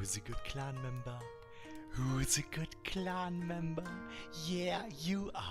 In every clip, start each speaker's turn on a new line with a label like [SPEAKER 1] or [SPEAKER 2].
[SPEAKER 1] Who's a good clan member? Who's a good clan member? Yeah, you are.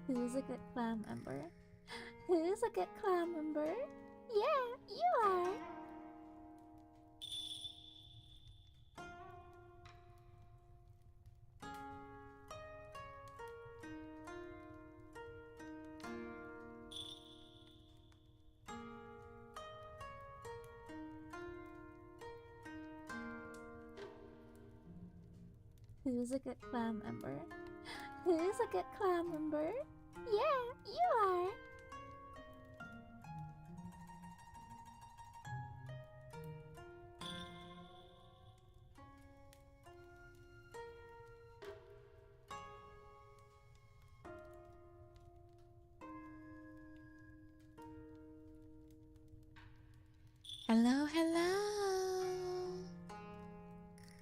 [SPEAKER 2] Who's a good clan member? Who's a good clan member? Yeah, you are. Who's a good clan member? Who's a good clan member? Yeah, you are.
[SPEAKER 3] Hello, hello.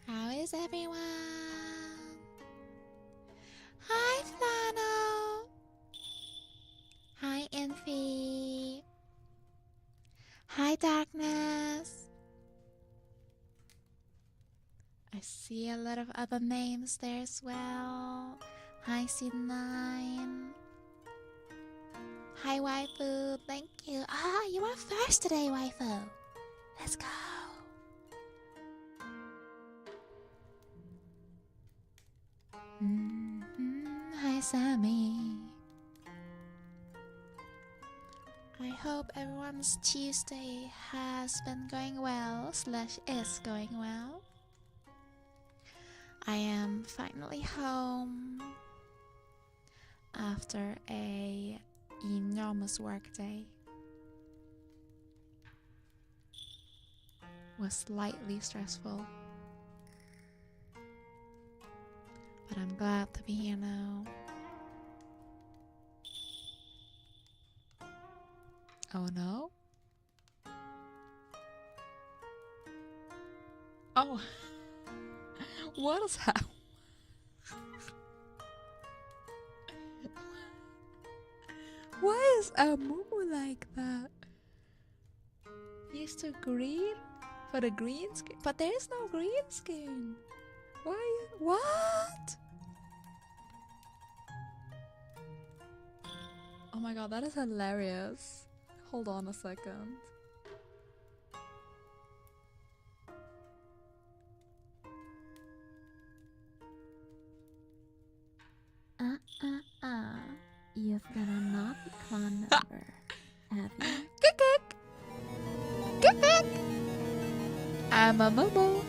[SPEAKER 3] How is everyone? Hi, Flannel. Hi, Infy. Hi, Darkness. I see a lot of other names there as well. Hi, C9. Hi, Waifu. Thank you. Ah, you are first today, Waifu. Let's go. Hi, Sammy. I hope everyone's Tuesday has been going well / is going well. I am finally home after a enormous work day. Was slightly stressful, but I'm glad to be here now. Oh no? Oh, what is happening? Why is a Mumu like that? He's too green for the green skin, but there is no green skin. Why? What? Oh my god, that is hilarious. Hold on a second.
[SPEAKER 2] You've got a naughty clan member, have you?
[SPEAKER 3] Kik. Kik. I'm a Momo.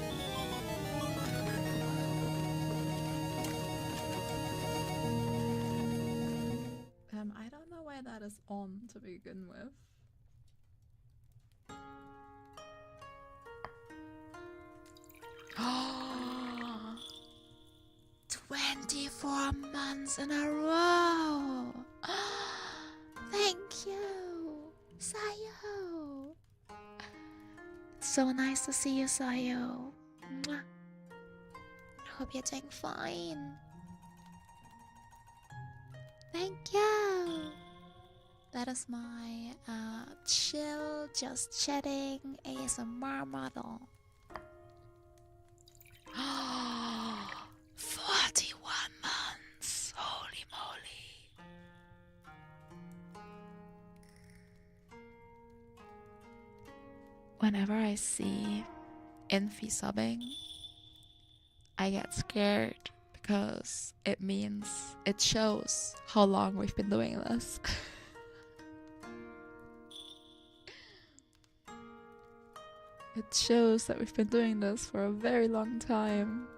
[SPEAKER 4] I don't know why that is on to begin with.
[SPEAKER 3] 24 months in a row. Thank you, Sayo. It's so nice to see you, Sayo. Mwah. hope you're doing fine. Thank you. That is my chill, just chatting ASMR model. 41 months. Holy moly. Whenever I see Infi subbing, I get scared because it means it shows how long we've been doing this. It shows that we've been doing this for a very long time.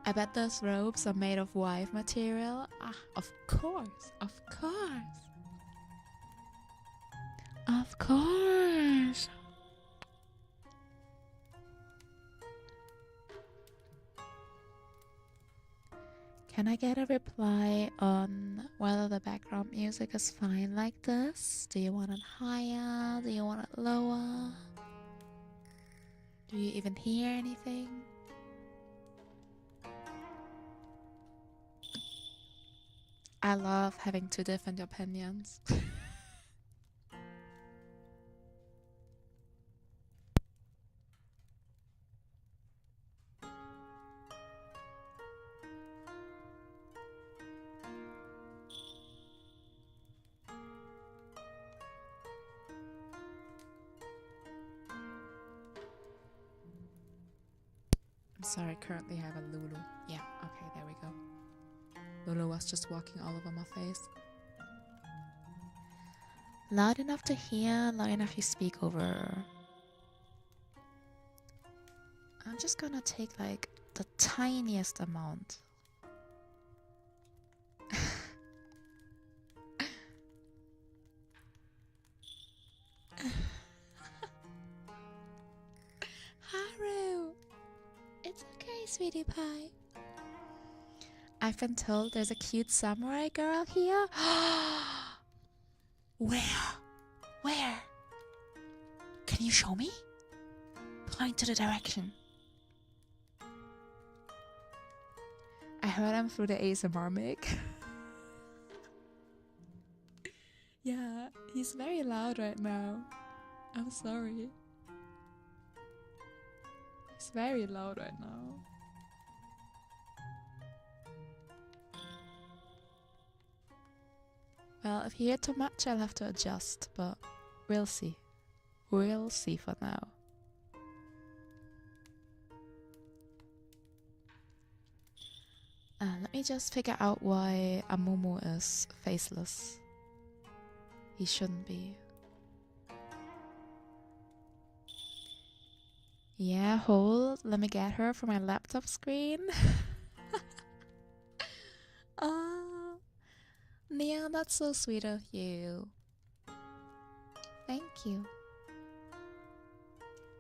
[SPEAKER 3] I bet those robes are made of wife material. Ah, of course, of course. Of course. Can I get a reply on whether the background music is fine like this? Do you want it higher? Do you want it lower? Do you even hear anything? I love having two different opinions. I'm sorry, currently I have a Lulu. Yeah, okay, there we go. Lulu was just walking all over my face. Loud enough to hear, loud enough you speak over. I'm just gonna take like the tiniest amount. Haru! It's okay, sweetie pie. I've been told there's a cute samurai girl here. Where? Where? Can you show me? Point to the direction. I heard him through the ASMR mic. Yeah, he's very loud right now. I'm sorry. He's very loud right now. Well, if you hear too much, I'll have to adjust, but we'll see. We'll see for now. Let me just figure out why Amumu is faceless. He shouldn't be. Yeah, hold. Let me get her for my laptop screen. Nia, that's so sweet of you. Thank you.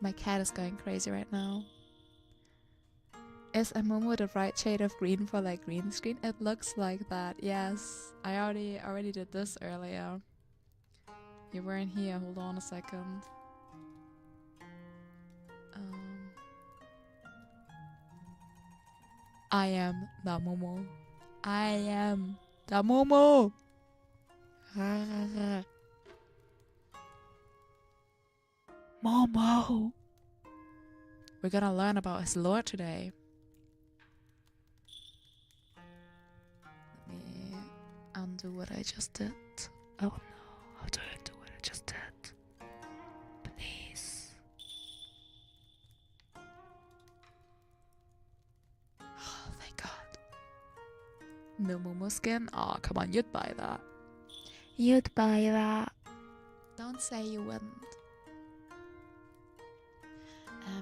[SPEAKER 3] My cat is going crazy right now. Is Amumu the right shade of green for like green screen? It looks like that, yes. I already did this earlier. You weren't here, hold on a second. I am the Momo. I am the Momo. Momo. We're gonna learn about his lore today. Let me undo what I just did. Oh no, how do I undo what I just did? Please. Oh, thank God. No Momo skin? Oh, come on, you'd buy that. You'd buy that. Don't say you wouldn't.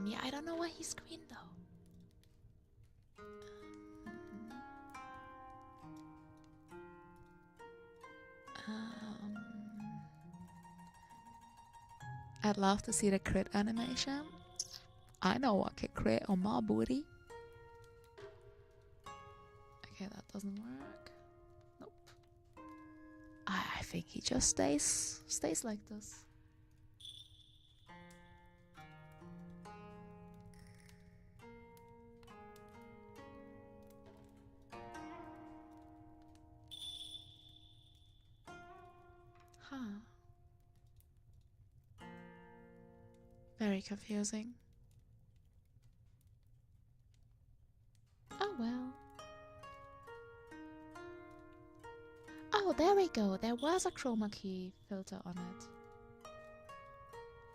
[SPEAKER 3] Yeah, I don't know why he's green though. I'd love to see the crit animation. I know what can crit on my booty. Okay, that doesn't work. Nope. I think he just stays like this. Very confusing. Oh well. Oh, there we go. There was a chroma key filter on it.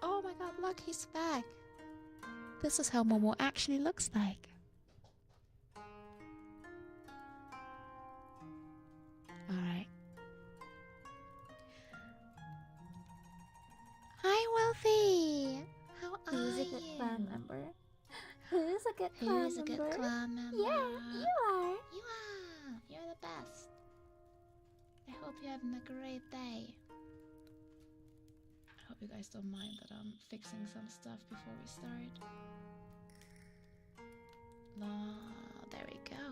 [SPEAKER 3] Oh my god, look, he's back. This is how Momo actually looks like. Alright. Hi, Wolfie! How are
[SPEAKER 2] Who's a
[SPEAKER 3] you?
[SPEAKER 2] good clan member? Who's a good clan
[SPEAKER 3] Who's a
[SPEAKER 2] member?
[SPEAKER 3] good clan member?
[SPEAKER 2] Yeah, you are.
[SPEAKER 3] You are! You're the best. I hope you're having a great day. I hope you guys don't mind that I'm fixing some stuff before we start. There we go.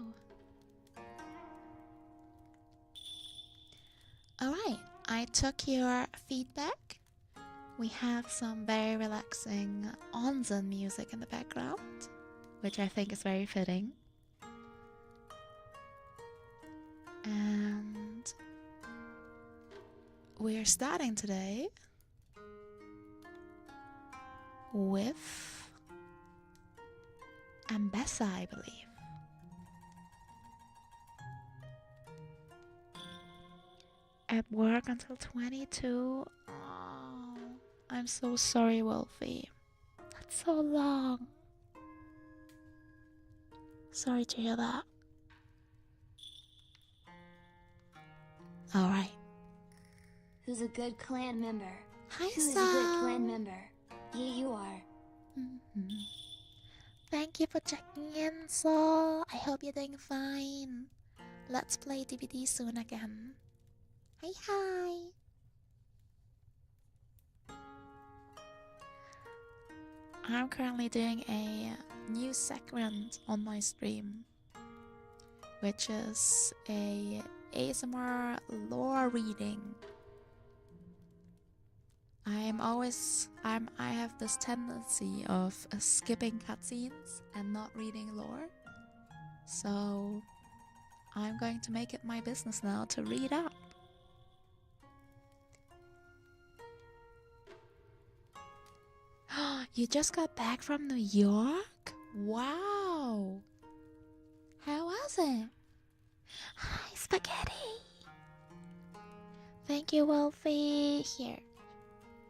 [SPEAKER 3] Alright, I took your feedback. We have some very relaxing onsen music in the background, which I think is very fitting. And we're starting today with Ambessa, I believe. At work until 22. Oh, I'm so sorry, Wolfie. That's so long. Sorry to hear that. Alright.
[SPEAKER 5] Who's a good clan member?
[SPEAKER 3] Hi,
[SPEAKER 5] Who's a good clan member? Yeah, you are.
[SPEAKER 3] Thank you for checking in, Sol. I hope you're doing fine. Let's play DVD soon again. Hi, hi. I'm currently doing a new segment on my stream, which is a ASMR lore reading. I have this tendency of skipping cutscenes and not reading lore. So I'm going to make it my business now to read up. You just got back from New York? Wow! How was it? Hi, Spaghetti! Thank you, Wolfie. Here.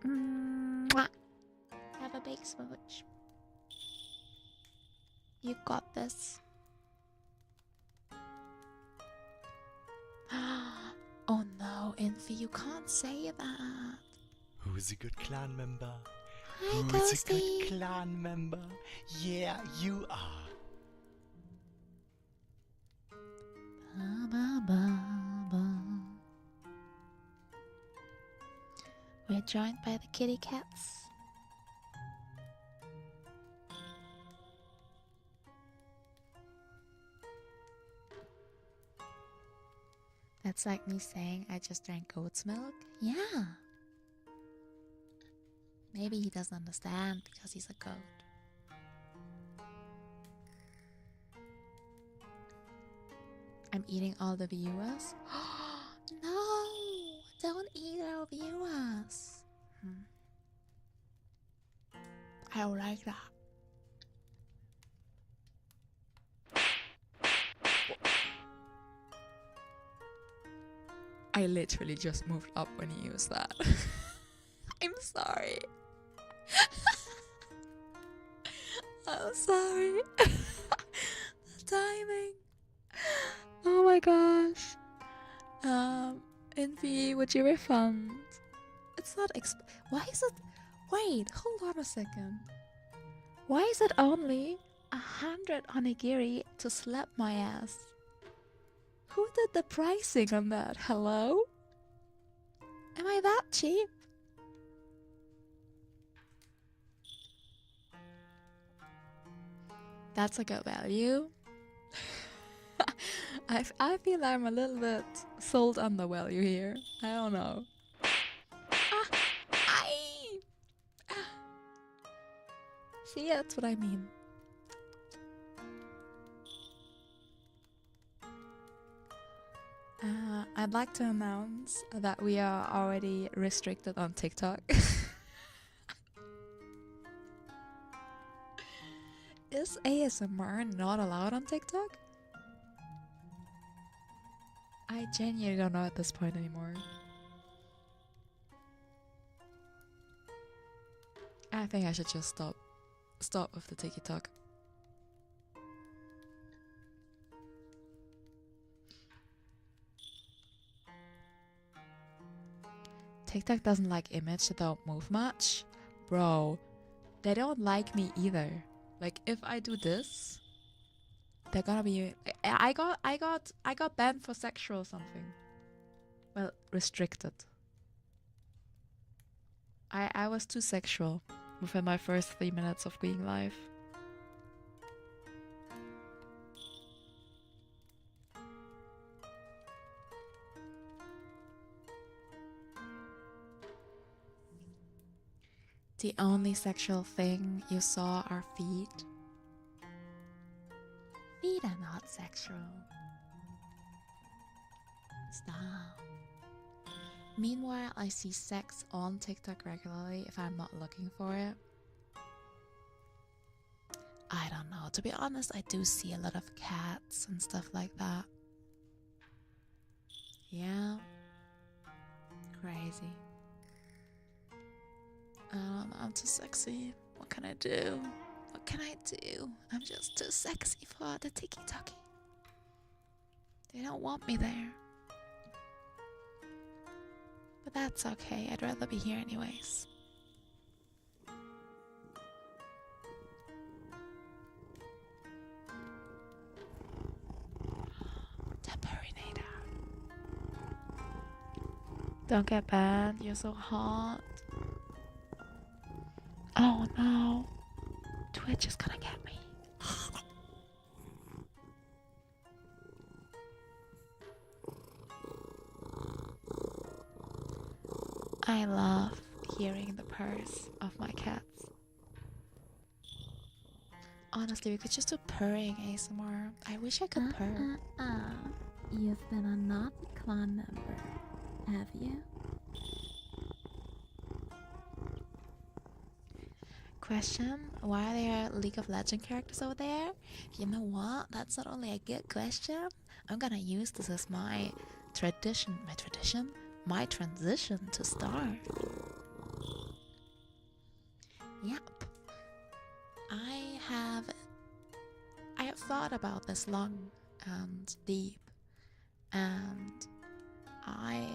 [SPEAKER 3] Mwah. Have a big smooch. You got this. Oh no, Infi, you can't say that.
[SPEAKER 1] Who's a good clan member?
[SPEAKER 3] Hi,
[SPEAKER 1] Who's a good
[SPEAKER 3] Ghosty.
[SPEAKER 1] clan member? Yeah, you are.
[SPEAKER 3] Ba, ba, ba, ba. We're joined by the kitty cats. That's like me saying I just drank goat's milk. Yeah. Maybe he doesn't understand because he's a goat. I'm eating all the viewers. No! Don't eat our viewers. I don't like that. I literally just moved up when he used that. I'm sorry. I'm sorry. The timing. Oh my gosh. Envy, would you refund? It's not why is it? Wait, hold on a second. Why is it only 100 onigiri to slap my ass? Who did the pricing on that? Hello? Am I that cheap? That's a good value. I feel I'm a little bit sold on the value here. I don't know. See, that's what I mean. I'd like to announce that we are already restricted on TikTok. Is ASMR not allowed on TikTok? I genuinely don't know at this point anymore. I think I should just stop with the TikTok. TikTok doesn't like image that don't move much. Bro, they don't like me either. Like if I do this, they're gonna be I got banned for sexual something. Well, restricted. I was too sexual within my first 3 minutes of being live. The only sexual thing you saw are feet. Feet are not sexual. Stop. Meanwhile, I see sex on TikTok regularly if I'm not looking for it. I don't know. To be honest, I do see a lot of cats and stuff like that. Yeah. Crazy. I'm too sexy. What can I do? What can I do? I'm just too sexy for the tiki-taki. They don't want me there. But that's okay. I'd rather be here anyways. Temperinator. Don't get banned. You're so hot. Oh no. Twitch is gonna get me. I love hearing the purrs of my cats. Honestly, we could just do purring ASMR. I wish I could purr.
[SPEAKER 2] You've been a naughty clan member, have you?
[SPEAKER 3] Question, why are there League of Legends characters over there? You know what? That's not only a good question. I'm gonna use this as my transition to start. Yep. I have thought about this long and deep, and I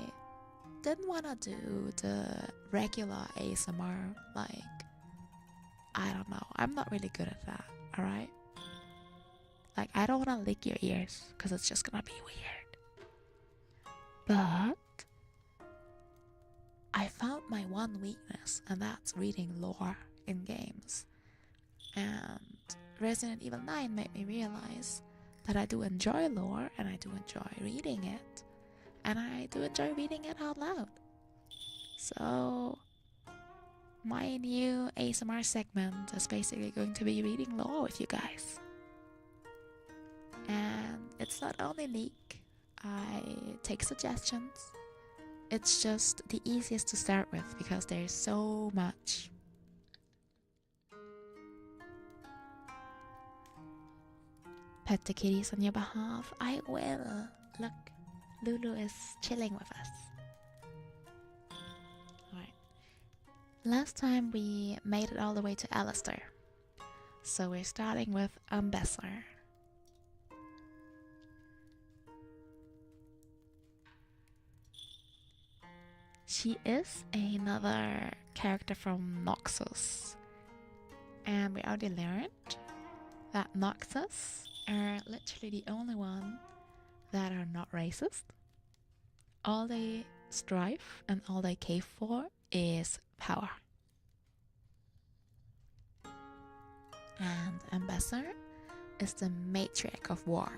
[SPEAKER 3] didn't want to do the regular ASMR. Like, I don't know, I'm not really good at that, alright? Like, I don't want to lick your ears because it's just gonna be weird. But I found my one weakness, and that's reading lore in games. And Resident Evil 9 made me realize that I do enjoy lore, and I do enjoy reading it, and I do enjoy reading it out loud. So my new ASMR segment is basically going to be reading lore with you guys. And it's not only leak, I take suggestions. It's just the easiest to start with because there's so much. Pet the kitties on your behalf. I will. Look, Lulu is chilling with us. Alright. Last time we made it all the way to Alistair. So we're starting with Ambassador. She is another character from Noxus. And we already learned that Noxus are literally the only one that are not racist. All they strive and all they cave for is power. And Ambassador is the matriarch of war.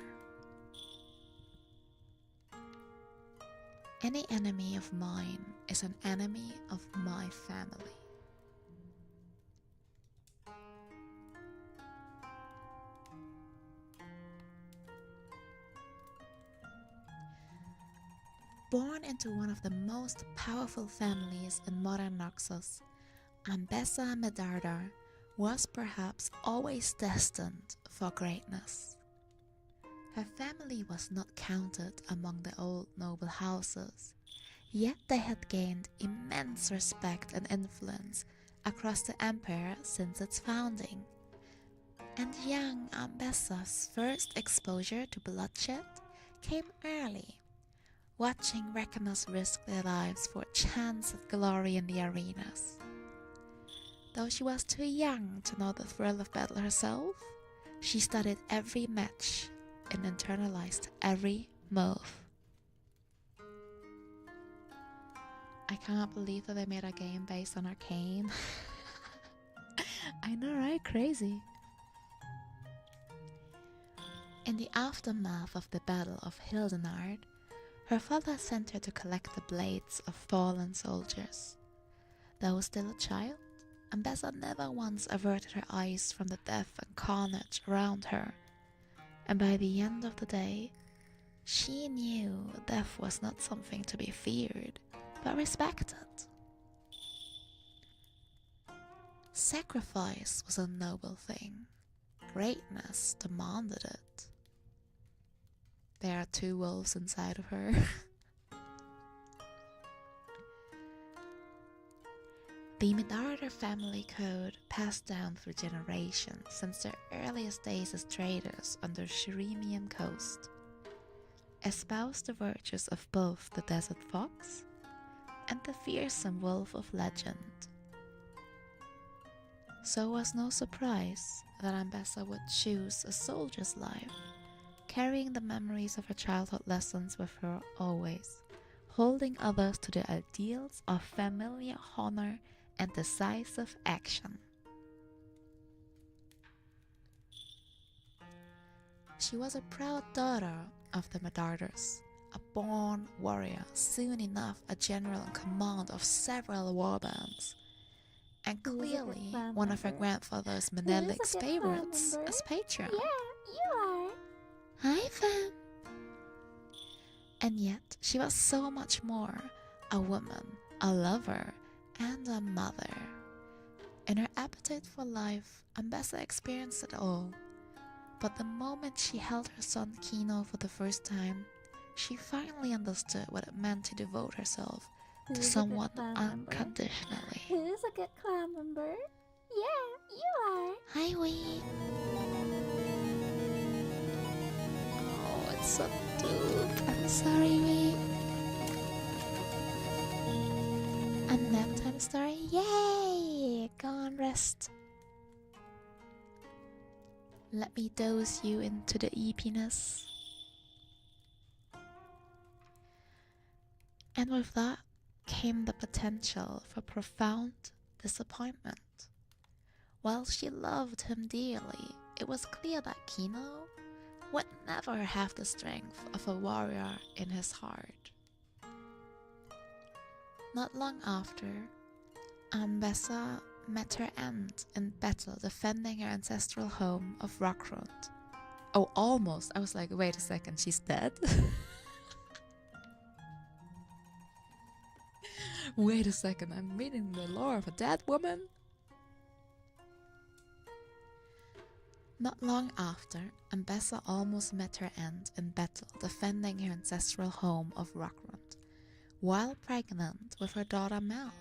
[SPEAKER 3] Any enemy of mine is an enemy of my family. Born into one of the most powerful families in modern Noxus, Ambessa Medardar was perhaps always destined for greatness. Her family was not counted among the old noble houses, yet they had gained immense respect and influence across the empire since its founding. And young Ambessa's first exposure to bloodshed came early, watching reckoners risk their lives for a chance at glory in the arenas. Though she was too young to know the thrill of battle herself, she studied every match and internalized every move. I can't believe that they made a game based on Arcane. I know, right? Crazy. In the aftermath of the Battle of Hildenard, her father sent her to collect the blades of fallen soldiers. Though still a child, Ambessa never once averted her eyes from the death and carnage around her, and by the end of the day, she knew death was not something to be feared, but respected. Sacrifice was a noble thing. Greatness demanded it. There are two wolves inside of her. The Medarda family code passed down through generations since their earliest days as traders on the Shiremian coast, espoused the virtues of both the desert fox and the fearsome wolf of legend. So it was no surprise that Ambessa would choose a soldier's life, carrying the memories of her childhood lessons with her always, holding others to the ideals of familiar honor and decisive action. She was a proud daughter of the Medardas, a born warrior, soon enough a general in command of several warbands, and clearly one of her grandfather's Menelik's favorites as patron.
[SPEAKER 2] Yeah, you are.
[SPEAKER 3] Hi, fam. And yet, she was so much more: a woman, a lover, and a mother. In her appetite for life, Ambessa experienced it all. But the moment she held her son Kino for the first time, she finally understood what it meant to devote herself to someone unconditionally.
[SPEAKER 2] Who's a good clan member? Yeah, you are.
[SPEAKER 3] Hi, Wee. Oh, it's so dope. I'm sorry, Wee. A nap time story? Yay! Go on, rest. Let me dose you into the eepiness. And with that came the potential for profound disappointment. While she loved him dearly, it was clear that Kino would never have the strength of a warrior in his heart. Not long after, Ambessa met her end in battle defending her ancestral home of Rockrunt. Oh, almost. I was like, wait a second, she's dead? Wait a second, I'm reading the lore of a dead woman? Not long after, Ambessa almost met her end in battle defending her ancestral home of Rockrunt, while pregnant with her daughter Mel.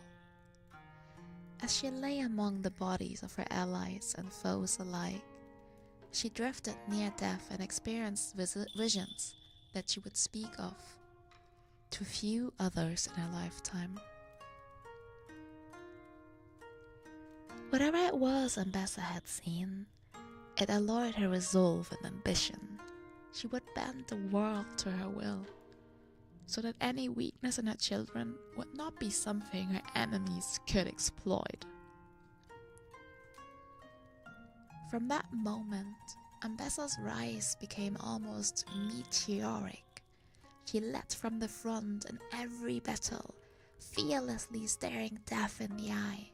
[SPEAKER 3] As she lay among the bodies of her allies and foes alike, she drifted near death and experienced visions that she would speak of to few others in her lifetime. Whatever it was Ambessa had seen, it alloyed her resolve and ambition. She would bend the world to her will, so that any weakness in her children would not be something her enemies could exploit. From that moment, Ambessa's rise became almost meteoric. She led from the front in every battle, fearlessly staring death in the eye.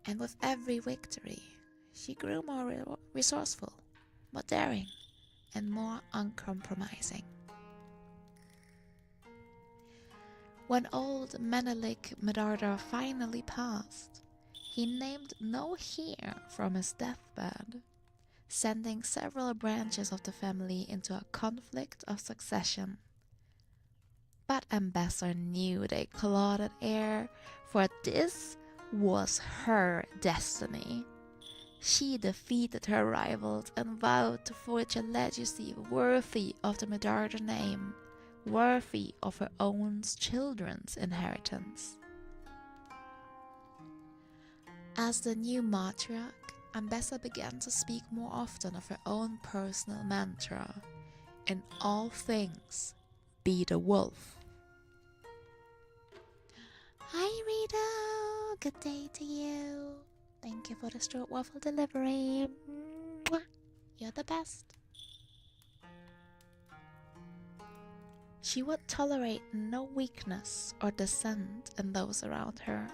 [SPEAKER 3] And with every victory, she grew more resourceful, more daring, and more uncompromising. When old Menelik Medarda finally passed, he named no heir from his deathbed, sending several branches of the family into a conflict of succession. But Ambassador knew they clotted heir, for this was her destiny. She defeated her rivals and vowed to forge a legacy worthy of the Medarda name, worthy of her own children's inheritance. As the new matriarch, Ambessa began to speak more often of her own personal mantra: in all things, be the wolf. Hi Rita, good day to you. Thank you for the straight waffle delivery. Mwah. You're the best. She would tolerate no weakness or dissent in those around her,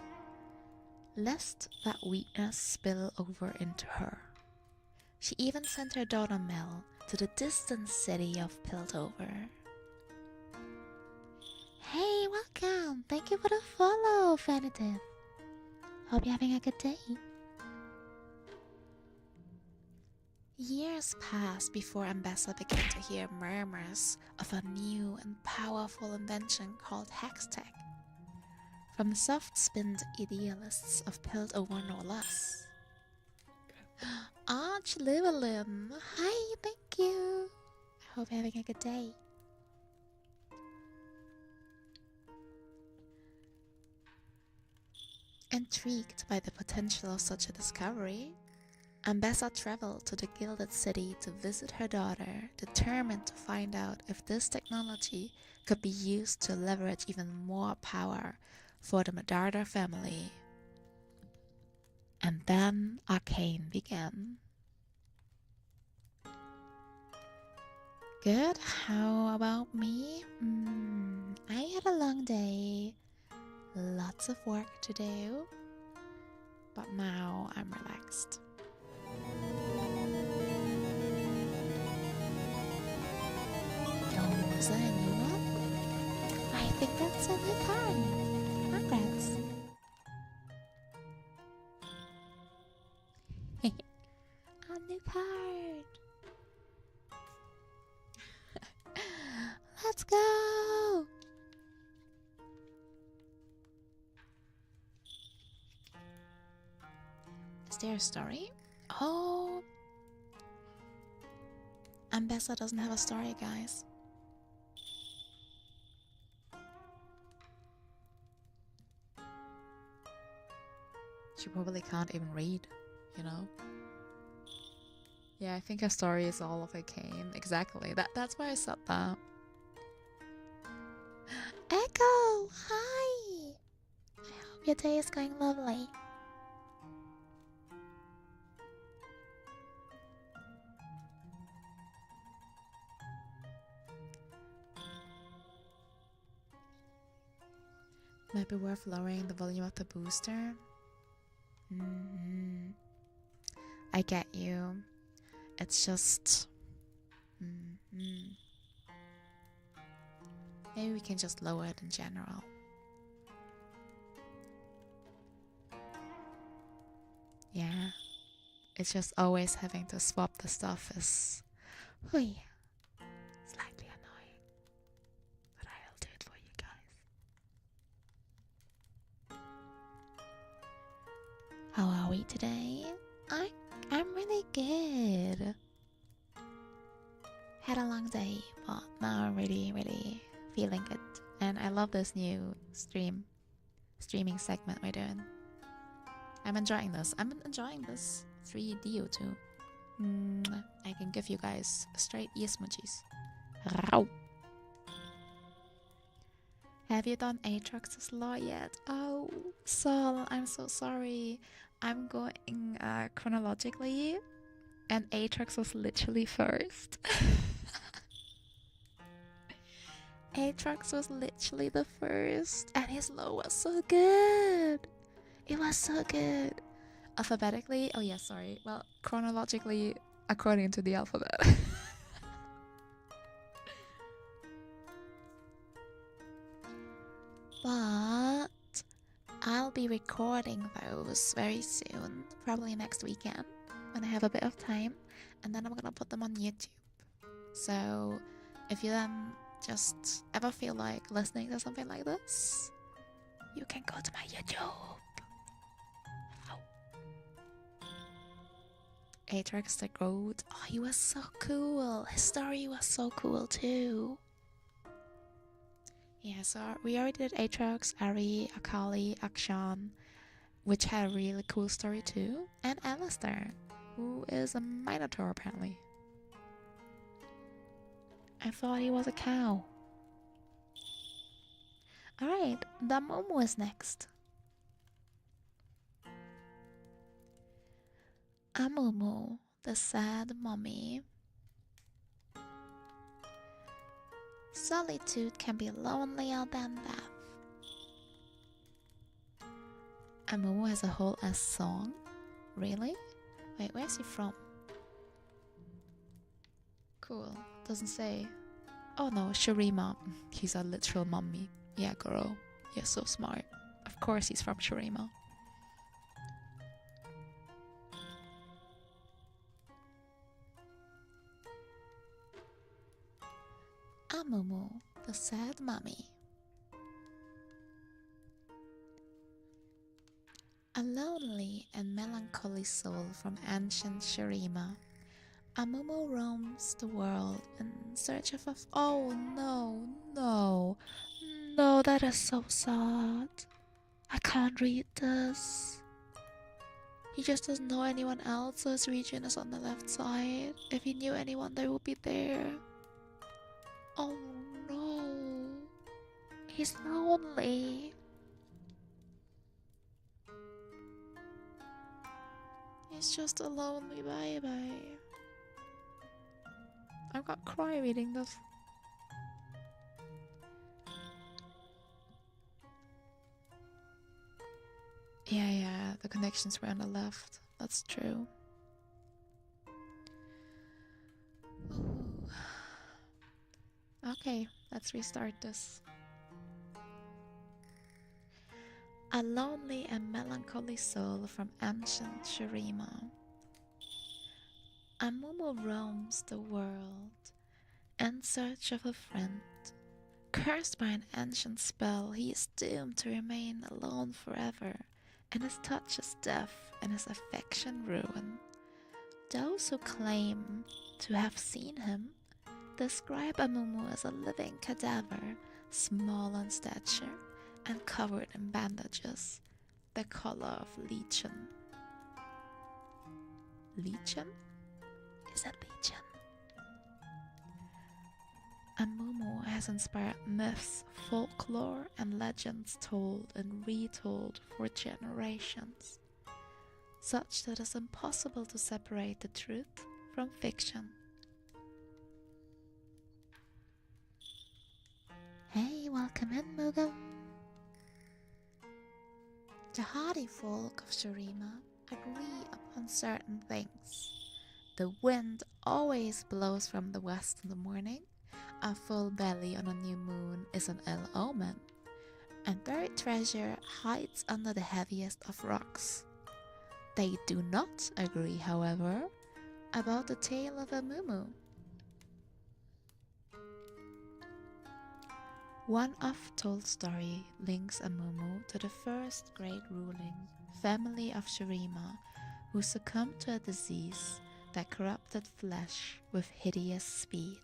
[SPEAKER 3] lest that weakness spill over into her. She even sent her daughter Mel to the distant city of Piltover. Hey, welcome! Thank you for the follow, Fanative. Hope you're having a good day. Years passed before Ambessa began to hear murmurs of a new and powerful invention called Hextech, from the soft-spinned idealists of Piltover no less. Arch Llewellyn, hi, thank you. I hope you're having a good day. Intrigued by the potential of such a discovery, Ambessa traveled to the Gilded City to visit her daughter, determined to find out if this technology could be used to leverage even more power for the Medarda family. And then Arcane began. Good, how about me? I had a long day, lots of work to do, but now I'm relaxed. Oh, is that a new one? I think that's a new card. Congrats. A new card. Let's go. Is there a story? Oh, Ambessa doesn't have a story, guys. She probably can't even read, you know? Yeah, I think her story is all of Arcane. Exactly. That's why I said that. Echo! Hi! I hope your day is going lovely. Might be worth lowering the volume of the booster. I get you. It's just... Maybe we can just lower it in general. Yeah. It's just always having to swap the stuff is... slightly annoying. But I'll do it for you guys. How are we today? I'm really good. Had a long day, but now I'm really feeling good. And I love this new streaming segment we're doing. I'm enjoying this. I'm enjoying this 3DO2. I can give you guys straight ear smoochies. Row. Have you done Aatrox's Law yet? Oh, Sol, I'm so sorry. I'm going chronologically, and Aatrox was literally first. Aatrox was literally the first, and his Law was so good. It was so good. Alphabetically, oh yeah, sorry. Well, chronologically, according to the alphabet. But I I'll be recording those very soon, probably next weekend, when I have a bit of time, and then I'm gonna put them on YouTube. So, if you then just ever feel like listening to something like this, you can go to my YouTube. Atrax the Goat. Oh, he was so cool. His story was so cool too. Yeah, so we already did Atrax, Ari, Akali, Akshan, which had a really cool story too, and Alistair, who is a Minotaur apparently. I thought he was a cow. Alright, the Momo is next. Amumu, the sad mummy. Solitude can be lonelier than death. Amumu has a whole ass song? Really? Wait, where's he from? Cool, doesn't say. Oh no, Shurima. He's a literal mummy. Yeah, Goro. You're so smart. Of course he's from Shurima. Amumu, the sad mummy. A lonely and melancholy soul from ancient Shurima, Amumu roams the world in search of oh no, no, that is so sad. I can't read this. He just doesn't know anyone else, so his region is on the left side. If he knew anyone, they would be there. Oh no, he's lonely. He's just a lonely baby. I'm gonna cry reading this. Yeah, the connections were on the left. That's true. Ooh. Okay, let's restart this. A lonely and melancholy soul from ancient Shurima. Amumu roams the world in search of a friend. Cursed by an ancient spell, he is doomed to remain alone forever, and his touch is death and his affection ruin. Those who claim to have seen him describe Amumu as a living cadaver, small in stature and covered in bandages, the color of lichen. Lichen? Is that lichen? Amumu has inspired myths, folklore, and legends told and retold for generations, such that it's impossible to separate the truth from fiction. Hey, welcome in, Mugham. The hardy folk of Shurima agree upon certain things. The wind always blows from the west in the morning. A full belly on a new moon is an ill omen, and buried treasure hides under the heaviest of rocks. They do not agree, however, about the tale of Amumu. One oft-told story links Amumu to the first great ruling family of Shurima, who succumbed to a disease that corrupted flesh with hideous speed.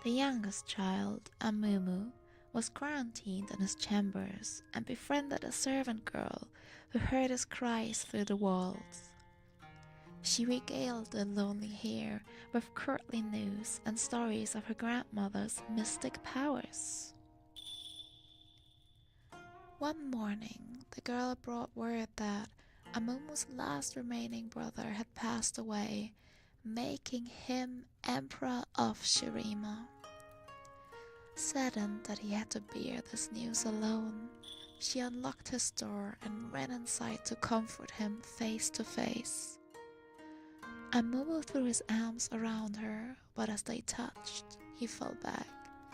[SPEAKER 3] The youngest child, Amumu, was quarantined in his chambers and befriended a servant girl who heard his cries through the walls. She regaled the lonely hare with courtly news and stories of her grandmother's mystic powers. One morning, the girl brought word that Amumu's last remaining brother had passed away, making him Emperor of Shurima. Saddened that he had to bear this news alone, she unlocked his door and ran inside to comfort him face to face. Amumu threw his arms around her, but as they touched, he fell back,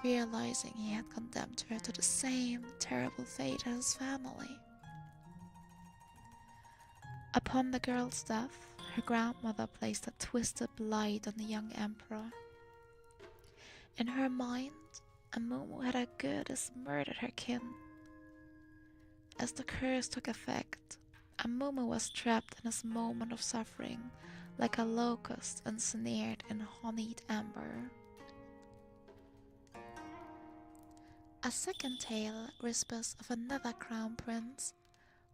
[SPEAKER 3] realizing he had condemned her to the same terrible fate as his family. Upon the girl's death, her grandmother placed a twisted blight on the young emperor. In her mind, Amumu had as good as murdered her kin. As the curse took effect, Amumu was trapped in his moment of suffering like a locust ensnared in honeyed amber. A second tale whispers of another crown prince,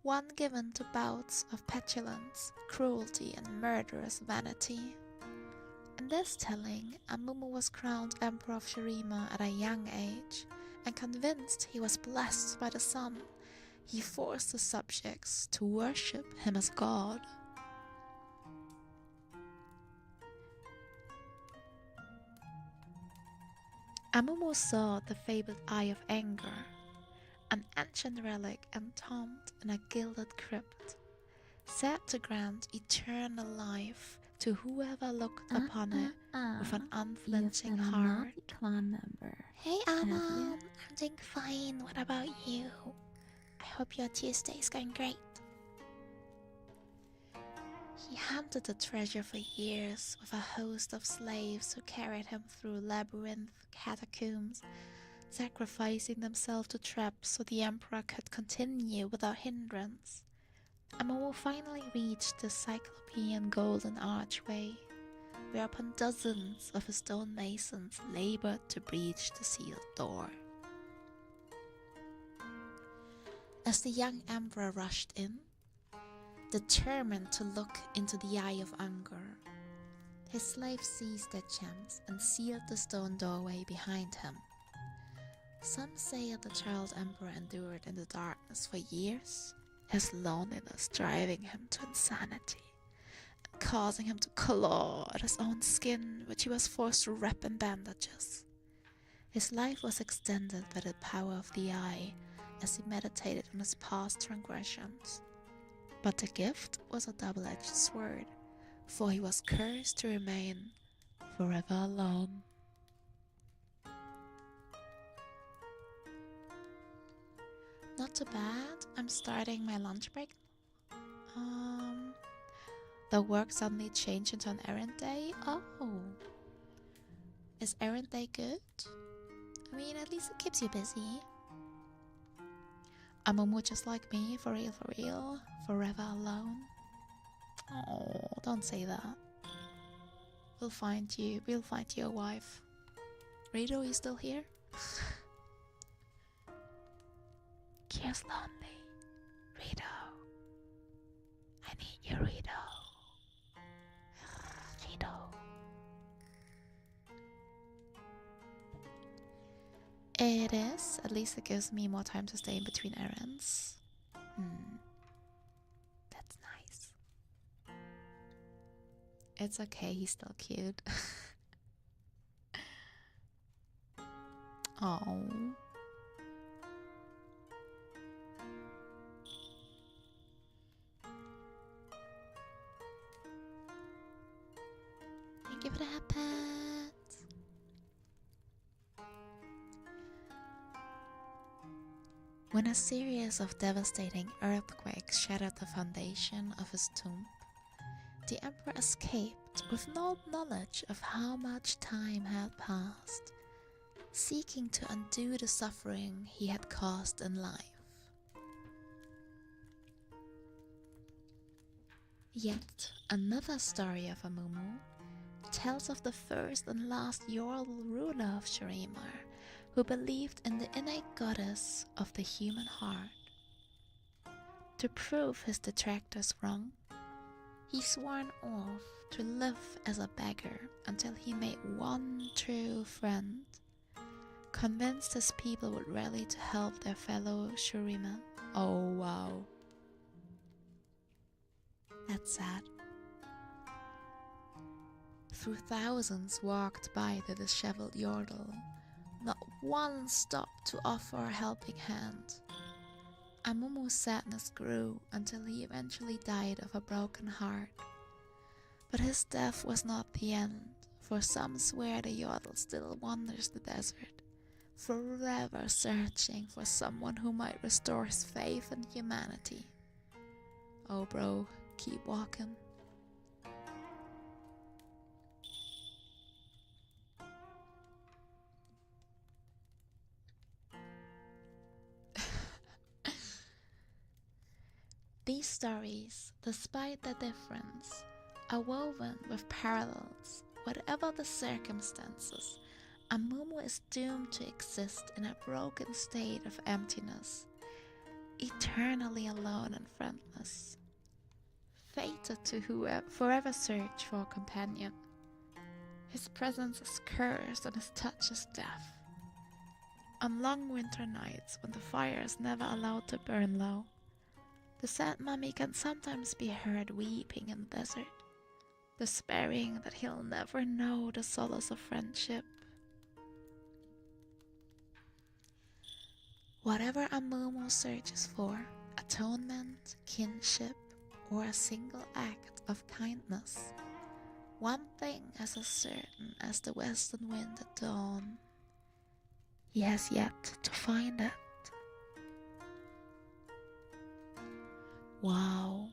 [SPEAKER 3] one given to bouts of petulance, cruelty, and murderous vanity. In this telling, Amumu was crowned Emperor of Shurima at a young age, and convinced he was blessed by the sun, he forced his subjects to worship him as god. Amumu saw the fabled Eye of Anger, an ancient relic entombed in a gilded crypt, said to grant eternal life to whoever looked upon it with an unflinching
[SPEAKER 2] You've been a
[SPEAKER 3] heart.
[SPEAKER 2] naughty clan member.
[SPEAKER 3] Hey
[SPEAKER 2] Have
[SPEAKER 3] Amma,
[SPEAKER 2] you?
[SPEAKER 3] I'm doing fine. What about you? I hope your Tuesday is going great. He hunted the treasure for years with a host of slaves who carried him through labyrinth catacombs, sacrificing themselves to traps so the emperor could continue without hindrance. Amumu finally reached the cyclopean golden archway, whereupon dozens of his stonemasons labored to breach the sealed door. As the young emperor rushed in, determined to look into the Eye of Anger, his slaves seized their gems and sealed the stone doorway behind him. Some say that the child emperor endured in the darkness for years, his loneliness driving him to insanity, and causing him to claw at his own skin, which he was forced to wrap in bandages. His life was extended by the power of the eye, as he meditated on his past transgressions. But the gift was a double-edged sword, for he was cursed to remain forever alone. Not too bad. I'm starting my lunch break. The work suddenly changed into an errand day. Oh, is errand day good? I mean, at least it keeps you busy. Amumu just like me, for real, forever alone. Oh, don't say that. We'll find you a wife. Rito, you still here? Kyo's lonely. Rito. I need you, Rito. Rito. It is. At least it gives me more time to stay in between errands. That's nice. It's okay, he's still cute. Oh. Thank you for that pet. When a series of devastating earthquakes shattered the foundation of his tomb, the emperor escaped with no knowledge of how much time had passed, seeking to undo the suffering he had caused in life. Yet another story of Amumu tells of the first and last Yorl ruler of Shurima, who believed in the innate goddess of the human heart. To prove his detractors wrong, he swore an oath to live as a beggar until he made one true friend, convinced his people would rally to help their fellow Shurimen. Oh wow. That's sad. Through thousands walked by the disheveled Yordle, not one stopped to offer a helping hand. Amumu's sadness grew until he eventually died of a broken heart. But his death was not the end, for some swear the Yordle still wanders the desert, forever searching for someone who might restore his faith in humanity. Oh bro, keep walking. These stories, despite their difference, are woven with parallels. Whatever the circumstances, Amumu is doomed to exist in a broken state of emptiness, eternally alone and friendless, fated to forever search for a companion. His presence is cursed and his touch is death. On long winter nights when the fire is never allowed to burn low, the sad mummy can sometimes be heard weeping in the desert, despairing that he'll never know the solace of friendship. Whatever Amumu searches for, atonement, kinship, or a single act of kindness, one thing is as certain as the western wind at dawn: he has yet to find it. Wow.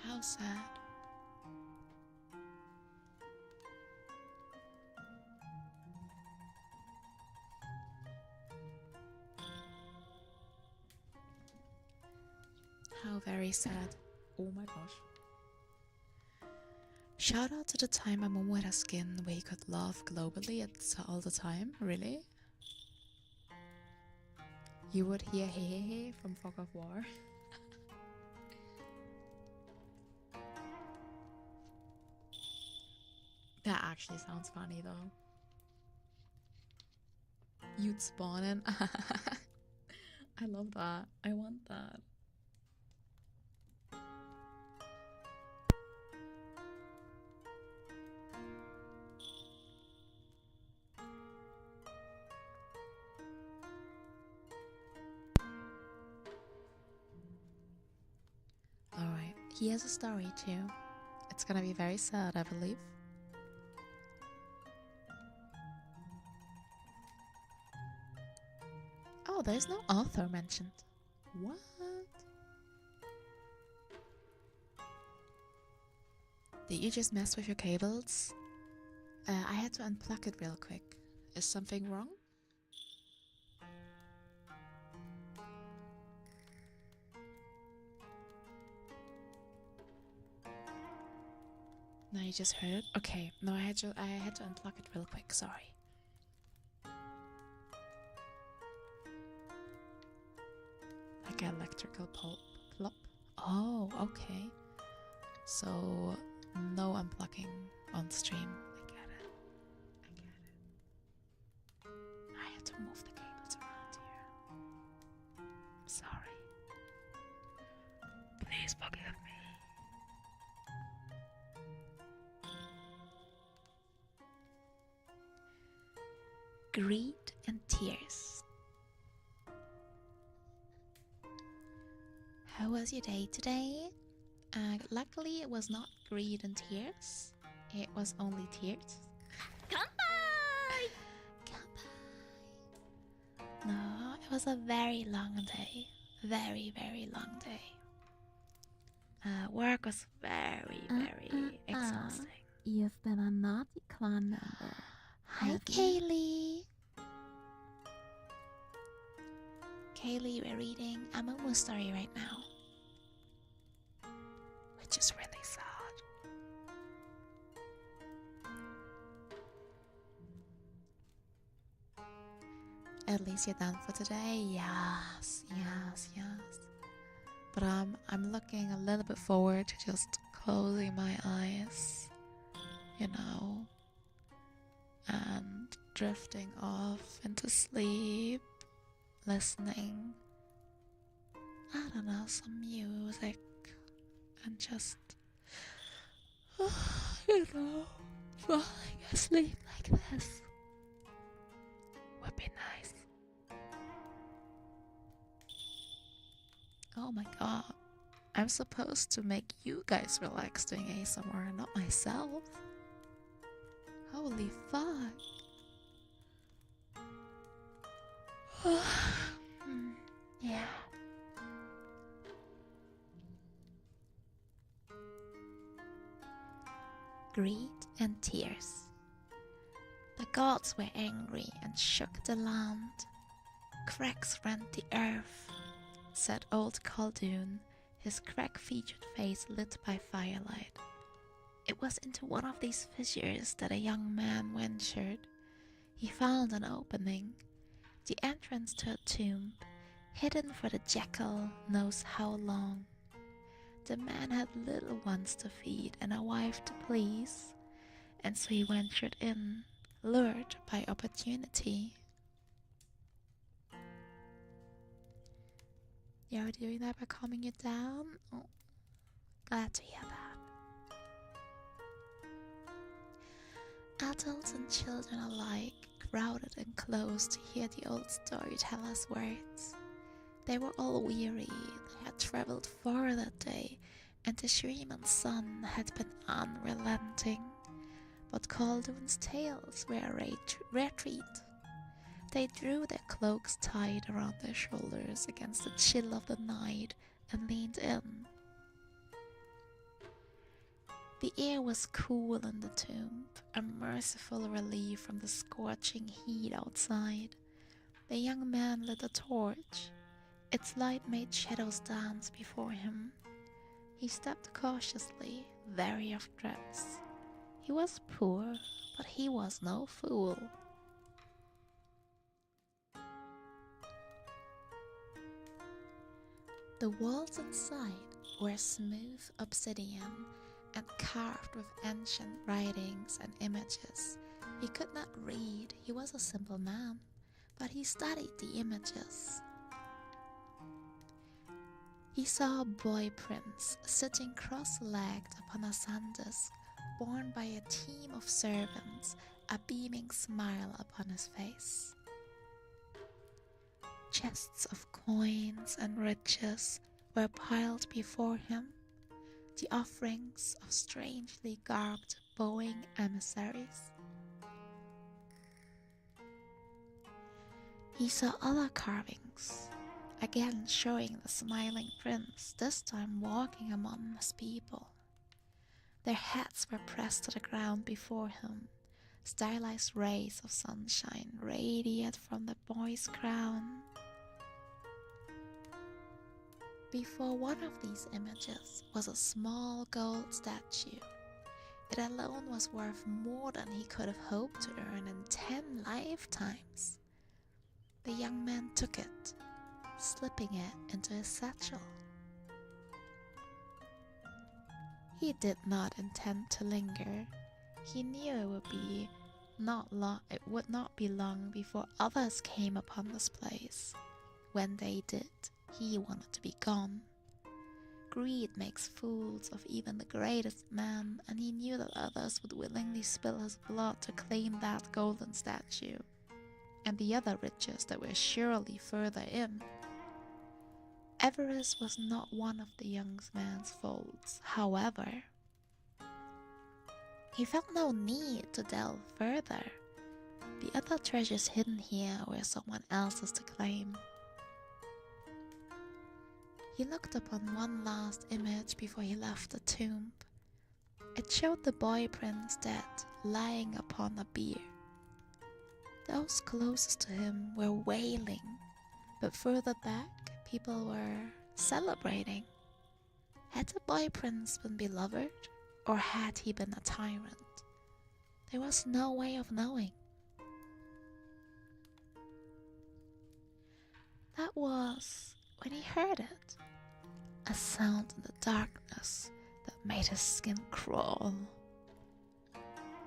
[SPEAKER 3] How sad. How very sad. Oh my gosh. Shout out to the time Amumu had a skin where he could laugh globally all the time, really? You would hear hey hey hey from Fog of War. That actually sounds funny though. You'd spawn in. I love that. I want that. Alright, he has a story too. It's gonna be very sad, I believe. Oh, there's no author mentioned. What? Did you just mess with your cables? I had to unplug it real quick. Is something wrong? No, you just heard it? Okay, no, I had to unplug it real quick, sorry. Like an electrical plop. Oh, okay. So, no unplugging on stream. I get it. I had to move the cables around here. Sorry. Please forgive me. Greed and tears. How was your day today? Luckily it was not greed and tears. It was only tears.
[SPEAKER 2] Kanpai!
[SPEAKER 3] Kanpai. No, it was a very long day. Very, very long day. Work was very, very exhausting.
[SPEAKER 2] You've been a naughty clan member.
[SPEAKER 3] Hi,
[SPEAKER 2] Have you?
[SPEAKER 3] Kaylee. Kaylee, we're reading Amumu's story right now, which is really sad. At least you're done for today. Yes. But I'm looking a little bit forward to just closing my eyes, you know, and drifting off into sleep, listening, I don't know, some music, and just, you know, falling asleep like this would be nice. Oh my god. I'm supposed to make you guys relax doing ASMR, not myself. Holy fuck. Yeah. Greed and tears. The gods were angry and shook the land. Cracks rent the earth, said old Khaldun, his crack-featured face lit by firelight. It was into one of these fissures that a young man ventured. He found an opening, the entrance to a tomb, hidden for the jackal knows how long. The man had little ones to feed and a wife to please, and so he ventured in, lured by opportunity. You're doing that by calming you down? Oh, glad to hear that. Adults and children alike crowded and close to hear the old storyteller's words. They were all weary, they had travelled far that day, and the Shriman's sun had been unrelenting. But Khaldun's tales were a retreat. They drew their cloaks tight around their shoulders against the chill of the night and leaned in. The air was cool in the tomb, a merciful relief from the scorching heat outside. The young man lit a torch. Its light made shadows dance before him. He stepped cautiously, wary of traps. He was poor, but he was no fool. The walls inside were smooth obsidian and carved with ancient writings and images. He could not read, he was a simple man, but he studied the images. He saw a boy prince sitting cross-legged upon a sandisk, borne by a team of servants, a beaming smile upon his face. Chests of coins and riches were piled before him, the offerings of strangely garbed bowing emissaries. He saw other carvings, again showing the smiling prince, this time walking among his people. Their heads were pressed to the ground before him. Stylized rays of sunshine radiated from the boy's crown. Before one of these images was a small gold statue. It alone was worth more than he could have hoped to earn in 10 lifetimes. The young man took it, slipping it into his satchel. He did not intend to linger. He knew it would not be long before others came upon this place. When they did, he wanted to be gone. Greed makes fools of even the greatest man, and he knew that others would willingly spill his blood to claim that golden statue, and the other riches that were surely further in. Avarice was not one of the young man's faults, however. He felt no need to delve further. The other treasures hidden here were someone else's to claim. He looked upon one last image before he left the tomb. It showed the boy prince dead, lying upon a bier. Those closest to him were wailing, but further back, people were celebrating. Had the boy prince been beloved, or had he been a tyrant? There was no way of knowing. That was when he heard it. A sound in the darkness that made his skin crawl.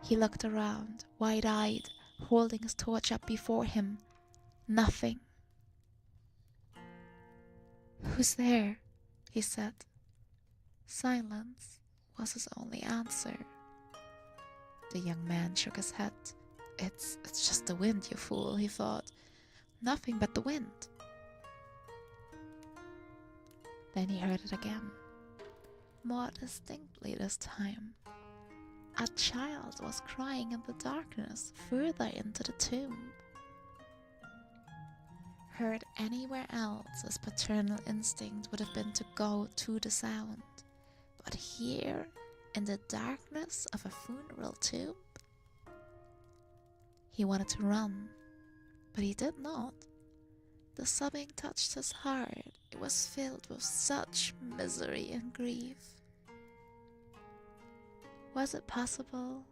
[SPEAKER 3] He looked around, wide-eyed, holding his torch up before him. Nothing. "Who's there?" he said. Silence was his only answer. The young man shook his head. It's just the wind, you fool," he thought. "Nothing but the wind." Then he heard it again. more distinctly this time. A child was crying in the darkness further into the tomb. Heard anywhere else, his paternal instinct would have been to go to the sound. But here, in the darkness of a funeral tomb, he wanted to run, but he did not. The sobbing touched his heart. It was filled with such misery and grief. Was it possible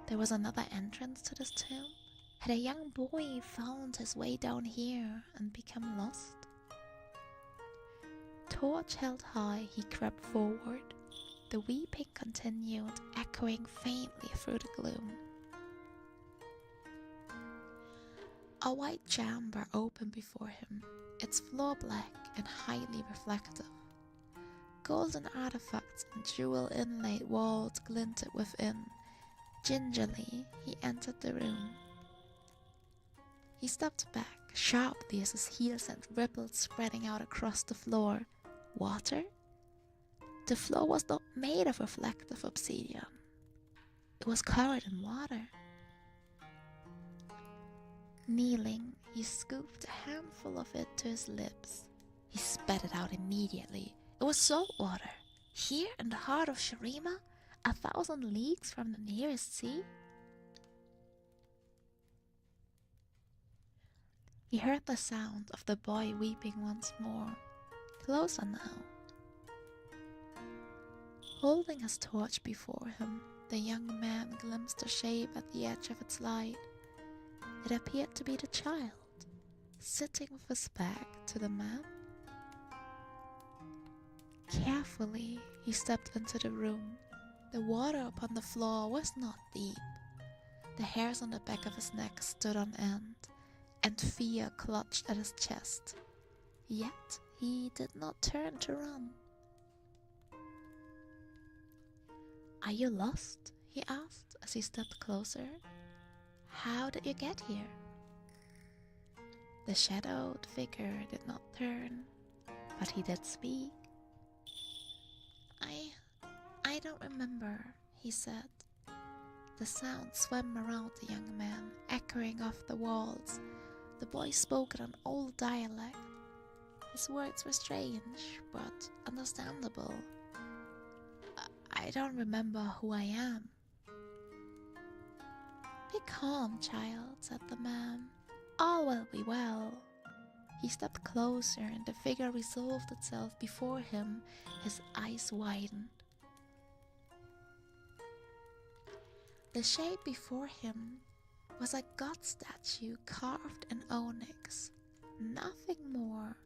[SPEAKER 3] there was another entrance to this tomb? Had a young boy found his way down here and become lost? Torch held high, he crept forward. The weeping continued, echoing faintly through the gloom. A white chamber opened before him, its floor black and highly reflective. Golden artifacts and jewel-inlaid walls glinted within. Gingerly, he entered the room. He stepped back sharply as his heels sent ripples spreading out across the floor. Water? The floor was not made of reflective obsidian. It was covered in water. Kneeling, he scooped a handful of it to his lips. He spat it out immediately. It was salt water. Here in the heart of Shurima, 1,000 leagues from the nearest sea. He heard the sound of the boy weeping once more, closer now. Holding his torch before him, the young man glimpsed a shape at the edge of its light. It appeared to be the child, sitting with his back to the man. Carefully, he stepped into the room. The water upon the floor was not deep. The hairs on the back of his neck stood on end, and fear clutched at his chest. Yet he did not turn to run. "Are you lost?" he asked as he stepped closer. "How did you get here?" The shadowed figure did not turn, but he did speak. I don't remember," he said. The sound swam around the young man, echoing off the walls. The boy spoke in an old dialect. His words were strange, but understandable. I don't remember who I am." "Be calm, child," said the man. "All will be well." He stepped closer, and the figure resolved itself before him. His eyes widened. The shape before him was a god statue carved in onyx. Nothing more.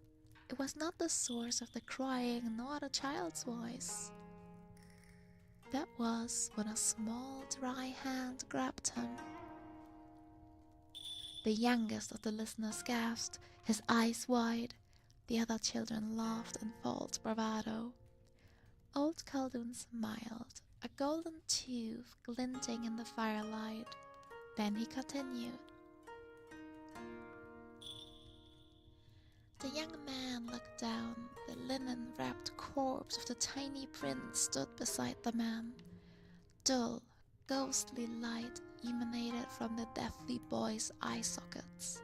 [SPEAKER 3] It was not the source of the crying nor the child's voice. That was when a small dry hand grabbed him. The youngest of the listeners gasped, his eyes wide. The other children laughed in false bravado. Old Khaldun smiled, a golden tooth glinting in the firelight. Then he continued. The young man looked down. The linen-wrapped corpse of the tiny prince stood beside the man. Dull, ghostly light emanated from the deathly boy's eye sockets.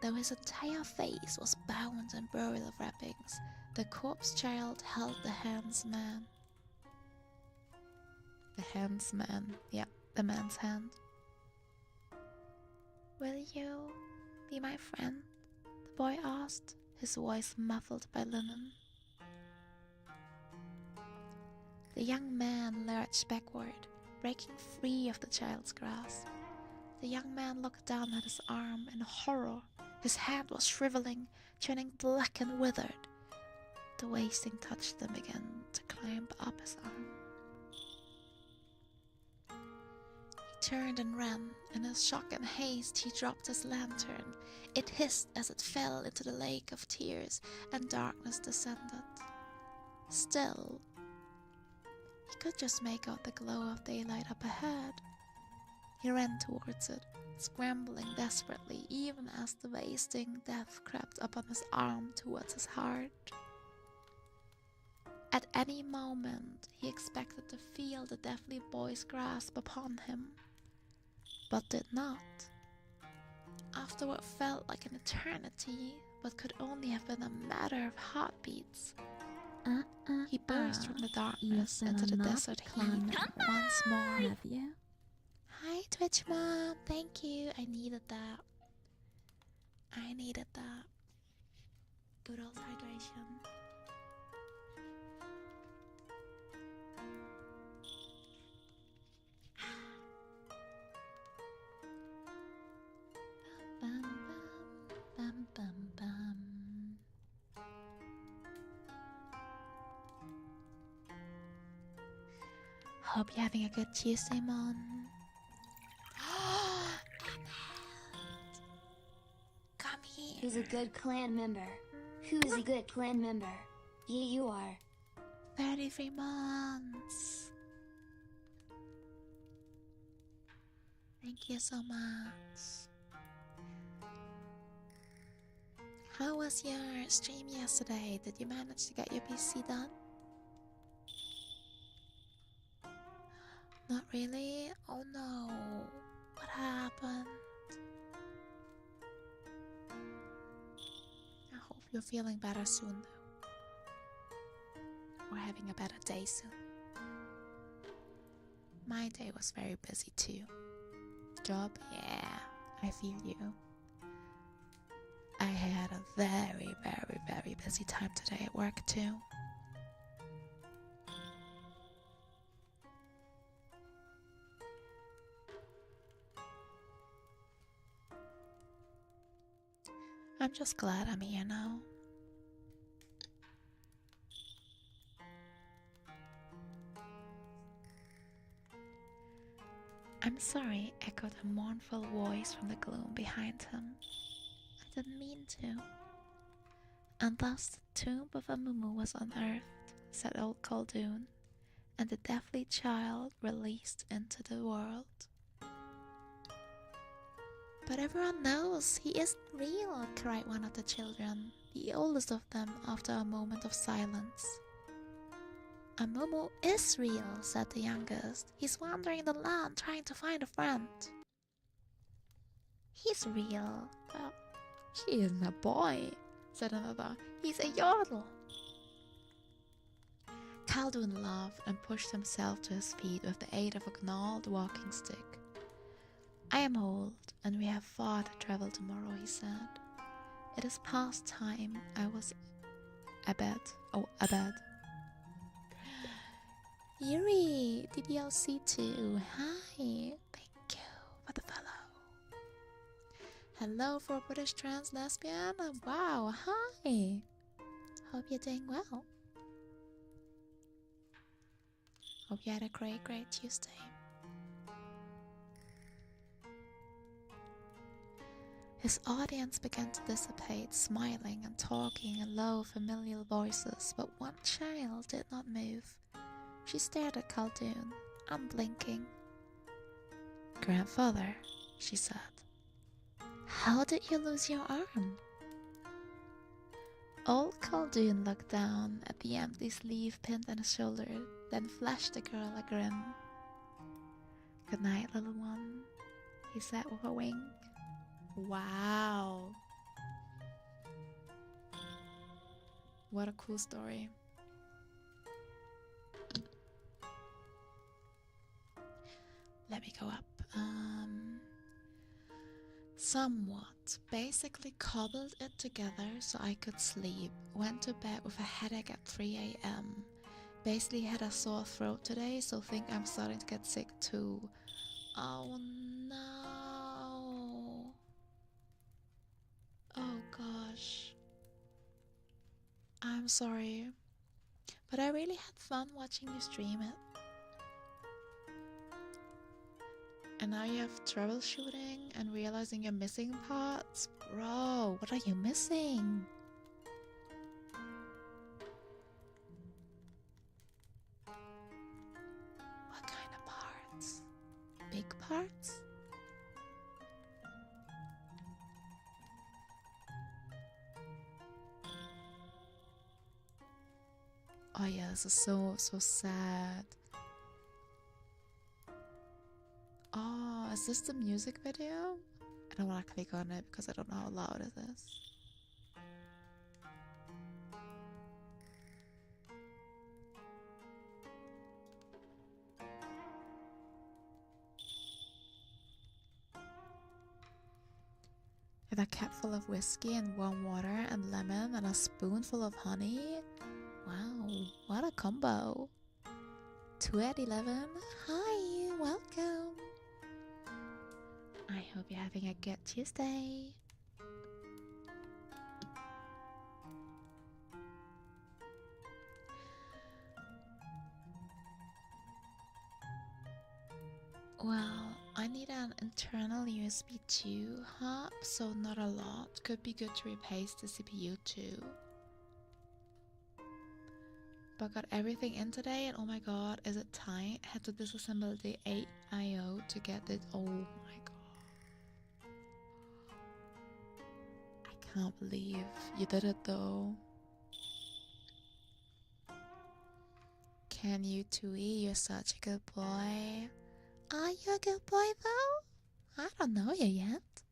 [SPEAKER 3] Though his entire face was bound in burial wrappings, the corpse child held the handsman. The handsman, yeah, the man's hand. "Will you be my friend?" the boy asked, his voice muffled by linen. The young man lurched backward, breaking free of the child's grasp. The young man looked down at his arm in horror. His hand was shriveling, turning black and withered. The wasting touch then began to climb up his arm. He turned and ran. In his shock and haste, he dropped his lantern. It hissed as it fell into the lake of tears, and darkness descended. Still, he could just make out the glow of daylight up ahead. He ran towards it, scrambling desperately, even as the wasting death crept up on his arm towards his heart. At any moment, he expected to feel the deathly boy's grasp upon him, but did not. After what felt like an eternity, but could only have been a matter of heartbeats, he burst from the darkness into the desert heat once more.
[SPEAKER 2] Have you?
[SPEAKER 3] Hi, Twitch Mom. Thank you. I needed that. I needed that. Good old hydration. Bum, bum, bum, bum. Hope you're having a good Tuesday, Mom. Come here.
[SPEAKER 5] Who's a good clan member? Who's a good clan member? Yeah, you are.
[SPEAKER 3] 33 months. Thank you so much. How was your stream yesterday? Did you manage to get your PC done? Not really? Oh no. What happened? I hope you're feeling better soon though. Or having a better day soon. My day was very busy too. Job? Yeah, I feel you. I had a very, very, very busy time today at work too. I'm just glad I'm here now. I'm sorry, echoed a mournful voice from the gloom behind him. I didn't mean to. And thus the tomb of a Mumu was unearthed, said old Khaldun, and the deathly child released into the world. But everyone knows he isn't real, cried one of the children, the oldest of them after a moment of silence. A Mumu is real, said the youngest. He's wandering the land trying to find a friend. He's real. He isn't a boy, said another. He's a yodel. Khaldun laughed and pushed himself to his feet with the aid of a gnarled walking stick. I am old, and we have far to travel tomorrow, he said. It is past time. I was abed. Oh, abed. Yuri, DBLC2, hi. Thank you for the follow. Hello for British trans lesbian. Wow, hi. Hope you're doing well. Hope you had a great Tuesday. His audience began to dissipate, smiling and talking in low, familiar voices, but one child did not move. She stared at Khaldun, unblinking. Grandfather, she said, how did you lose your arm? Old Khaldun looked down at the empty sleeve pinned on his shoulder, then flashed the girl a grin. Good night, little one, he said with a wink. Wow. What a cool story. Let me go up. Somewhat. Basically cobbled it together so I could sleep. Went to bed with a headache at 3 a.m. Basically had a sore throat today, so think I'm starting to get sick too. Oh no. Oh gosh. I'm sorry. But I really had fun watching you stream it. And now you have troubleshooting and realizing you're missing parts? Bro, what are you missing? What kind of parts? Big parts? Oh yeah, this is so sad. Oh, is this the music video? I don't want to click on it because I don't know how loud it is. With a cap full of whiskey and warm water and lemon and a spoonful of honey. Wow, what a combo. 2 at 11. Hi, welcome. I hope you're having a good Tuesday. Well, I need an internal USB 2 hub, so not a lot. Could be good to replace the CPU too. But got everything in today, and oh my god, is it tight? Had to disassemble the 8IO to get it. Oh my god. I can't believe you did it though. Can you tweet? You're such a good boy. Are you a good boy though? I don't know you yet.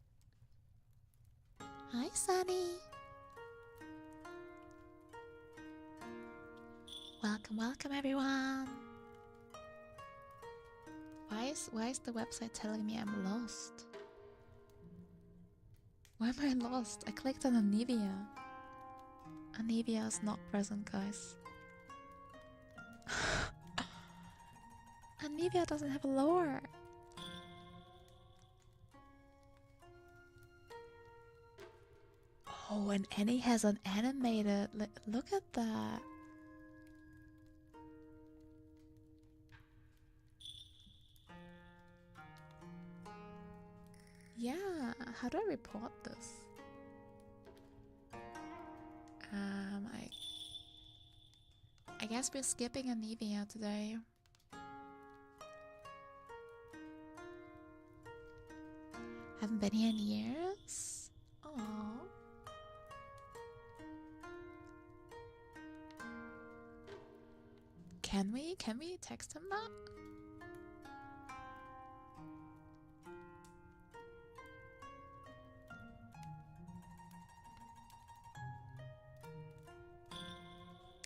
[SPEAKER 3] Hi, Sunny. Welcome, welcome everyone. Why is the website telling me I'm lost? Why am I lost? I clicked on Anivia. Anivia is not present, guys. Anivia doesn't have a lore. Oh, and Annie has an animated. Look at that. Yeah, how do I report this? I guess we're skipping Anivia today. Haven't been here in years. Aww. Can we text him that?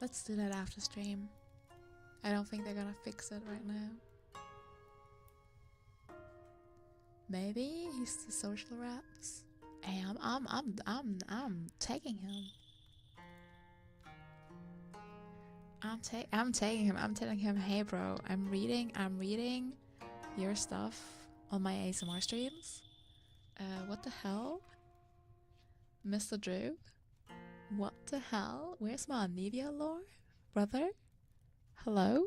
[SPEAKER 3] Let's do that after stream. I don't think they're gonna fix it right now. Maybe he's the social reps. Hey, I'm taking him. I'm taking him. I'm telling him, hey bro, I'm reading your stuff on my ASMR streams. What the hell? Mr. Drew? What the hell? Where's my Anivia lore? Brother? Hello?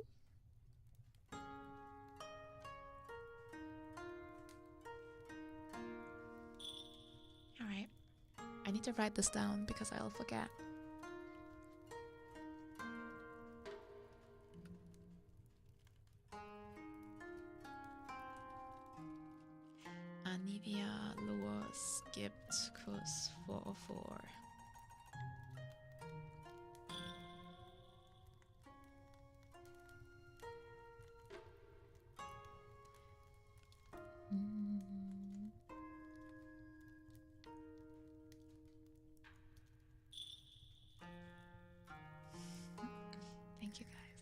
[SPEAKER 3] Alright. I need to write this down because I'll forget. Anivia lore skipped course 404. Thank you guys.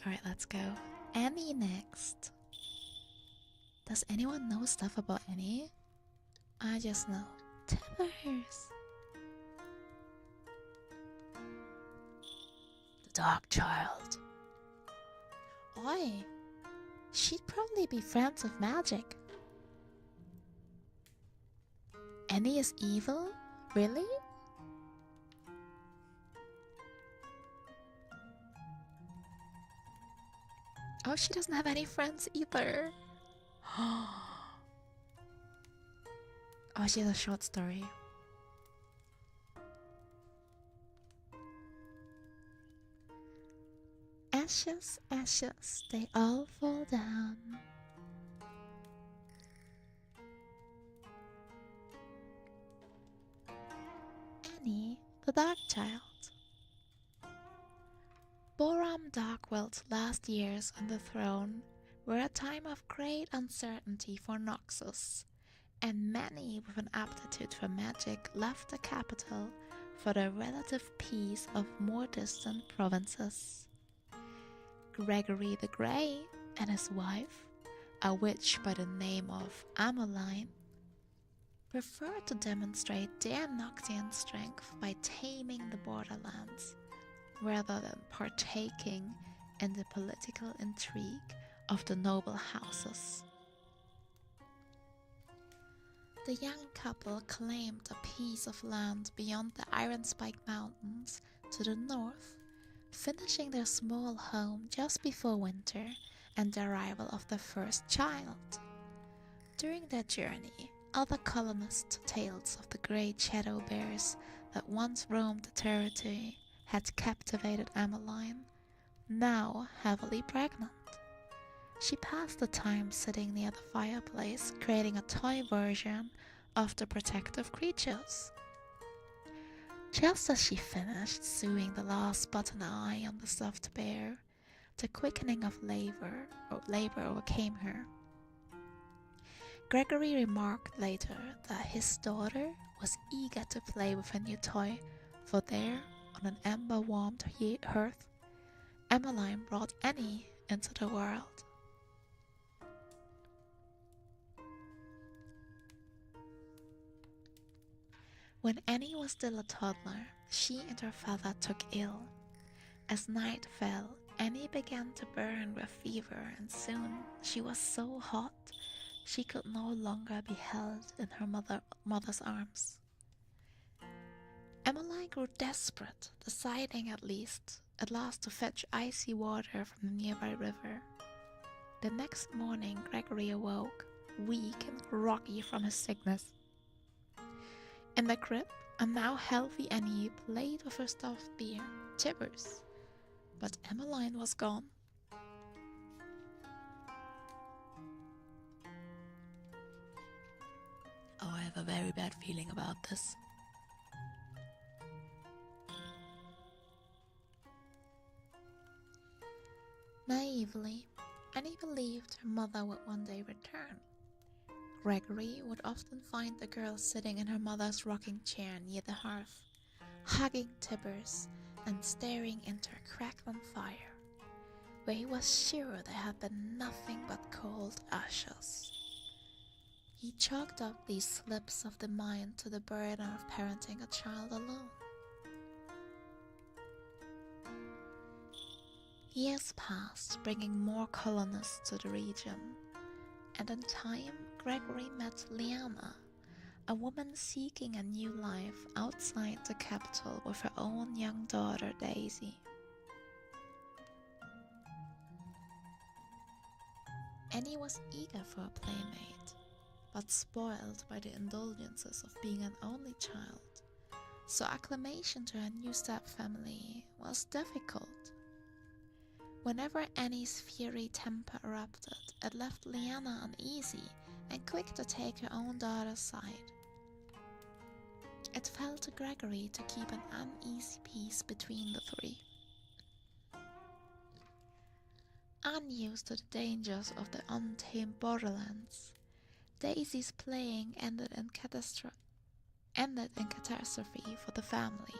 [SPEAKER 3] Alright, let's go. Annie next. Does anyone know stuff about Annie? I just know Timbers. The Dark Child. Oi, she'd probably be friends with magic. Annie is evil? Really? Oh, she doesn't have any friends either. Oh, she has a short story. Ashes, ashes, they all fall down. Annie, the Dark Child. Boram Darkwell's last years on the throne were a time of great uncertainty for Noxus, and many with an aptitude for magic left the capital for the relative peace of more distant provinces. Gregory the Grey and his wife, a witch by the name of Ameline, preferred to demonstrate their Noxian strength by taming the borderlands, rather than partaking in the political intrigue of the noble houses. The young couple claimed a piece of land beyond the Iron Spike Mountains to the north, finishing their small home just before winter and the arrival of their first child. During their journey, other colonists' tales of the great shadow bears that once roamed the territory had captivated Emmeline, now heavily pregnant. She passed the time sitting near the fireplace, creating a toy version of the protective creatures. Just as she finished sewing the last button eye on the stuffed bear, the quickening of labor overcame her. Gregory remarked later that his daughter was eager to play with a new toy, for there, on an ember-warmed hearth, Emmeline brought Annie into the world. When Annie was still a toddler, she and her father took ill. As night fell, Annie began to burn with fever, and soon she was so hot she could no longer be held in her mother's arms. Emmeline grew desperate, deciding at last to fetch icy water from the nearby river. The next morning, Gregory awoke, weak and groggy from his sickness. In the crib, a now healthy Annie played with her stuffed bear, Tibbers, but Emmeline was gone. Oh, I have a very bad feeling about this. Naively, Annie believed her mother would one day return. Gregory would often find the girl sitting in her mother's rocking chair near the hearth, hugging Tibbers and staring into a crackling fire, where he was sure there had been nothing but cold ashes. He chalked up these slips of the mind to the burden of parenting a child alone. Years passed, bringing more colonists to the region, and in time Gregory met Liana, a woman seeking a new life outside the capital with her own young daughter Daisy. Annie was eager for a playmate, but spoiled by the indulgences of being an only child, so acclimation to her new stepfamily was difficult. Whenever Annie's fiery temper erupted, it left Liana uneasy and quick to take her own daughter's side. It fell to Gregory to keep an uneasy peace between the three. Unused to the dangers of the untamed borderlands, Daisy's playing ended in catastrophe for the family.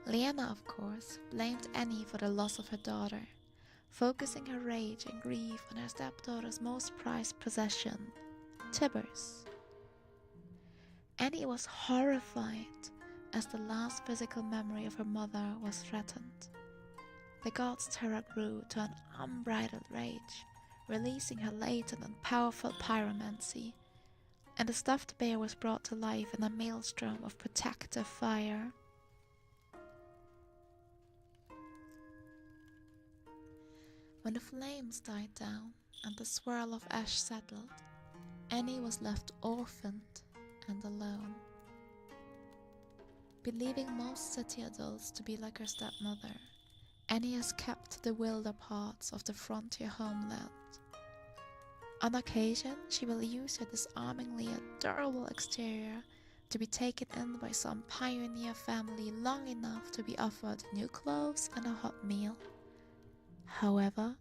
[SPEAKER 3] Liana, of course, blamed Annie for the loss of her daughter, focusing her rage and grief on her stepdaughter's most prized possession, Tibbers. Annie was horrified as the last physical memory of her mother was threatened. The god's terror grew to an unbridled rage, releasing her latent and powerful pyromancy, and the stuffed bear was brought to life in a maelstrom of protective fire. When the flames died down and the swirl of ash settled, Annie was left orphaned and alone. Believing most city adults to be like her stepmother, Annie has kept the wilder parts of the frontier homeland. On occasion, she will use her disarmingly adorable exterior to be taken in by some pioneer family long enough to be offered new clothes and a hot meal. However,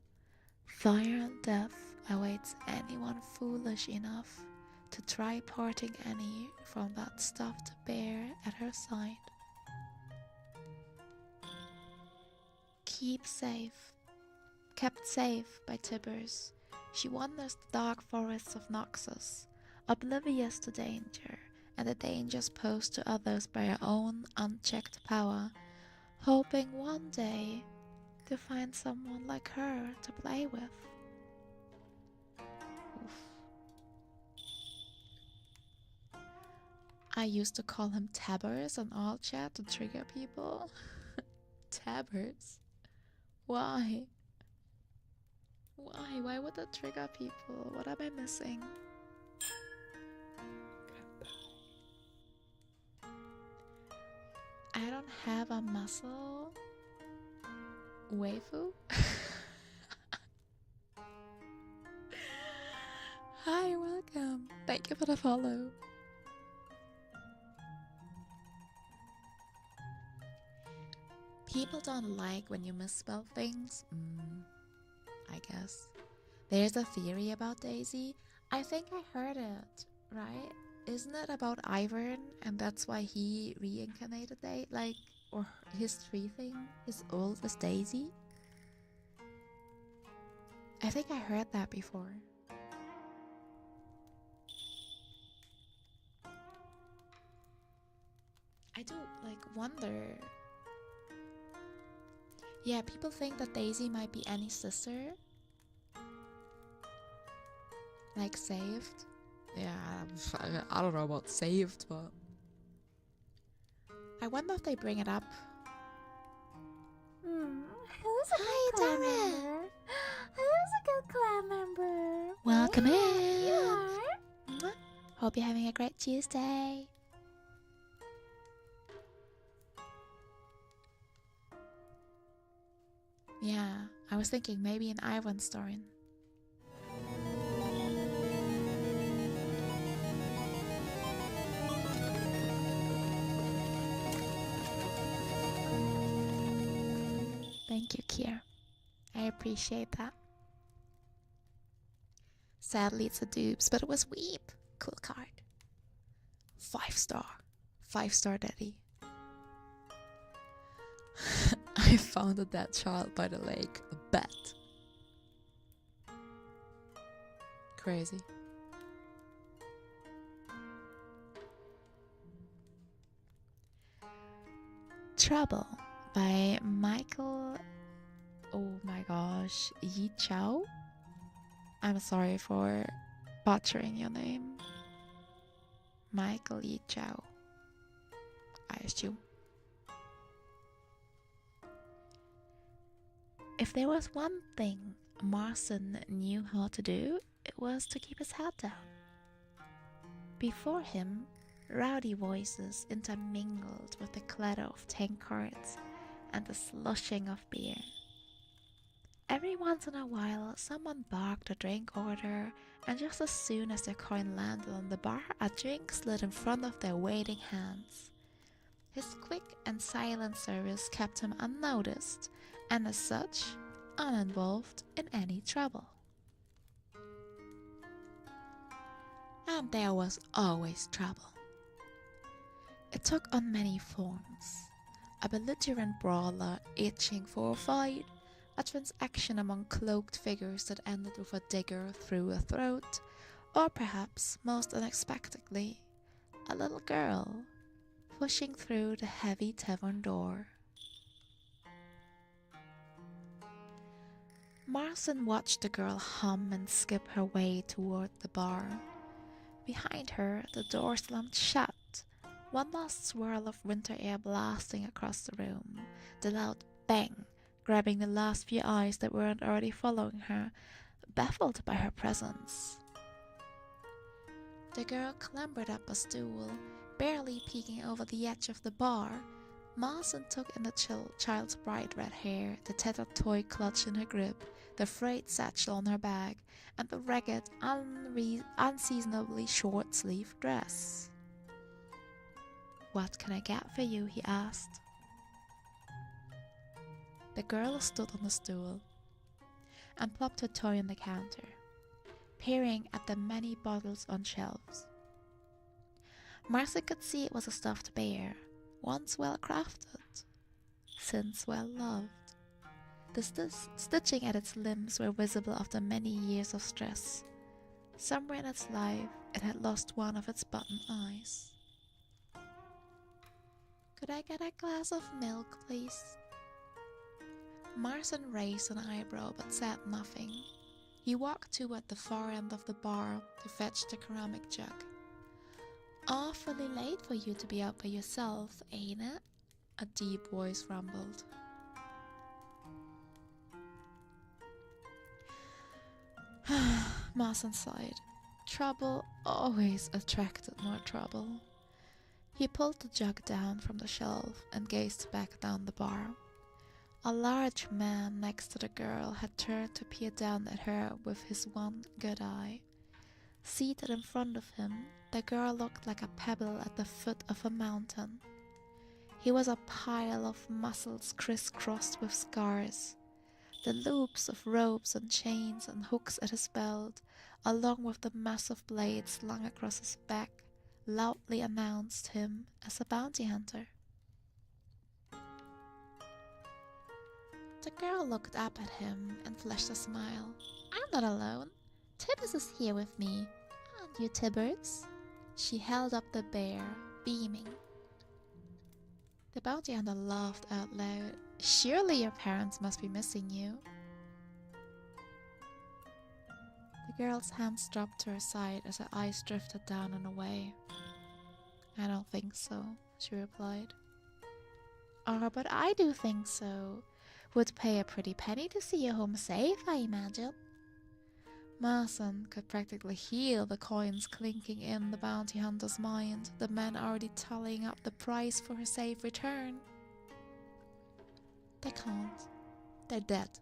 [SPEAKER 3] fire and death awaits anyone foolish enough to try parting Annie from that stuffed bear at her side. Kept safe by Tibbers, she wanders the dark forests of Noxus, oblivious to danger and the dangers posed to others by her own unchecked power, hoping one day to find someone like her to play with. Oof. I used to call him Tabbers on all chat to trigger people. Tabbers? Why? Why? Why would that trigger people? What am I missing? I don't have a muscle waifu. Hi, welcome. Thank you for the follow. People don't like when you misspell things. I guess. There's a theory about Daisy. I think I heard it, right? Isn't it about Ivern and that's why he reincarnated or his tree thing is old as Daisy? I think I heard that before. I do wonder. Yeah, people think that Daisy might be Annie's sister. Like saved. Yeah, I don't know about saved, but I wonder if they bring it up.
[SPEAKER 2] Who's a good clan member? Who's a good clan member?
[SPEAKER 3] Welcome in.
[SPEAKER 2] You are?
[SPEAKER 3] Mwah. Hope you're having a great Tuesday. Yeah, I was thinking maybe an Ivan story. Thank you, Kier. I appreciate that. Sadly, it's a dupes, but it was Weep. Cool card. 5 star. 5 star daddy. I found a dead child by the lake. A bet. Crazy. Trouble by Michael. Oh my gosh. Yi Chao? I'm sorry for butchering your name. Michael Yi Chao. I assume. If there was one thing Marson knew how to do, it was to keep his head down. Before him, rowdy voices intermingled with the clatter of tankards and the slushing of beer. Every once in a while, someone barked a drink order, and just as soon as their coin landed on the bar, a drink slid in front of their waiting hands. His quick and silent service kept him unnoticed, and as such, uninvolved in any trouble. And there was always trouble. It took on many forms. A belligerent brawler itching for a fight, a transaction among cloaked figures that ended with a dagger through a throat, or perhaps, most unexpectedly, a little girl pushing through the heavy tavern door. Marson watched the girl hum and skip her way toward the bar. Behind her, the door slammed shut, one last swirl of winter air blasting across the room, the loud bang grabbing the last few eyes that weren't already following her, baffled by her presence. The girl clambered up a stool, barely peeking over the edge of the bar. Marson took in the child's bright red hair, the tattered toy clutch in her grip, the frayed satchel on her back, and the ragged, unseasonably short-sleeved dress. "What can I get for you?" he asked. The girl stood on the stool, and plopped her toy on the counter, peering at the many bottles on shelves. Marcy could see it was a stuffed bear, once well crafted, since well loved. The stitching at its limbs were visible after many years of stress. Somewhere in its life, it had lost one of its button eyes. "Could I get a glass of milk, please?" Marson raised an eyebrow but said nothing. He walked toward the far end of the bar to fetch the ceramic jug. "Awfully late for you to be out by yourself, ain't it?" a deep voice rumbled. Marson sighed. Trouble always attracted more trouble. He pulled the jug down from the shelf and gazed back down the bar. A large man next to the girl had turned to peer down at her with his one good eye. Seated in front of him, the girl looked like a pebble at the foot of a mountain. He was a pile of muscles crisscrossed with scars. The loops of ropes and chains and hooks at his belt, along with the massive blades slung across his back, loudly announced him as a bounty hunter. The girl looked up at him and flashed a smile. "I'm not alone. Tibbers is here with me. Aren't you, Tibbers?" She held up the bear, beaming. The bounty hunter laughed out loud. "Surely your parents must be missing you." The girl's hands dropped to her side as her eyes drifted down and away. "I don't think so," she replied. "Oh, but I do think so. Would pay a pretty penny to see you home safe, I imagine." Marson could practically hear the coins clinking in the bounty hunter's mind, the men already tallying up the price for her safe return. "They can't. They're dead."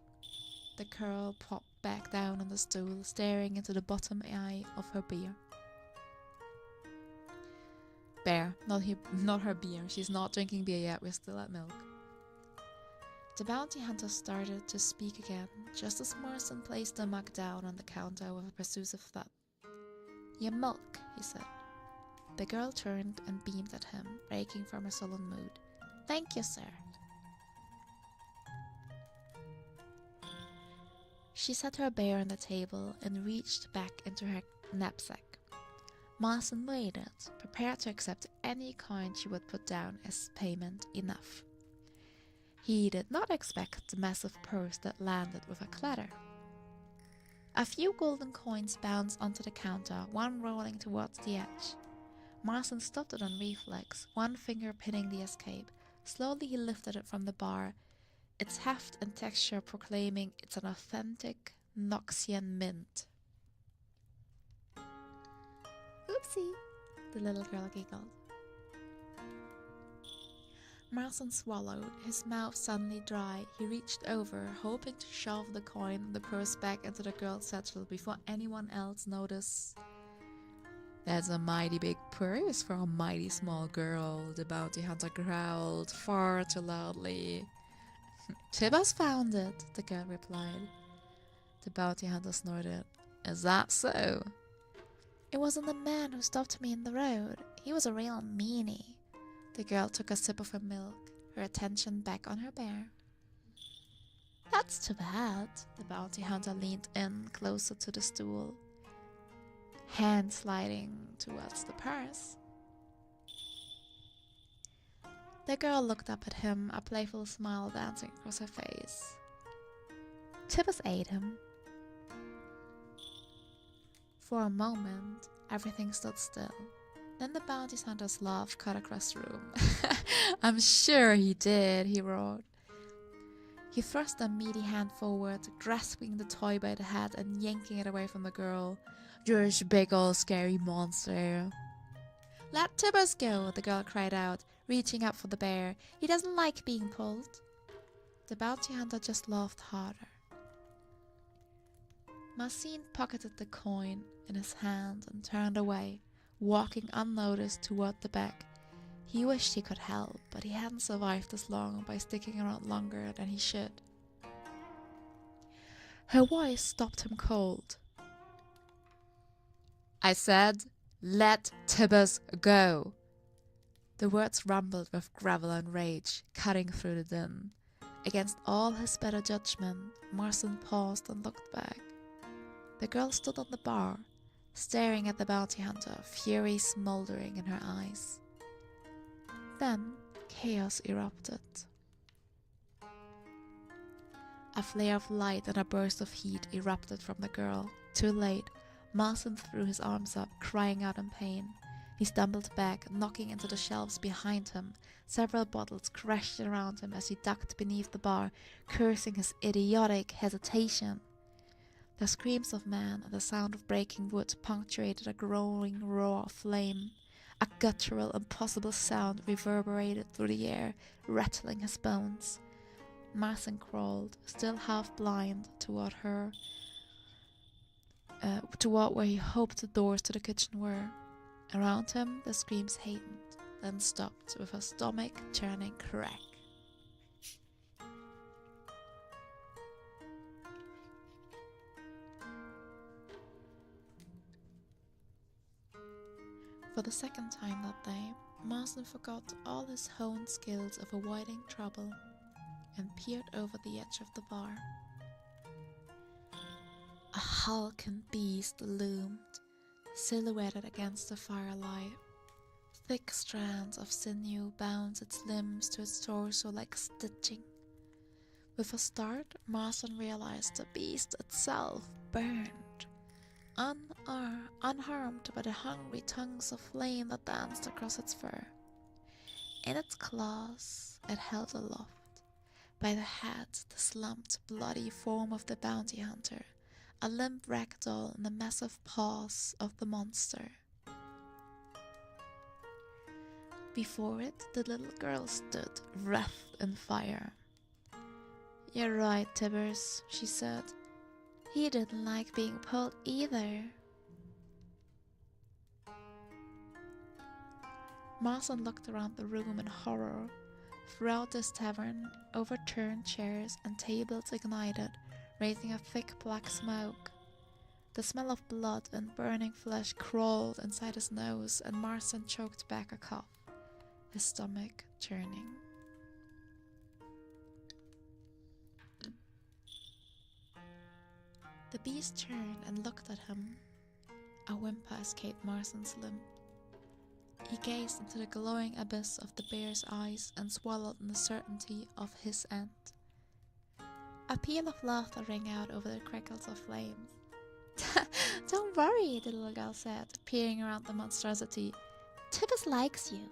[SPEAKER 3] The girl popped back down on the stool, staring into the bottom eye of her beer. Bear, not her beer. She's not drinking beer yet. We're still at milk. The bounty hunter started to speak again, just as Marson placed the mug down on the counter with a persuasive thud. "Your milk," he said. The girl turned and beamed at him, breaking from her sullen mood. "Thank you, sir." She set her bear on the table and reached back into her knapsack. Marson waited, prepared to accept any coin she would put down as payment enough. He did not expect the massive purse that landed with a clatter. A few golden coins bounced onto the counter, one rolling towards the edge. Marson stopped it on reflex, one finger pinning the escape. Slowly he lifted it from the bar, its heft and texture proclaiming it's an authentic Noxian mint. "Oopsie," the little girl giggled. Marson swallowed, his mouth suddenly dry. He reached over, hoping to shove the coin and the purse back into the girl's satchel before anyone else noticed. "That's a mighty big purse for a mighty small girl," the bounty hunter growled far too loudly. "Tibbers found it," the girl replied. The bounty hunter snorted. "Is that so?" "It wasn't the man who stopped me in the road. He was a real meanie." The girl took a sip of her milk, her attention back on her bear. "That's too bad." The bounty hunter leaned in closer to the stool, hand sliding towards the purse. The girl looked up at him, a playful smile dancing across her face. Tibbers ate him. For a moment, everything stood still. Then the bounty hunter's laugh cut across the room. "I'm sure he did," he roared. He thrust a meaty hand forward, grasping the toy by the head and yanking it away from the girl. "You're a big old scary monster." "Let Tibbers go," the girl cried out, reaching up for the bear. "He doesn't like being pulled." The bounty hunter just laughed harder. Marcin pocketed the coin in his hand and turned away, walking unnoticed toward the back. He wished he could help, but he hadn't survived this long by sticking around longer than he should. Her voice stopped him cold. I said, let Tibbers go. The words rumbled with gravel and rage, cutting through the din. Against all his better judgment, Marston paused and looked back. The girl stood on the bar, staring at the bounty hunter, fury smoldering in her eyes. Then chaos erupted. A flare of light and a burst of heat erupted from the girl. Too late, Marston threw his arms up, crying out in pain. He stumbled back, knocking into the shelves behind him. Several bottles crashed around him as he ducked beneath the bar, cursing his idiotic hesitation. The screams of men and the sound of breaking wood punctuated a growing roar of flame. A guttural, impossible sound reverberated through the air, rattling his bones. Marston crawled, still half blind, toward where he hoped the doors to the kitchen were. Around him, the screams heightened, then stopped with a stomach-churning crack. For the second time that day, Marston forgot all his honed skills of avoiding trouble and peered over the edge of the bar. A hulking beast loomed, silhouetted against the firelight. Thick strands of sinew bound its limbs to its torso like stitching. With a start, Marston realized the beast itself burned, unharmed by the hungry tongues of flame that danced across its fur. In its claws, it held aloft, by the head, the slumped, bloody form of the bounty hunter, a limp ragdoll in the massive paws of the monster. Before it, the little girl stood, wreathed in fire. "You're right, Tibbers," she said. "He didn't like being pulled either." Marston looked around the room in horror. Throughout this tavern, overturned chairs and tables ignited, raising a thick black smoke. The smell of blood and burning flesh crawled inside his nose, and Marston choked back a cough, his stomach churning. The beast turned and looked at him. A whimper escaped Marston's lip. He gazed into the glowing abyss of the bear's eyes and swallowed in the certainty of his end. A peal of laughter rang out over the crackles of flames. "Don't worry," the little girl said, peering around the monstrosity. "Tibbers likes you."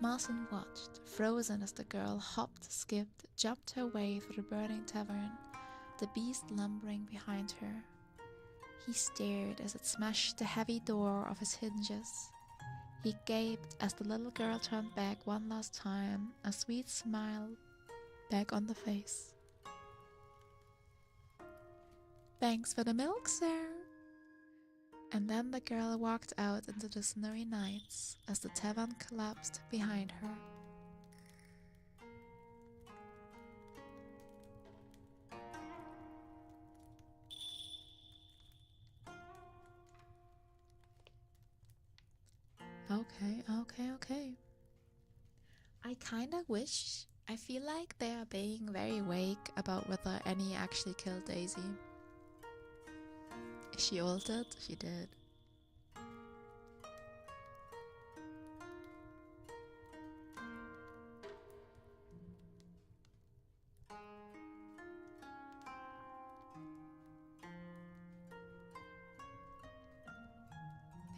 [SPEAKER 3] Marston watched, frozen as the girl hopped, skipped, jumped her way through the burning tavern, the beast lumbering behind her. He stared as it smashed the heavy door of his hinges. He gaped as the little girl turned back one last time, a sweet smile back on the face. "Thanks for the milk, sir." And then the girl walked out into the snowy nights as the tavern collapsed behind her. Okay. I kinda wish. I feel like they are being very vague about whether Annie actually killed Daisy. She ulted? She did.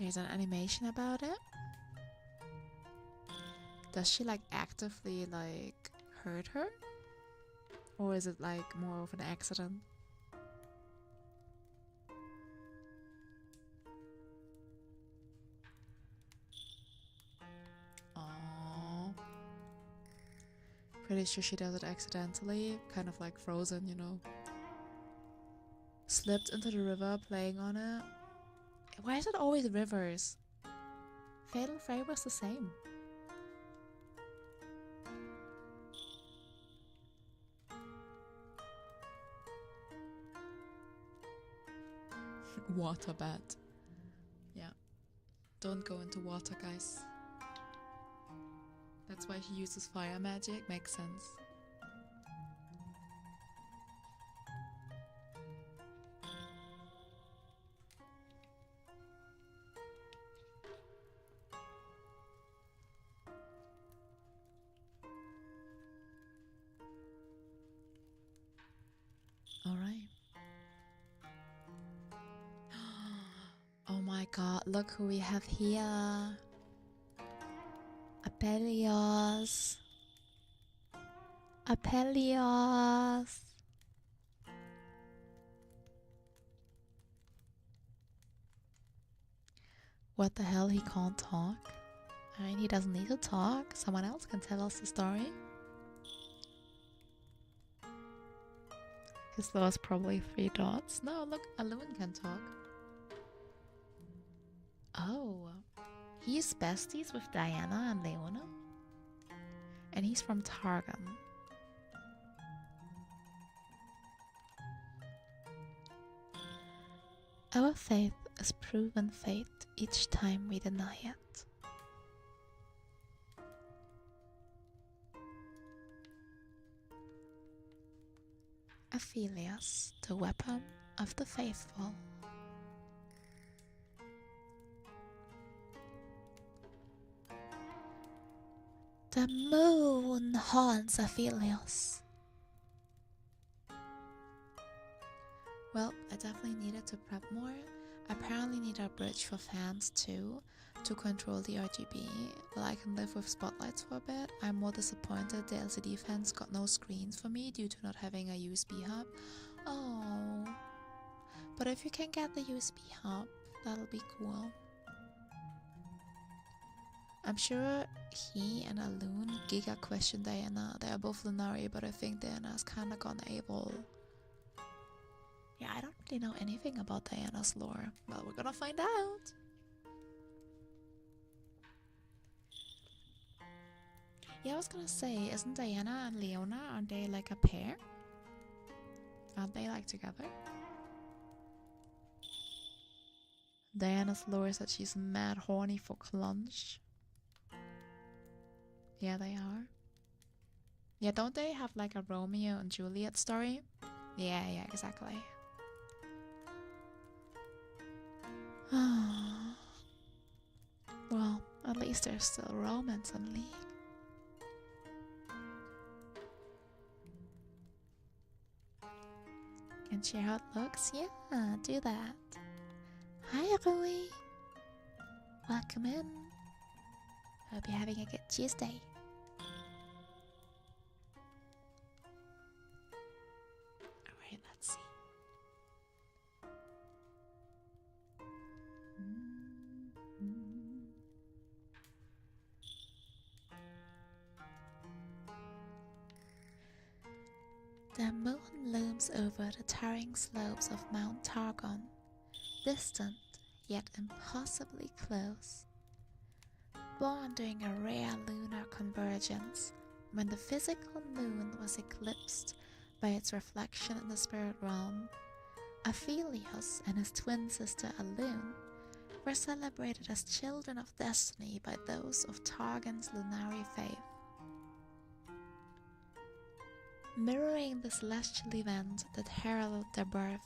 [SPEAKER 3] There's an animation about it. Does she like actively like hurt her? Or is it like more of an accident? Aww. Pretty sure she does it accidentally, kind of like Frozen, you know. Slipped into the river playing on it. Why is it always rivers? Fatal Frame was the same. Water bed. Yeah. Don't go into water, guys. That's why he uses fire magic. Makes sense. Alright. Oh my god, look who we have here. Apelios. Apelios. What the hell, he can't talk? I mean, he doesn't need to talk. Someone else can tell us the story. His lore is probably 3 dots. No, look, Alun can talk. Oh. He's besties with Diana and Leona. And he's from Targan. Our faith is proven fate each time we deny it. Aphelios, the weapon of the faithful. The moon haunts Aphelios. Well, I definitely needed to prep more. I apparently need a bridge for fans too, to control the RGB. Well, I can live with spotlights for a bit. I'm more disappointed the LCD fans got no screens for me due to not having a USB hub. Oh, but if you can get the USB hub, that'll be cool. I'm sure he and Alun giga question Diana. They are both Lunari, but I think Diana's kinda gone able. Yeah, I don't really know anything about Diana's lore. Well, we're gonna find out. Yeah, I was gonna say, isn't Diana and Leona, aren't they like a pair? Aren't they like together? Diana's lore is that she's mad horny for Clunch. Yeah, they are. Yeah, don't they have like a Romeo and Juliet story? Yeah, exactly. Well, at least there's still romance in League. Can share how it looks? Yeah, do that. Hi, Rui. Welcome in. Hope you're having a good Tuesday. Alright, let's see. The moon looms over the towering slopes of Mount Targon, distant yet impossibly close. Born during a rare lunar convergence, when the physical moon was eclipsed by its reflection in the spirit realm, Aphelios and his twin sister Alun were celebrated as children of destiny by those of Targon's Lunari faith. Mirroring the celestial event that heralded their birth,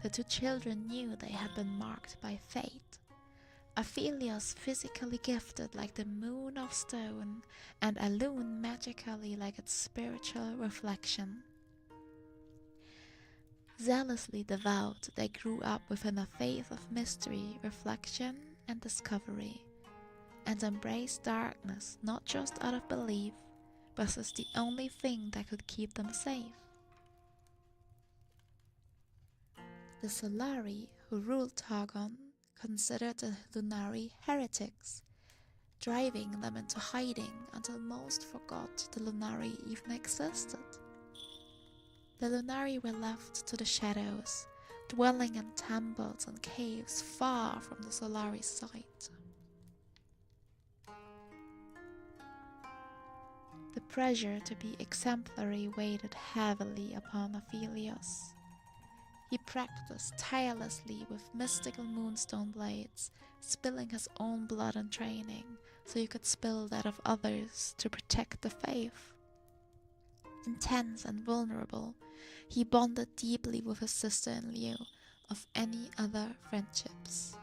[SPEAKER 3] the two children knew they had been marked by fate. Aphelios physically gifted like the moon of stone, and Alun magically like its spiritual reflection. Zealously devout, they grew up within a faith of mystery, reflection, and discovery, and embraced darkness not just out of belief, but as the only thing that could keep them safe. The Solari who ruled Targon considered the Lunari heretics, driving them into hiding until most forgot the Lunari even existed. The Lunari were left to the shadows, dwelling in temples and caves far from the Solari sight. The pressure to be exemplary weighed heavily upon Aphelios. He practiced tirelessly with mystical moonstone blades, spilling his own blood in training so he could spill that of others to protect the faith. Intense and vulnerable, he bonded deeply with his sister in lieu of any other friendships.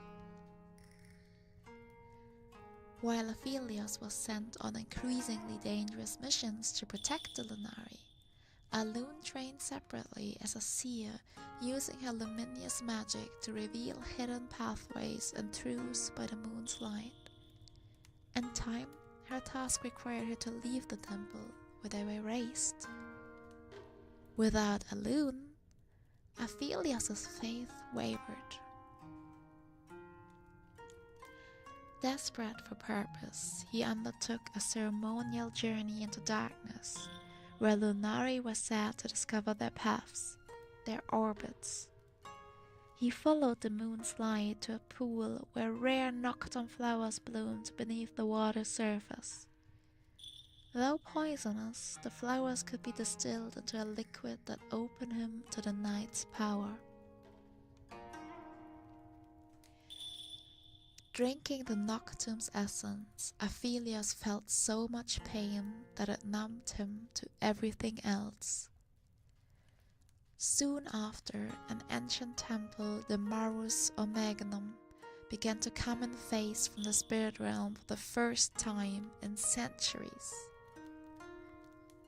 [SPEAKER 3] While Aphelios was sent on increasingly dangerous missions to protect the Lunari, Alun trained separately as a seer, using her luminous magic to reveal hidden pathways and truths by the moon's light. In time, her task required her to leave the temple where they were raised. Without Alun, Aphelios' faith wavered. Desperate for purpose, he undertook a ceremonial journey into darkness, where Lunari were said to discover their paths, their orbits. He followed the moon's light to a pool where rare nocturne flowers bloomed beneath the water's surface. Though poisonous, the flowers could be distilled into a liquid that opened him to the night's power. Drinking the nocturne's essence, Aphelios felt so much pain that it numbed him to everything else. Soon after, an ancient temple, the Marus Omeganum, began to come in face from the spirit realm for the first time in centuries.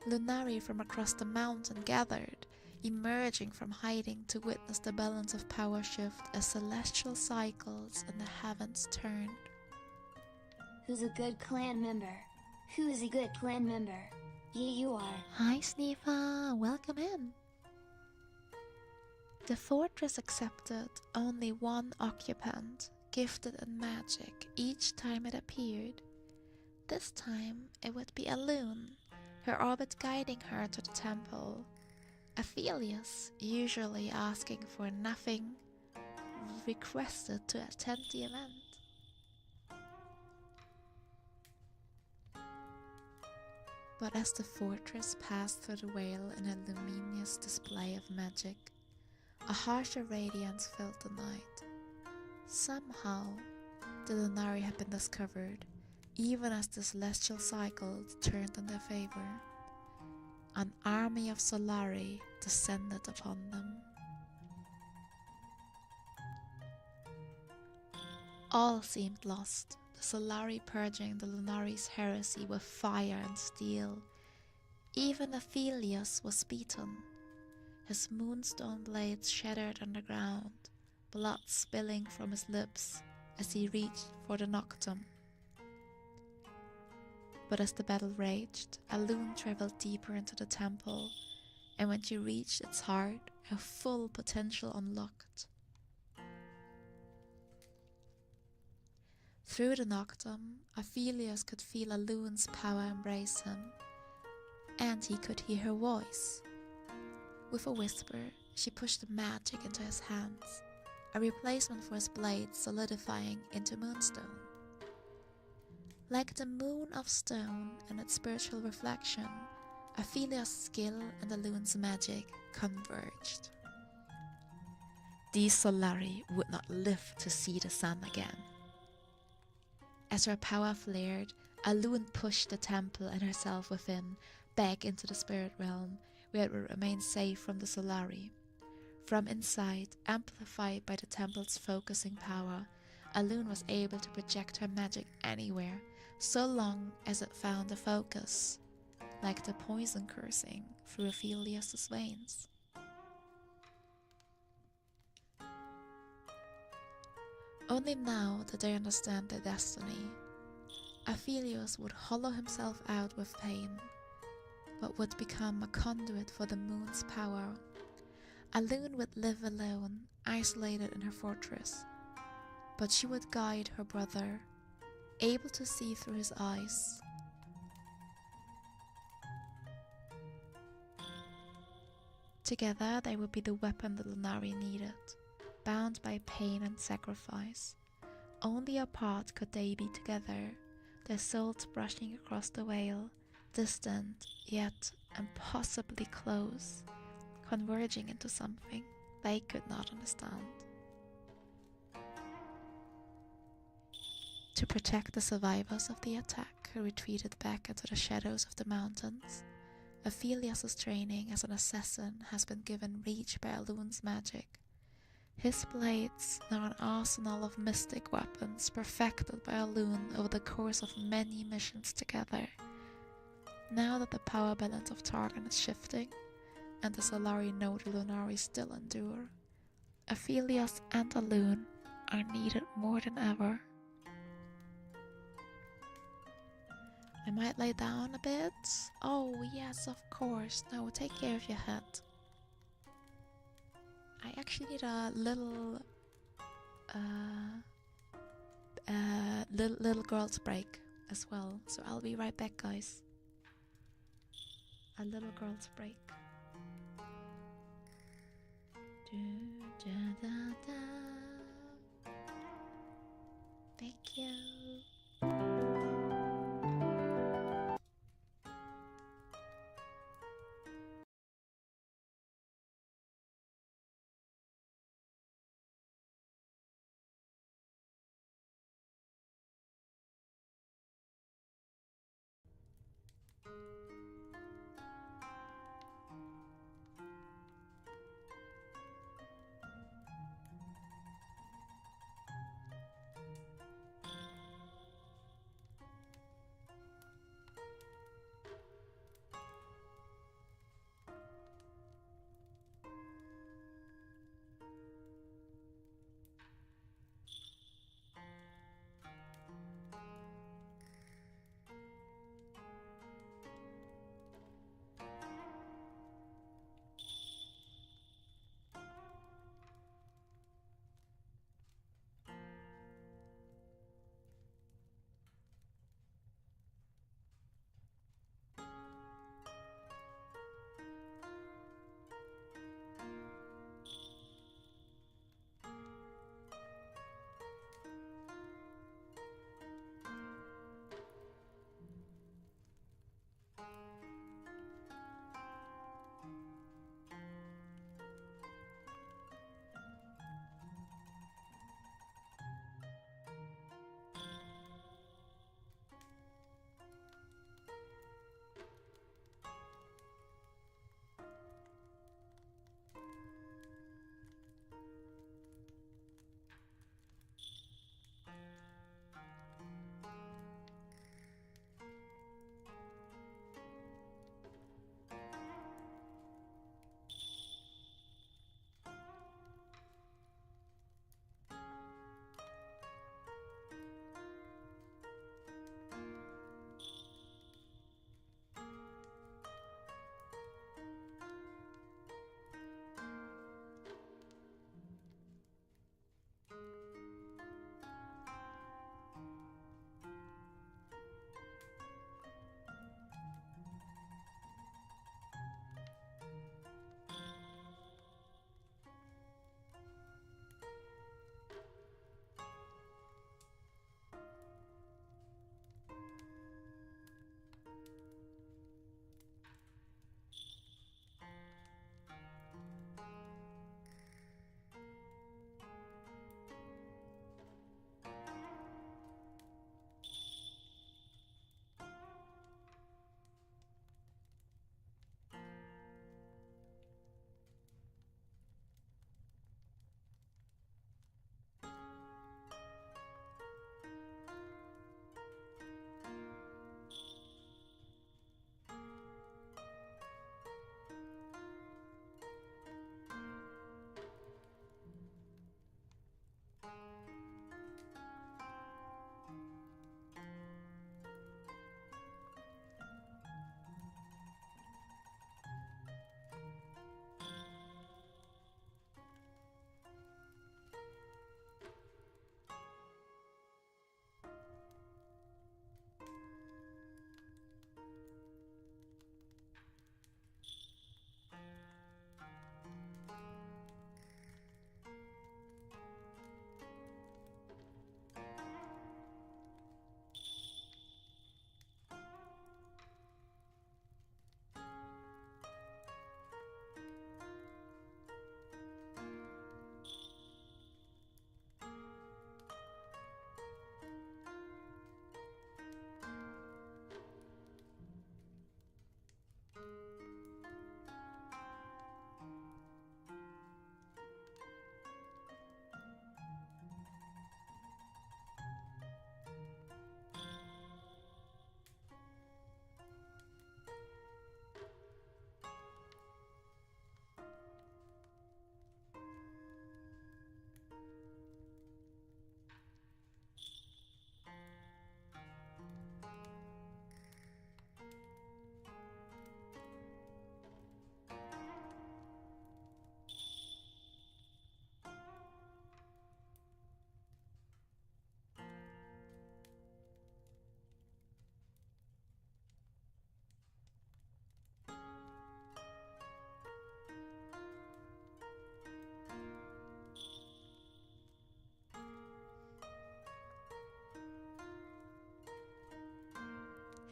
[SPEAKER 3] Lunari from across the mountain gathered, emerging from hiding to witness the balance of power shift as celestial cycles in the heavens turned.
[SPEAKER 5] Who's a good clan member? Who is a good clan member? Yeah, you are.
[SPEAKER 3] Hi Sneefa, welcome in. The fortress accepted only one occupant, gifted in magic each time it appeared. This time it would be Alun, her orbit guiding her to the temple. Aphelios, usually asking for nothing, requested to attend the event. But as the fortress passed through the veil in a luminous display of magic, a harsher radiance filled the night. Somehow, the Lunari had been discovered, even as the celestial cycles turned in their favor. An army of Solari descended upon them. All seemed lost, the Solari purging the Lunari's heresy with fire and steel. Even Aphelios was beaten, his moonstone blades shattered on the ground, blood spilling from his lips as he reached for the nocturne. But as the battle raged, Alun traveled deeper into the temple, and when she reached its heart, her full potential unlocked. Through the nocturne, Aphelios could feel Alun's power embrace him, and he could hear her voice. With a whisper, she pushed the magic into his hands, a replacement for his blade solidifying into moonstone. Like the moon of stone and its spiritual reflection, Aphelios' skill and Alun's magic converged. These Solari would not live to see the sun again. As her power flared, Alun pushed the temple and herself within, back into the spirit realm, where it would remain safe from the Solari. From inside, amplified by the temple's focusing power, Alun was able to project her magic anywhere, so long as it found a focus, like the poison coursing through Aphelios' veins. Only now did they understand their destiny. Aphelios would hollow himself out with pain, but would become a conduit for the moon's power. Alun would live alone, isolated in her fortress, but she would guide her brother, able to see through his eyes. Together they would be the weapon the Lunari needed, bound by pain and sacrifice. Only apart could they be together, their souls brushing across the veil, distant yet impossibly close, converging into something. They could not understand. To protect the survivors of the attack who retreated back into the shadows of the mountains, Aphelios' training as an assassin has been given reach by Alun's magic. His blades are an arsenal of mystic weapons perfected by Alun over the course of many missions together. Now that the power balance of Targon is shifting, and the Solari know the Lunari still endure, Aphelios and Alun are needed more than ever. I might lay down a bit. Oh yes, of course. No, take care of your head. I actually need a little little girl's break as well. So I'll be right back, guys. A little girl's break. Thank you.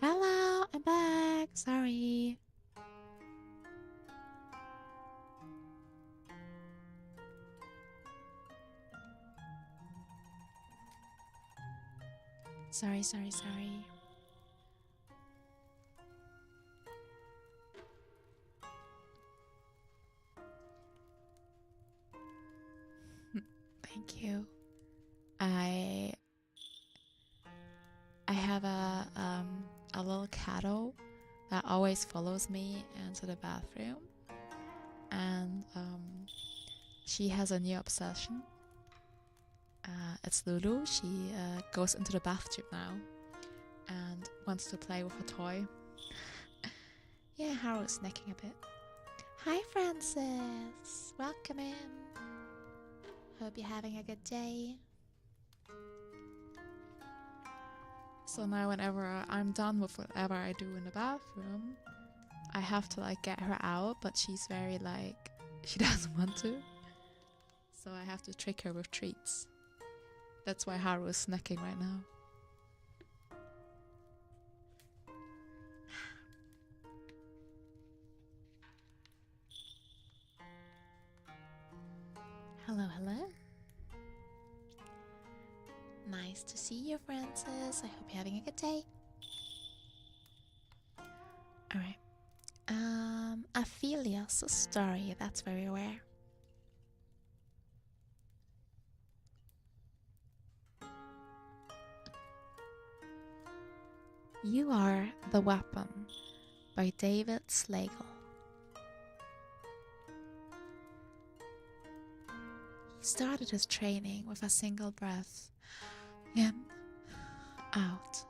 [SPEAKER 3] Hello, I'm back. Sorry. Sorry. Thank you. I have a little catto that always follows me into the bathroom, and she has a new obsession. It's Lulu. She goes into the bathtub now and wants to play with a toy. Yeah, Haru's necking a bit. Hi, Francis. Welcome in. Hope you're having a good day. So now whenever I'm done with whatever I do in the bathroom, I have to like get her out, but she's very like, she doesn't want to. So I have to trick her with treats. That's why Haru is snacking right now. Hello. Nice to see you, Francis. I hope you're having a good day. Alright. Aphelios story, that's very rare. You Are the Weapon by David Slagle. He started his training with a single breath. In, out.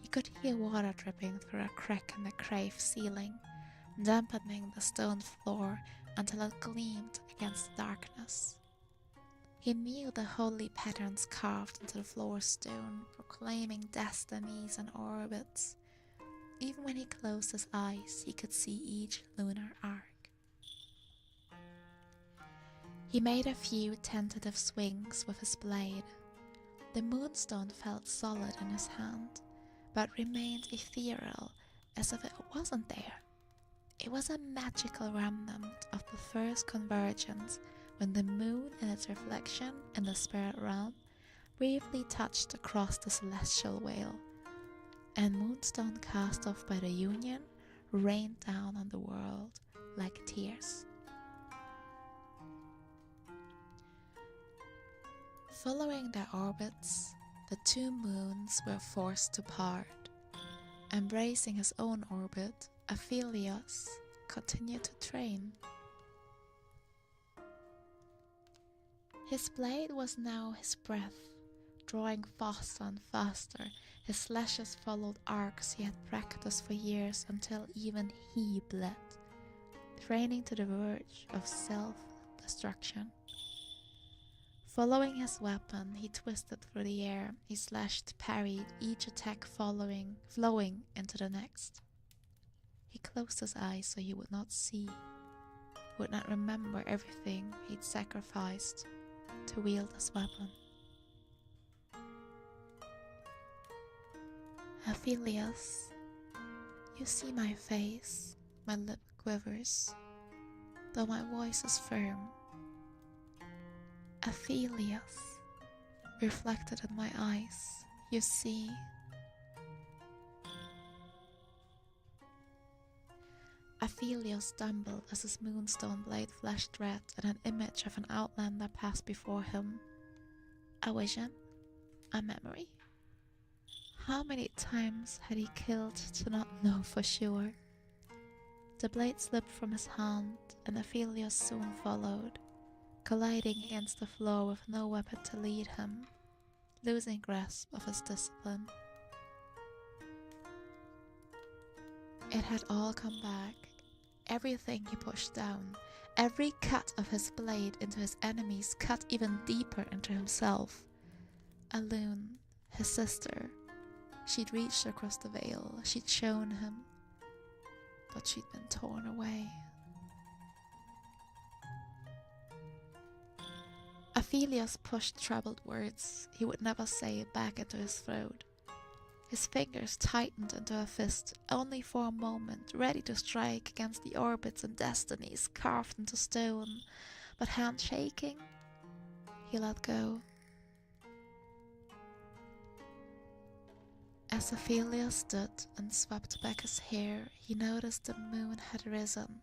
[SPEAKER 3] He could hear water dripping through a crack in the cave ceiling, dampening the stone floor until it gleamed against the darkness. He knew the holy patterns carved into the floor stone, proclaiming destinies and orbits. Even when he closed his eyes, he could see each lunar arc. He made a few tentative swings with his blade. The moonstone felt solid in his hand, but remained ethereal, as if it wasn't there. It was a magical remnant of the first convergence, when the moon and its reflection in the spirit realm briefly touched across the celestial veil, and moonstone cast off by the union rained down on the world like tears. Following their orbits, the two moons were forced to part. Embracing his own orbit, Aphelios continued to train. His blade was now his breath, drawing faster and faster. His slashes followed arcs he had practiced for years until even he bled, training to the verge of self-destruction. Following his weapon, he twisted through the air. He slashed, parried, each attack flowing into the next. He closed his eyes so he would not see, would not remember everything he'd sacrificed to wield his weapon. Aphelios, you see my face, my lip quivers, though my voice is firm. Aphelios, reflected in my eyes, you see. Aphelios stumbled as his moonstone blade flashed red and an image of an outlander passed before him. A vision? A memory? How many times had he killed to not know for sure? The blade slipped from his hand, and Aphelios soon followed, colliding against the floor with no weapon to lead him, losing grasp of his discipline. It had all come back. Everything he pushed down, every cut of his blade into his enemies cut even deeper into himself. Alune, his sister, she'd reached across the veil, she'd shown him, but she'd been torn away. Aphelios pushed troubled words he would never say back into his throat. His fingers tightened into a fist, only for a moment, ready to strike against the orbits and destinies carved into stone, but hand shaking, he let go. As Ophelia stood and swept back his hair, he noticed the moon had risen,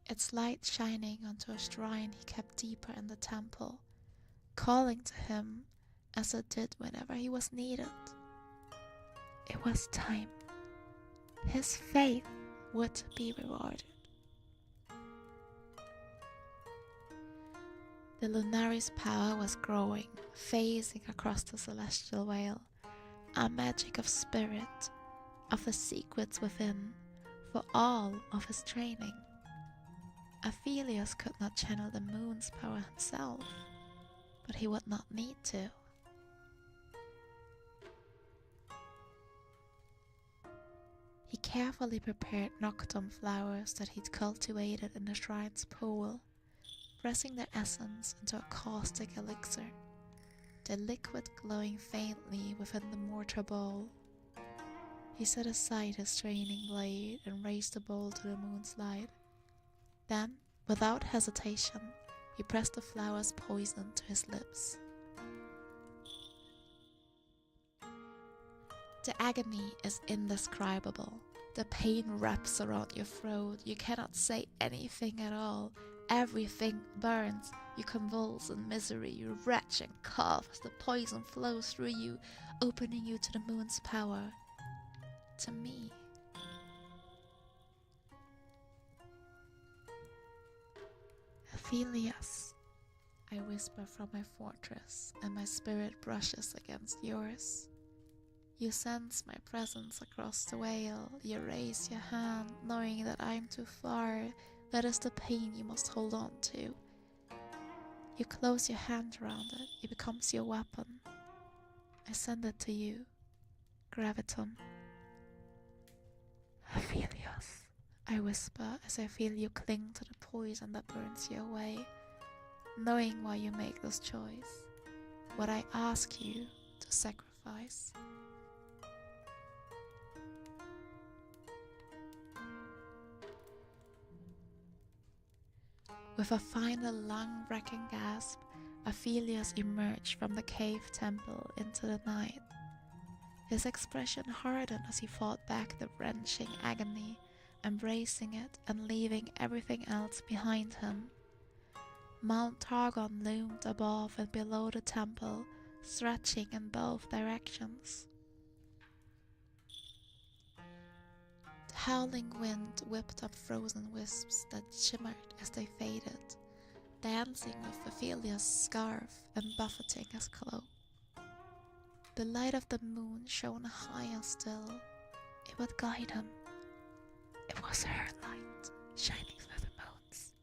[SPEAKER 3] its light shining onto a shrine he kept deeper in the temple, calling to him as it did whenever he was needed. It was time. His faith would be rewarded. The Lunaris' power was growing, phasing across the celestial veil, a magic of spirit, of the secrets within, for all of his training. Aphelios could not channel the moon's power himself, but he would not need to. He carefully prepared Noctum flowers that he'd cultivated in the shrine's pool, pressing their essence into a caustic elixir, the liquid glowing faintly within the mortar bowl. He set aside his straining blade and raised the bowl to the moon's light. Then, without hesitation, he pressed the flower's poison to his lips. The agony is indescribable. The pain wraps around your throat. You cannot say anything at all. Everything burns. You convulse in misery. You retch and cough as the poison flows through you, opening you to the moon's power. To me. Aphelios, I whisper from my fortress, and my spirit brushes against yours. You sense my presence across the veil. You raise your hand, knowing that I am too far. That is the pain you must hold on to. You close your hand around it. It becomes your weapon. I send it to you, Gravitum. Aphelios, I whisper as I feel you cling to the poison that burns you away, knowing why you make this choice, what I ask you to sacrifice. With a final lung-wrecking gasp, Aphelios emerged from the cave temple into the night. His expression hardened as he fought back the wrenching agony, embracing it and leaving everything else behind him. Mount Targon loomed above and below the temple, stretching in both directions. The howling wind whipped up frozen wisps that shimmered as they faded, dancing with Aphelios' scarf and buffeting his cloak. The light of the moon shone higher still. It would guide him. It was her light, shining through the moons.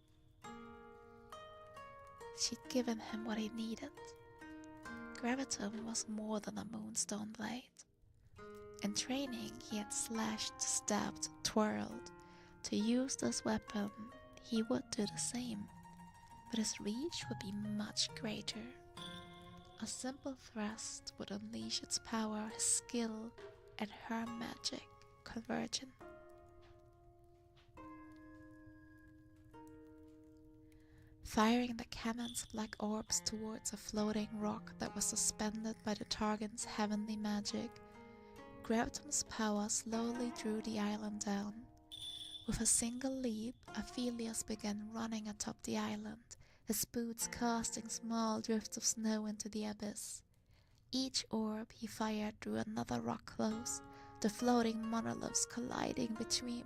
[SPEAKER 3] She'd given him what he needed. Gravitum was more than a moonstone blade. In training, he had slashed, stabbed, twirled. To use this weapon, he would do the same, but his reach would be much greater. A simple thrust would unleash its power, his skill, and her magic converging. Firing the cannon's black orbs towards a floating rock that was suspended by the Targon's heavenly magic, Gravitum's power slowly drew the island down. With a single leap, Aphelios began running atop the island, his boots casting small drifts of snow into the abyss. Each orb he fired drew another rock close, the floating monoliths colliding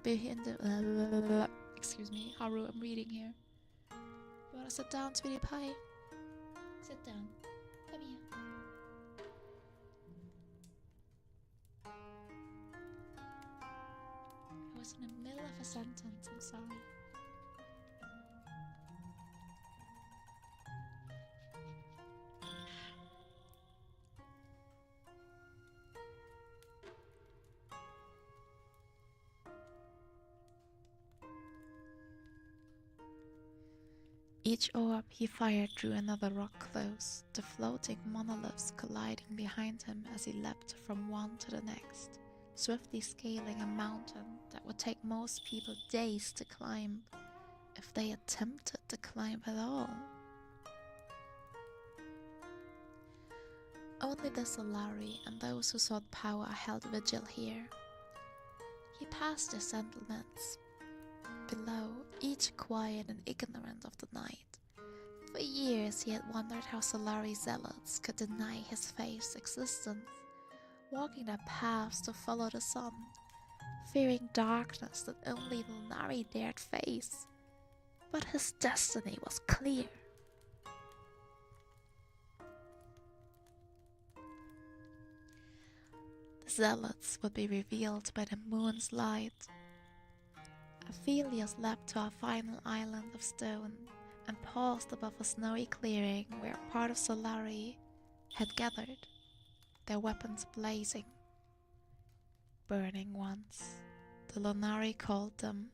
[SPEAKER 3] behind the excuse me, Haru, I'm reading here. You wanna sit down, sweetie pie? Sit down. Come here. I was in the middle of a sentence, I'm sorry. Each orb he fired drew another rock close, the floating monoliths colliding behind him as he leapt from one to the next, swiftly scaling a mountain that would take most people days to climb, if they attempted to climb at all. Only the Solari and those who sought power held vigil here. He passed the settlements below, each quiet and ignorant of the night. For years he had wondered how Solari zealots could deny his faith's existence, walking their paths to follow the sun, fearing darkness that only Lunari dared face. But his destiny was clear. The zealots would be revealed by the moon's light. Aphelios leapt to our final island of stone and paused above a snowy clearing where part of Solari had gathered, their weapons blazing. Burning ones, the Lunari called them.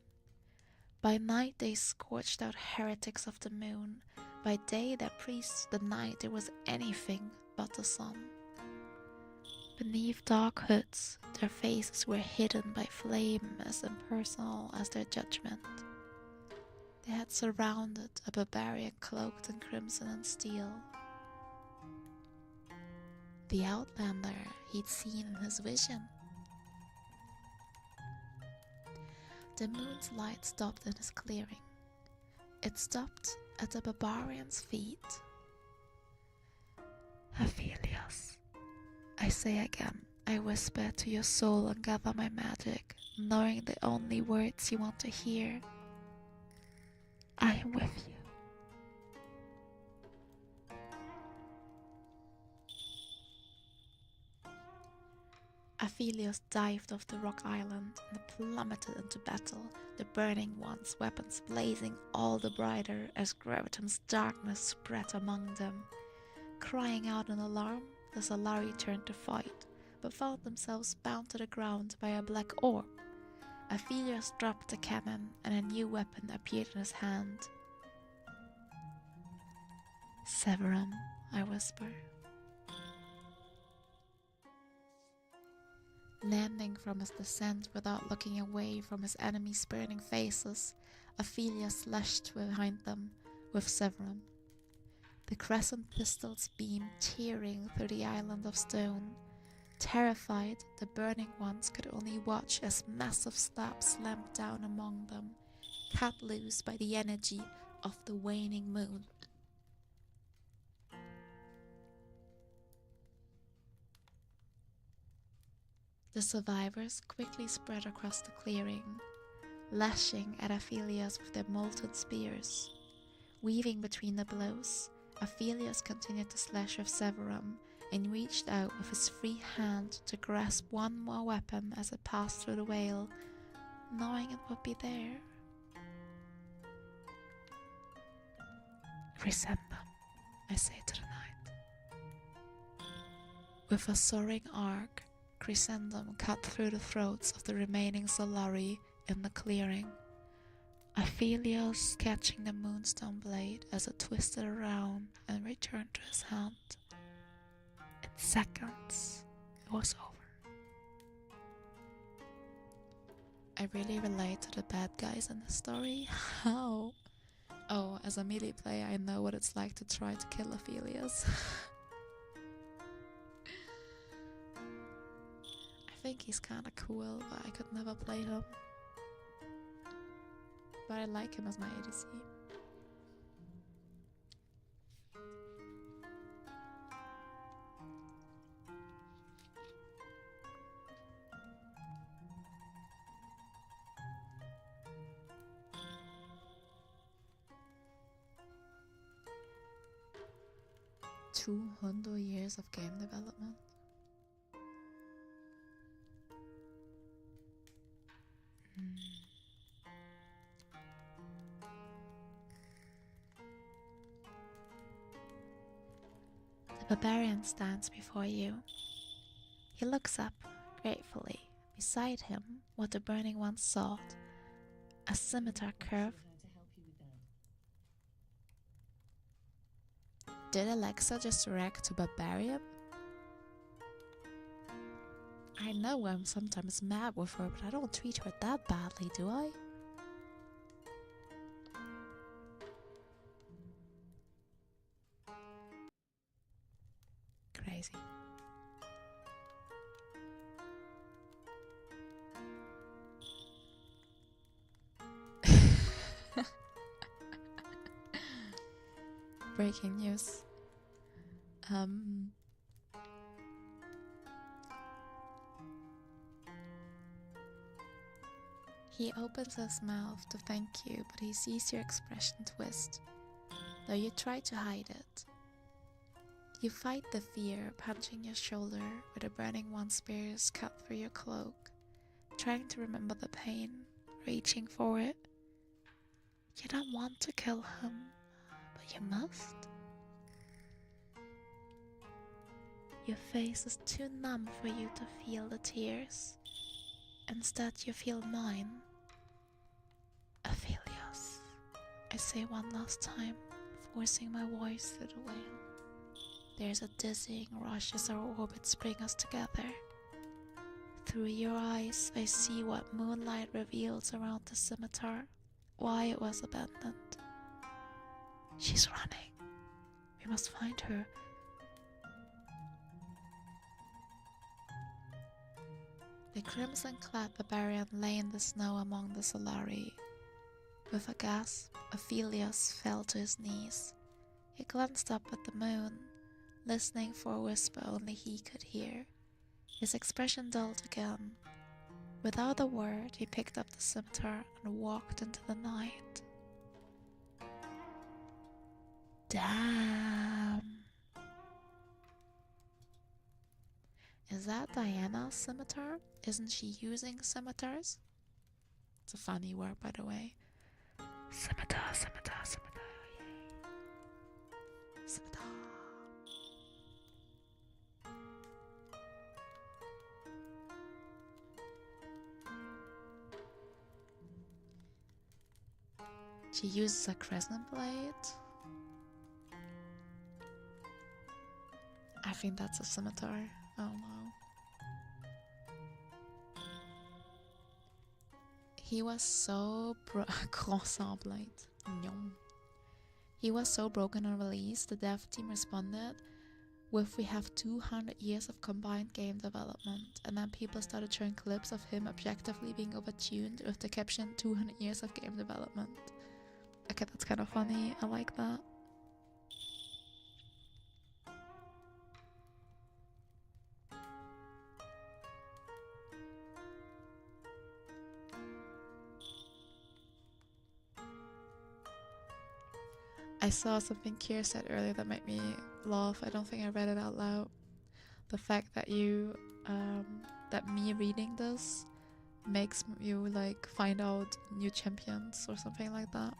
[SPEAKER 3] By night they scorched out heretics of the moon. By day their priests denied there was anything but the sun. Beneath dark hoods, their faces were hidden by flame as impersonal as their judgment. They had surrounded a barbarian cloaked in crimson and steel. The outlander he'd seen in his vision. The moon's light stopped in his clearing. It stopped at the barbarian's feet. Aphelios, I say again, I whisper to your soul and gather my magic, knowing the only words you want to hear. I am with you. Aphelios dived off the rock island and plummeted into battle, the burning ones' weapons blazing all the brighter as Gravitum's darkness spread among them. Crying out in alarm, the Solari turned to fight, but found themselves bound to the ground by a black orb. Aphelios dropped the cannon and a new weapon appeared in his hand. Severum, I whisper. Landing from his descent without looking away from his enemies' burning faces, Aphelios slashed behind them with Severum. The crescent pistols beamed tearing through the island of stone. Terrified, the burning ones could only watch as massive slabs slammed down among them, cut loose by the energy of the waning moon. The survivors quickly spread across the clearing, lashing at Aphelios with their molten spears. Weaving between the blows, Aphelios continued to slash with Severum and reached out with his free hand to grasp one more weapon as it passed through the veil, knowing it would be there. Crescendum, I say to the night. With a soaring arc, Crescendum cut through the throats of the remaining Solari in the clearing. Aphelios catching the moonstone blade as it twisted around and returned to his hand. In seconds, it was over. I really relate to the bad guys in the story. How? Oh, as a melee player, I know what it's like to try to kill Aphelios. I think he's kinda cool, but I could never play him. But I like him as my ADC. $200 years of game development. The barbarian stands before you. He looks up gratefully. Beside him, what the burning ones sought, a scimitar curved Did Alexa just react to Barbarian? I know I'm sometimes mad with her, but I don't treat her that badly, do I? Crazy. Breaking news. He opens his mouth to thank you, but he sees your expression twist, though you try to hide it. You fight the fear, punching your shoulder where the burning one spears cut through your cloak, trying to remember the pain, reaching for it. You don't want to kill him, but you must. Your face is too numb for you to feel the tears. Instead, you feel mine. Aphelios. I say one last time, forcing my voice through the wail. There's a dizzying rush as our orbits bring us together. Through your eyes, I see what moonlight reveals around the scimitar, why it was abandoned. She's running. We must find her. The crimson-clad barbarian lay in the snow among the Solari. With a gasp, Aphelios fell to his knees. He glanced up at the moon, listening for a whisper only he could hear. His expression dulled again. Without a word, he picked up the scimitar and walked into the night. Damn! Is that Diana's scimitar? Isn't she using scimitars? It's a funny word, by the way. Scimitar, scimitar, scimitar, yay. Scimitar. She uses a crescent blade. I think that's a scimitar. I don't know. He was so croissant blade. Yum. He was so broken on release, the dev team responded with, "We have 200 years of combined game development," and then people started showing clips of him objectively being overtuned with the caption 200 years of game development. Okay, that's kind of funny. I like that. I saw something Kier said earlier that made me laugh. I don't think I read it out loud. The fact that that me reading this makes you like find out new champions or something like that.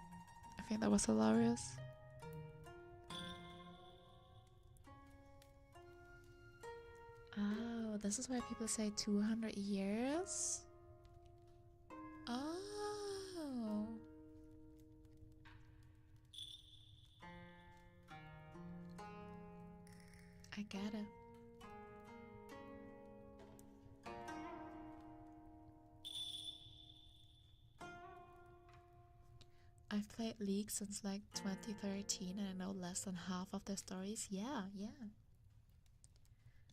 [SPEAKER 3] I think that was hilarious. Oh, this is why people say 200 years? Oh. I get it. I've played League since like 2013 and I know less than half of the stories. Yeah.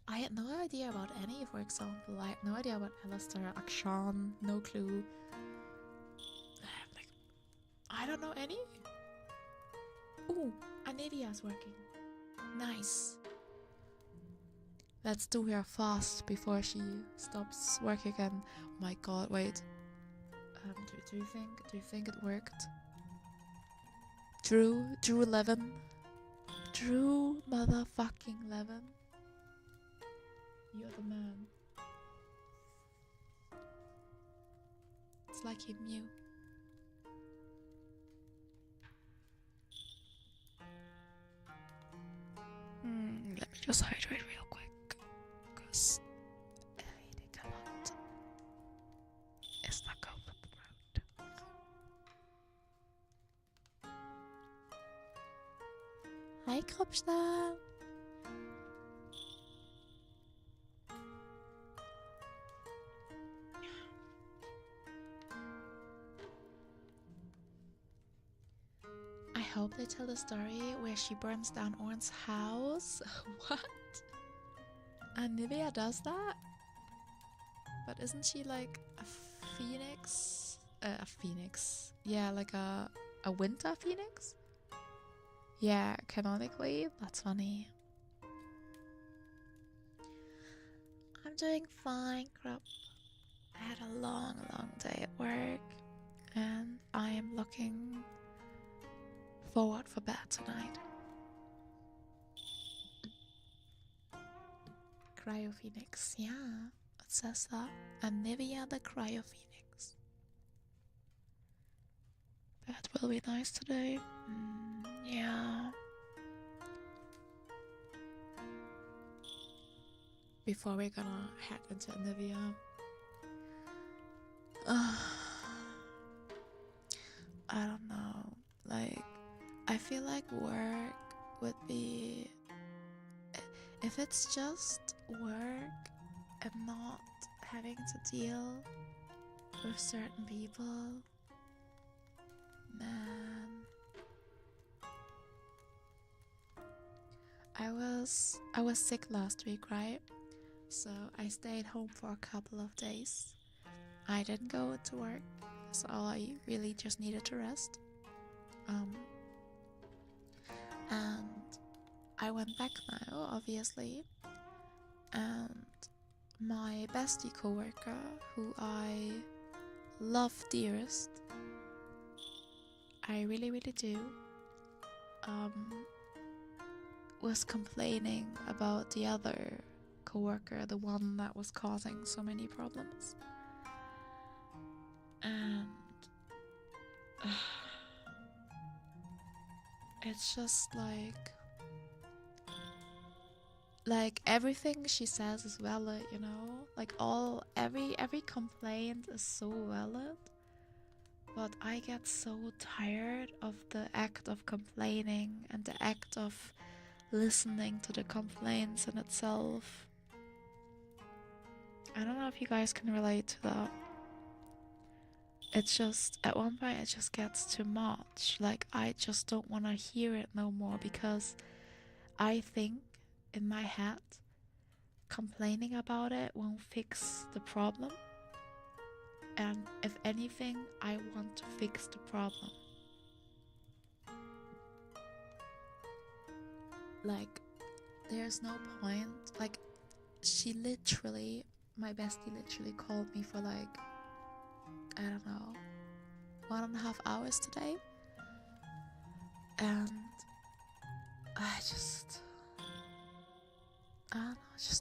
[SPEAKER 3] I had no idea about any, for example. I had no idea about Alistair, Akshan, no clue. Like, I don't know any. Ooh, Anidia's working. Nice. Let's do her fast before she stops working again. Oh my god, wait. Do you think it worked? Drew 11. Drew motherfucking 11. You're the man. It's like he knew. Let me just hydrate real quick, because eating a lot is not good for the throat. Hi Kropsda. I hope they tell the story where she burns down Orn's house. What? And Nivea does that? But isn't she like a phoenix? A phoenix. Yeah, like a winter phoenix? Yeah, canonically. That's funny. I'm doing fine, Krupp. I had a long day at work. And I am looking forward for bed tonight. Cryo Phoenix, yeah, it says that. And Nivea the Cryo Phoenix. That will be nice today. Yeah. Before we're gonna head into Nivea. I don't know. Like, I feel like work would be... If it's just work and not having to deal with certain people, man. I was sick last week, right? So I stayed home for a couple of days. I didn't go to work, so I really just needed to rest. And I went back now, obviously, and my bestie coworker, who I love dearest, I really do, was complaining about the other coworker, the one that was causing so many problems. And it's just like everything she says is valid, you know? Like every complaint is so valid. But I get so tired of the act of complaining and the act of listening to the complaints in itself. I don't know if you guys can relate to that. It's just, at one point it just gets too much. Like, I just don't want to hear it no more, because I think in my head complaining about it won't fix the problem. And if anything, I want to fix the problem. Like, there's no point. Like, my bestie literally called me for like, I don't know, 1.5 hours today. And I just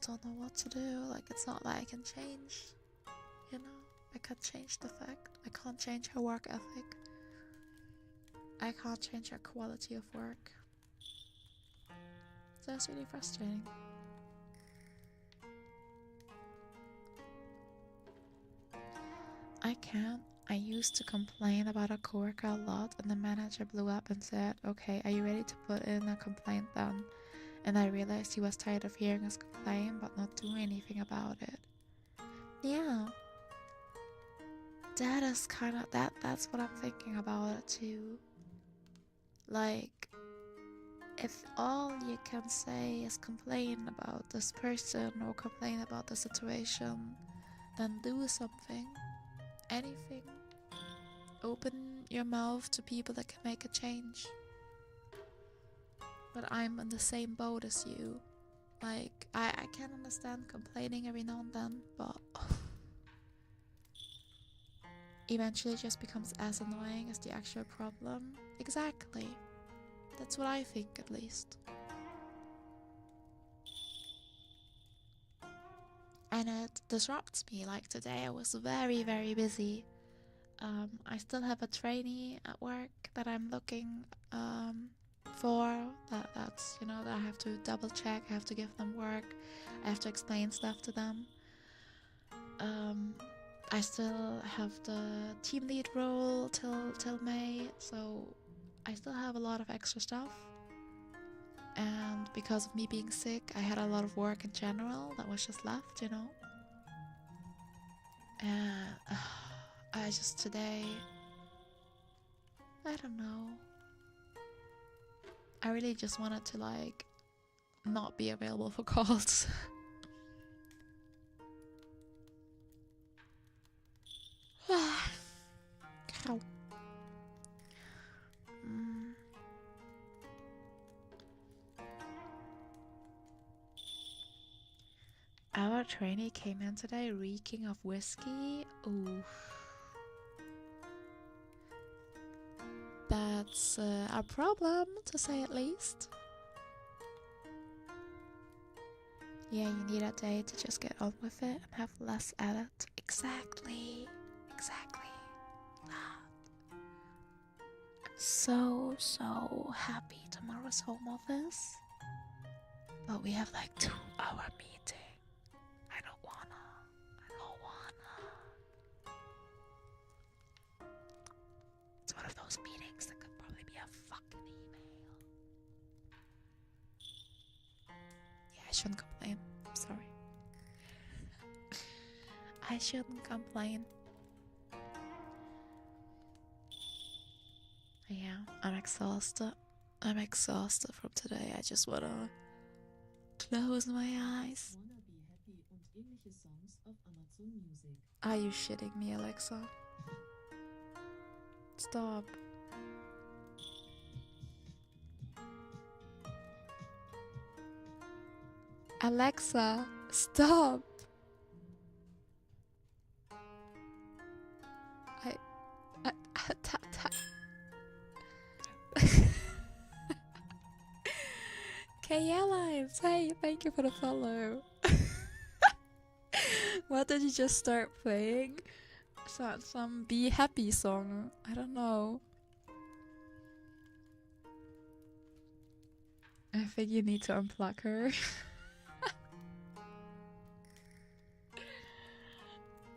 [SPEAKER 3] don't know what to do. Like, it's not like I can change, you know? I can't change the fact. I can't change her work ethic. I can't change her quality of work. So it's really frustrating. I can't. I used to complain about a coworker a lot, and the manager blew up and said, "Okay, are you ready to put in a complaint then?" And I realized he was tired of hearing us complain but not doing anything about it. Yeah. That is kind of, that's what I'm thinking about it too. Like, if all you can say is complain about this person or complain about the situation, then do something. Anything. Open your mouth to people that can make a change. But I'm in the same boat as you. Like, I can understand complaining every now and then, but eventually it just becomes as annoying as the actual problem. Exactly. That's what I think, at least. And it disrupts me. Like, today I was very busy. I still have a trainee at work that I'm looking for. That's, you know, that I have to double check. I have to give them work. I have to explain stuff to them. I still have the team lead role till May, so I still have a lot of extra stuff. And because of me being sick, I had a lot of work in general that was just left, you know. And I just today, I don't know. I really just wanted to like not be available for calls. Cow. Our trainee came in today reeking of whiskey. Oof. That's a problem, to say at least. Yeah, you need a day to just get on with it and have less at it. Exactly. Exactly. I'm so happy tomorrow's home office. But we have like 2-hour meeting. I don't wanna. It's one of those meetings that could probably be a fucking email. Yeah, I shouldn't complain. I'm sorry. I shouldn't complain. Yeah, I'm exhausted. I'm exhausted from today. I just wanna close my eyes. Are you shitting me, Alexa? Stop. Alexa, stop. K-Airlines, hey, thank you for the follow. What did you just start playing? Some Be Happy song. I don't know. I think you need to unplug her.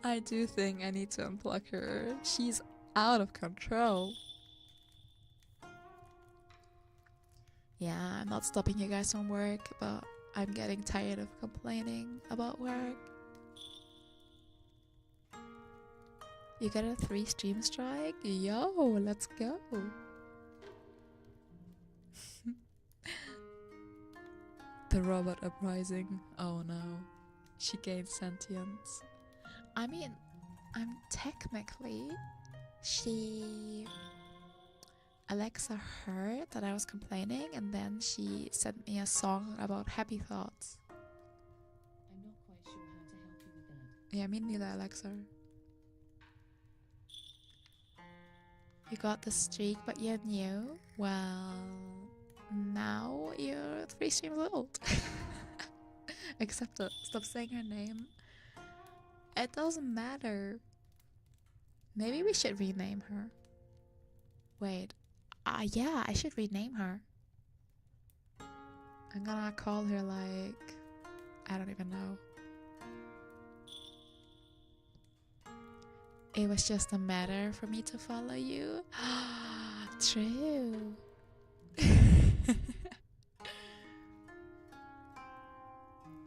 [SPEAKER 3] I do think I need to unplug her. She's out of control. Yeah, I'm not stopping you guys from work, but I'm getting tired of complaining about work. You got a 3 stream strike? Yo, let's go. The robot uprising. Oh no. She gained sentience. I mean, I'm technically... Alexa heard that I was complaining and then she sent me a song about happy thoughts.
[SPEAKER 6] I'm not quite sure how to help you with that.
[SPEAKER 3] Yeah, me neither, Alexa. You got the streak, but you're new? Well, now you're 3 streams old. Accept it. Stop saying her name. It doesn't matter. Maybe we should rename her. Wait. Yeah, I should rename her. I'm gonna call her like... I don't even know. It was just a matter for me to follow you. True.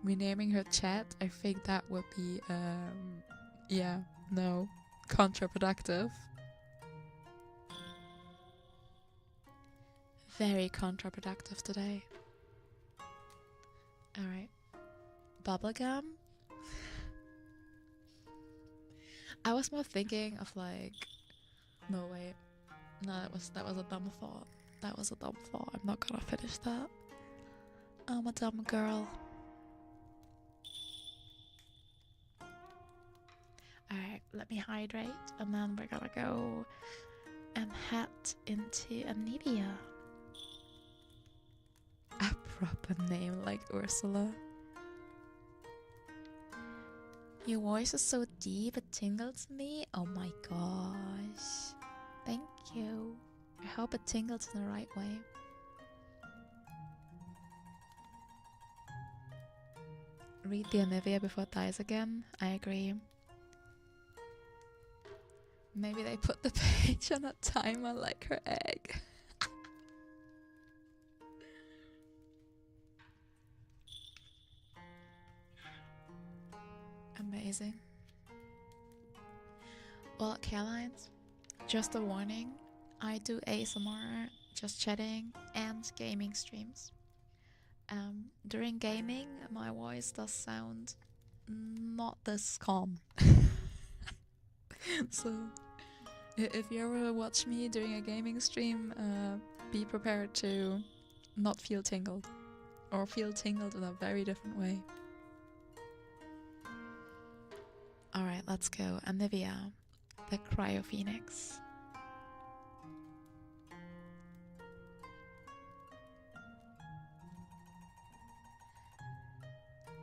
[SPEAKER 3] Renaming her chat, I think that would be, yeah, no, counterproductive. Very counterproductive today. Alright. Bubblegum? I was more thinking of like... No, wait. No, that was a dumb thought. That was a dumb thought. I'm not gonna finish that. I'm a dumb girl. Alright, let me hydrate and then we're gonna go and head into Anivia. A proper name like Ursula. Your voice is so deep it tingles me. Oh my gosh. Thank you. I hope it tingles in the right way. Read the Anivia before it dies again. I agree. Maybe they put the page on a timer like her egg. amazing. Well, Caroline, just a warning. I do ASMR, just chatting, and gaming streams. During gaming, my voice does sound not this calm. So, if you ever watch me doing a gaming stream, be prepared to not feel tingled. Or feel tingled in a very different way. Alright, let's go. Anivia, the Cryo Phoenix.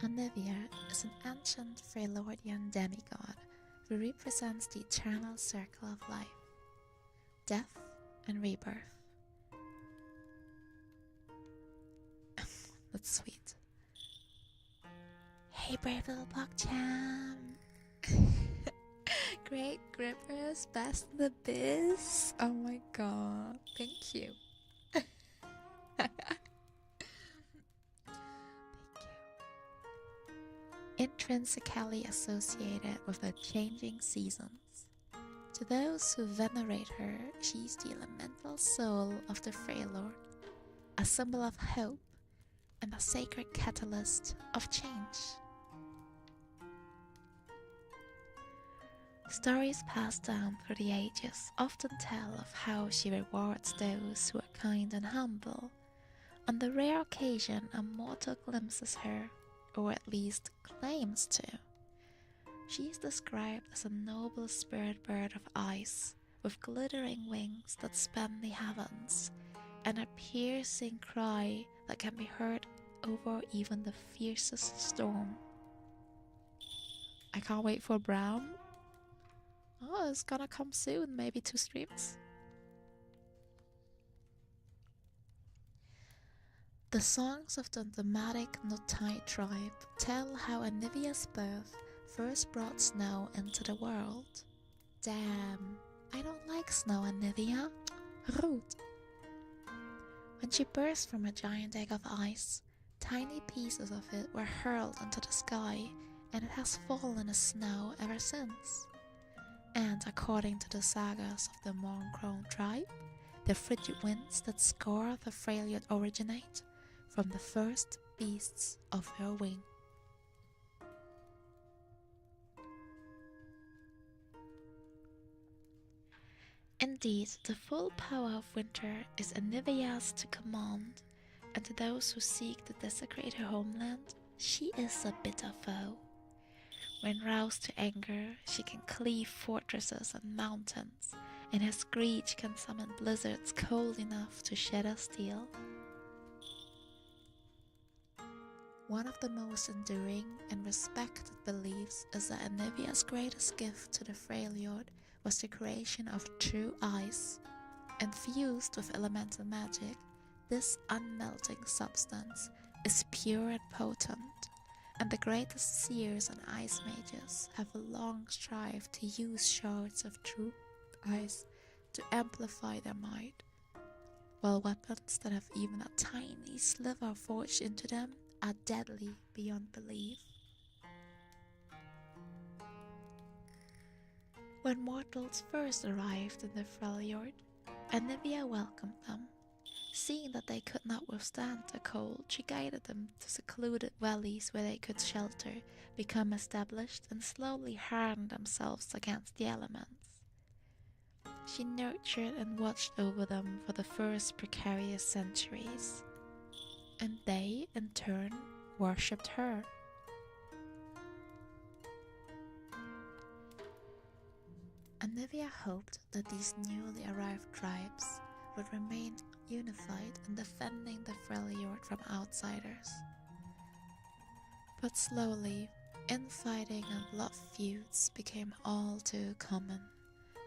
[SPEAKER 3] Anivia is an ancient Freylordian demigod who represents the eternal circle of life, death and rebirth. That's sweet. Hey, brave little PogChamp! Great grippers, best in the biz. Oh my god, thank you. Thank you. Intrinsically associated with the changing seasons. To those who venerate her, she's the elemental soul of the Freylord, a symbol of hope and a sacred catalyst of change. Stories passed down through the ages often tell of how she rewards those who are kind and humble. On the rare occasion a mortal glimpses her, or at least claims to, she is described as a noble spirit bird of ice, with glittering wings that span the heavens, and a piercing cry that can be heard over even the fiercest storm. I can't wait for Brown. Oh, it's gonna come soon, maybe 2 streams. The songs of the nomadic Nutai tribe tell how Anivia's birth first brought snow into the world. Damn, I don't like snow, Anivia. Rude. When she burst from a giant egg of ice, tiny pieces of it were hurled into the sky, and it has fallen as snow ever since. And according to the sagas of the Mourncrone tribe, the frigid winds that scour the Freljord originate from the first beasts of her wing. Indeed, the full power of winter is Anivia's to command, and to those who seek to desecrate her homeland, she is a bitter foe. When roused to anger, she can cleave fortresses and mountains, and her screech can summon blizzards cold enough to shatter steel. One of the most enduring and respected beliefs is that Anivia's greatest gift to the Freljord was the creation of true ice. Infused with elemental magic, this unmelting substance is pure and potent, and the greatest seers and ice mages have long strived to use shards of true ice to amplify their might, while weapons that have even a tiny sliver forged into them are deadly beyond belief. When mortals first arrived in the Freljord, Anivia welcomed them. Seeing that they could not withstand the cold, she guided them to secluded valleys where they could shelter, become established, and slowly harden themselves against the elements. She nurtured and watched over them for the first precarious centuries, and they, in turn, worshipped her. Anivia hoped that these newly arrived tribes would remain unified in defending the Freljord from outsiders. But slowly, infighting and blood feuds became all too common,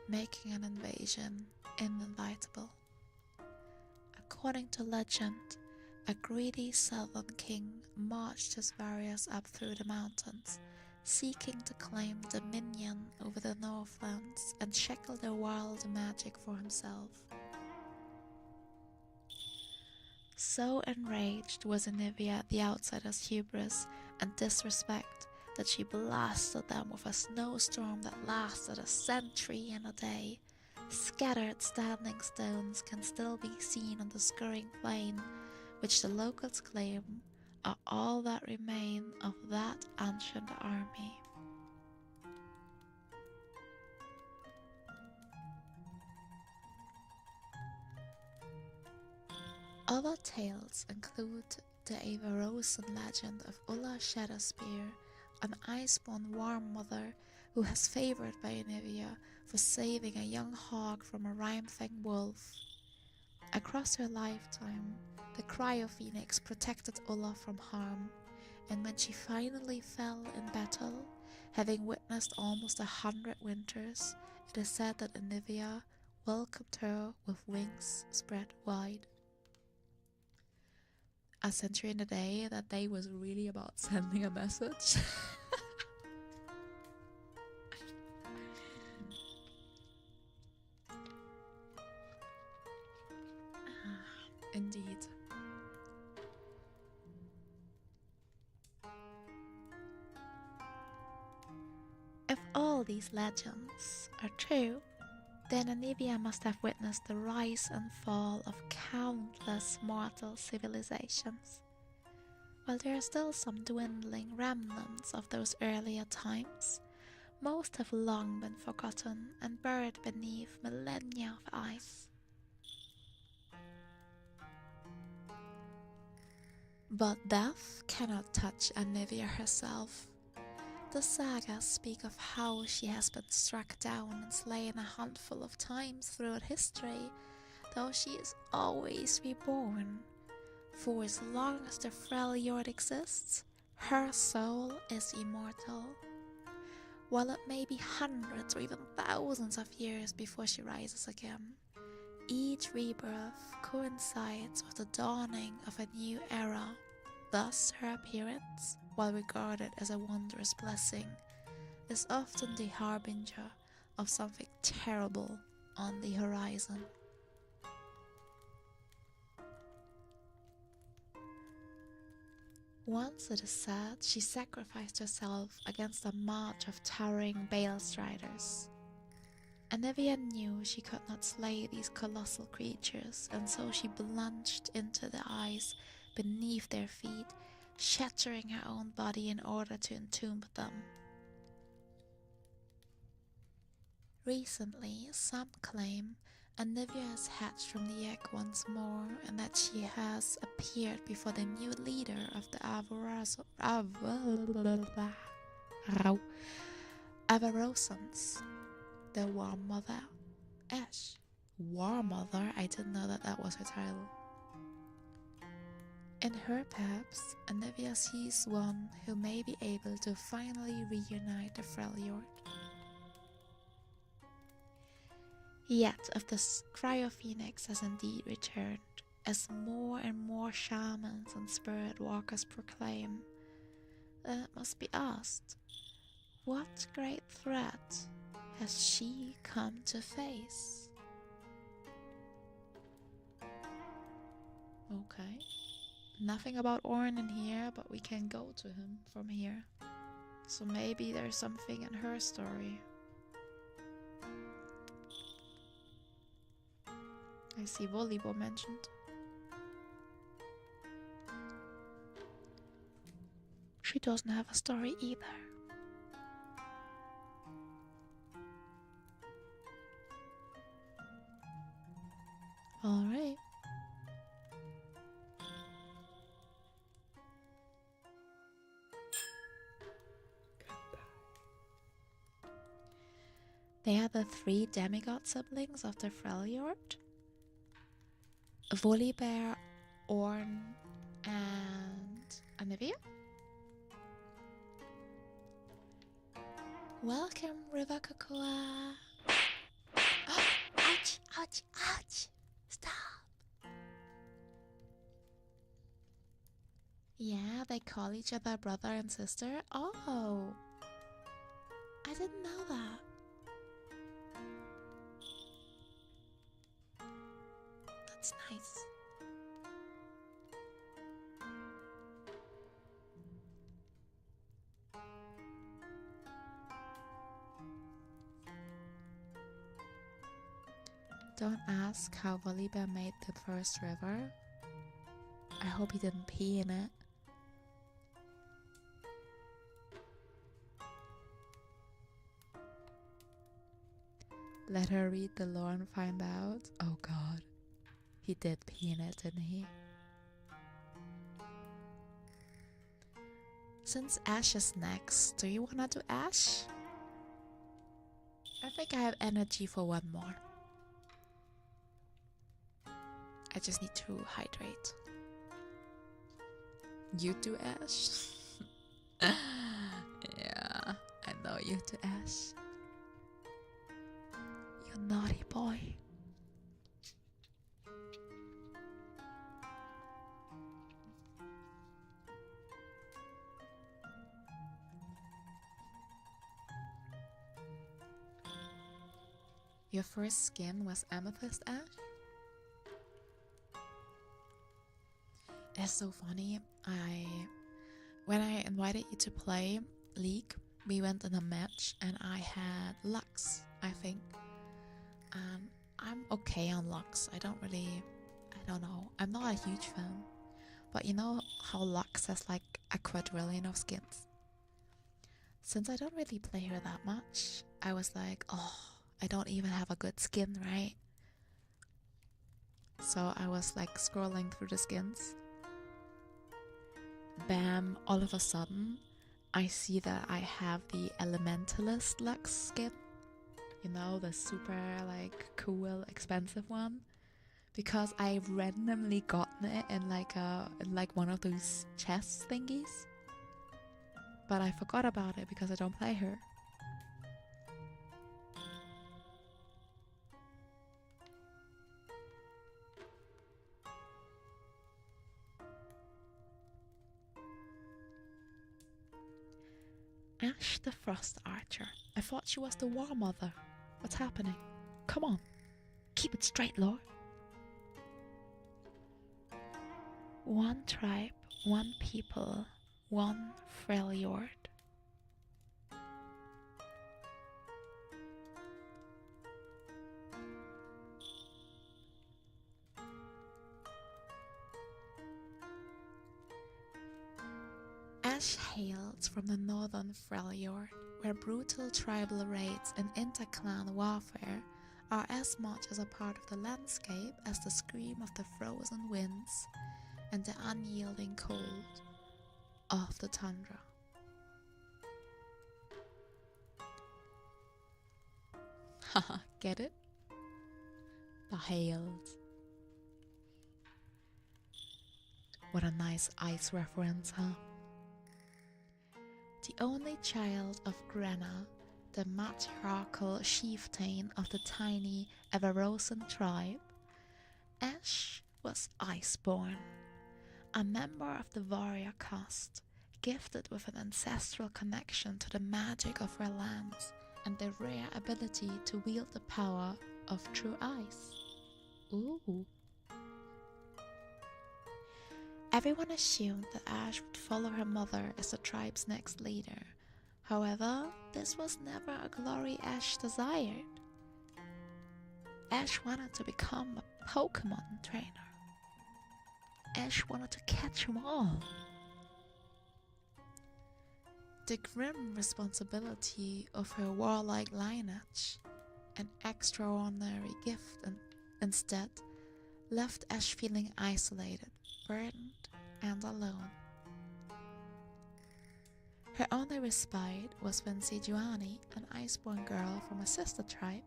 [SPEAKER 3] making an invasion inevitable. According to legend, a greedy southern king marched his warriors up through the mountains, seeking to claim dominion over the Northlands and shackle their wild magic for himself. So enraged was Anivia at the outsider's hubris and disrespect that she blasted them with a snowstorm that lasted a century and a day. Scattered standing stones can still be seen on the scurrying plain, which the locals claim are all that remain of that ancient army. Other tales include the Avarosan legend of Ulla Shadowspear, an iceborn warm mother who has favored by Anivia for saving a young hog from a rime-fang wolf. Across her lifetime, the Cryo-Phoenix protected Ulla from harm, and when she finally fell in battle, having witnessed almost 100 winters, it is said that Anivia welcomed her with wings spread wide. A century in a day, that day was really about sending a message. Indeed. If all these legends are true, then Anivia must have witnessed the rise and fall of countless mortal civilizations. While there are still some dwindling remnants of those earlier times, most have long been forgotten and buried beneath millennia of ice. But death cannot touch Anivia herself. The sagas speak of how she has been struck down and slain a handful of times throughout history, though she is always reborn. For as long as the Freljord exists, her soul is immortal. While it may be hundreds or even thousands of years before she rises again, each rebirth coincides with the dawning of a new era. Thus her appearance, while regarded as a wondrous blessing, is often the harbinger of something terrible on the horizon. Once it is said she sacrificed herself against a march of towering Bale Striders. Anivia knew she could not slay these colossal creatures, and so she plunged into the ice beneath their feet, shattering her own body in order to entomb them. Recently, some claim Anivia has hatched from the egg once more, and that she has appeared before the new leader of the Avarosans, the War Mother Ash. War Mother? I didn't know that was her title. In her paths, Anivia sees one who may be able to finally reunite the Freljord. Yet if the Cryo-Phoenix has indeed returned, as more and more shamans and spirit walkers proclaim, then it must be asked, what great threat has she come to face? Okay. Nothing about Orn in here, but we can go to him from here. So maybe there's something in her story. I see volleyball mentioned. She doesn't have a story either. Alright. They are the 3 demigod siblings of the Freljord. Volibear, Orn, and Anivia. Welcome, River Cocoa. Ouch, ouch, ouch. Stop. Yeah, they call each other brother and sister. Oh, I didn't know that. That's nice. Don't ask how Volibear made the first river. I hope he didn't pee in it. Let her read the lore and find out. Oh god. He did pee in it, didn't he? Since Ash is next, do you wanna do Ash? I think I have energy for one more. I just need to hydrate. You do Ash? Yeah, I know you do Ash. You naughty boy. Your first skin was Amethyst Ash? It's so funny. When I invited you to play League, we went in a match and I had Lux, I think. And I'm okay on Lux. I don't know. I'm not a huge fan. But you know how Lux has like a quadrillion of skins? Since I don't really play her that much, I was like, oh, I don't even have a good skin, right? So I was like scrolling through the skins. Bam, all of a sudden, I see that I have the Elementalist Lux skin. You know, the super like cool, expensive one. Because I randomly gotten it in like one of those chest thingies. But I forgot about it because I don't play her. Ash the Frost Archer. I thought she was the War Mother. What's happening? Come on. Keep it straight, Lord. One tribe, one people, one Freljord. Ash hails from the northern Freljord, where brutal tribal raids and interclan warfare are as much as a part of the landscape as the scream of the frozen winds and the unyielding cold of the tundra. Haha, get it? The hailed. What a nice ice reference, huh? The only child of Grenna, the matriarchal chieftain of the tiny Everosan tribe, Ash was iceborn, a member of the warrior caste, gifted with an ancestral connection to the magic of her lands and the rare ability to wield the power of true ice. Ooh. Everyone assumed that Ash would follow her mother as the tribe's next leader. However, this was never a glory Ash desired. Ash wanted to become a Pokemon trainer. Ash wanted to catch them all. The grim responsibility of her warlike lineage, an extraordinary gift, instead left Ash feeling isolated, burdened, and alone. Her only respite was when Sejuani, an iceborn girl from a sister tribe,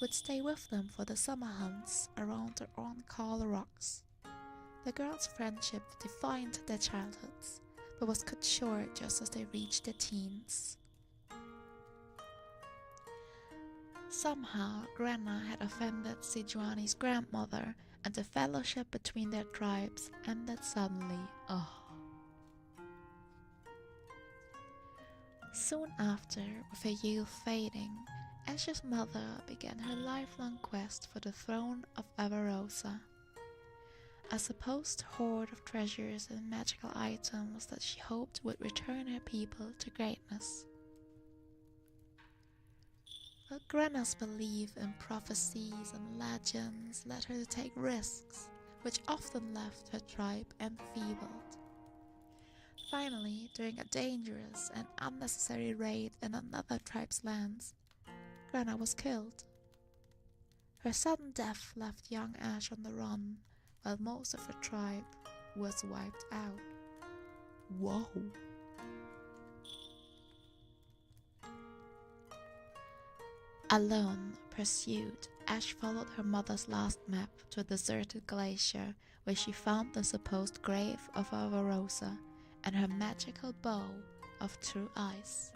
[SPEAKER 3] would stay with them for the summer hunts around the Orncal Rocks. The girls' friendship defined their childhoods, but was cut short just as they reached their teens. Somehow, Grenna had offended Sejuani's grandmother, and the fellowship between their tribes ended suddenly. Soon after, with her youth fading, Ash's mother began her lifelong quest for the throne of Avarosa, a supposed hoard of treasures and magical items that she hoped would return her people to greatness. But Grenna's belief in prophecies and legends led her to take risks, which often left her tribe enfeebled. Finally, during a dangerous and unnecessary raid in another tribe's lands, Grenna was killed. Her sudden death left young Ash on the run, while most of her tribe was wiped out. Whoa! Alone, pursued, Ash followed her mother's last map to a deserted glacier where she found the supposed grave of Avarosa and her magical bow of true ice.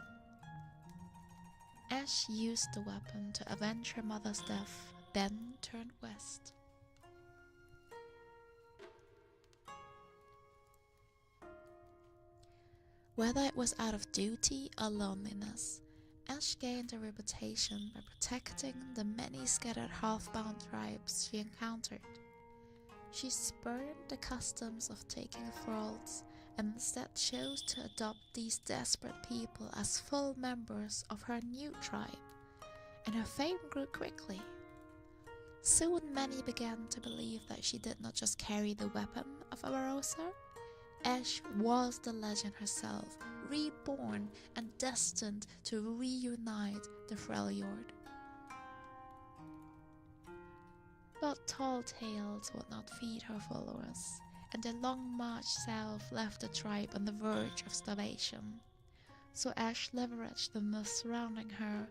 [SPEAKER 3] Ash used the weapon to avenge her mother's death, then turned west. Whether it was out of duty or loneliness, Ash gained a reputation by protecting the many scattered half-bound tribes she encountered. She spurned the customs of taking thralls and instead chose to adopt these desperate people as full members of her new tribe, and her fame grew quickly. Soon many began to believe that she did not just carry the weapon of Avarosa. Ash was the legend herself, reborn and destined to reunite the Freljord. But tall tales would not feed her followers, and their long march south left the tribe on the verge of starvation. So Ash leveraged the myths surrounding her,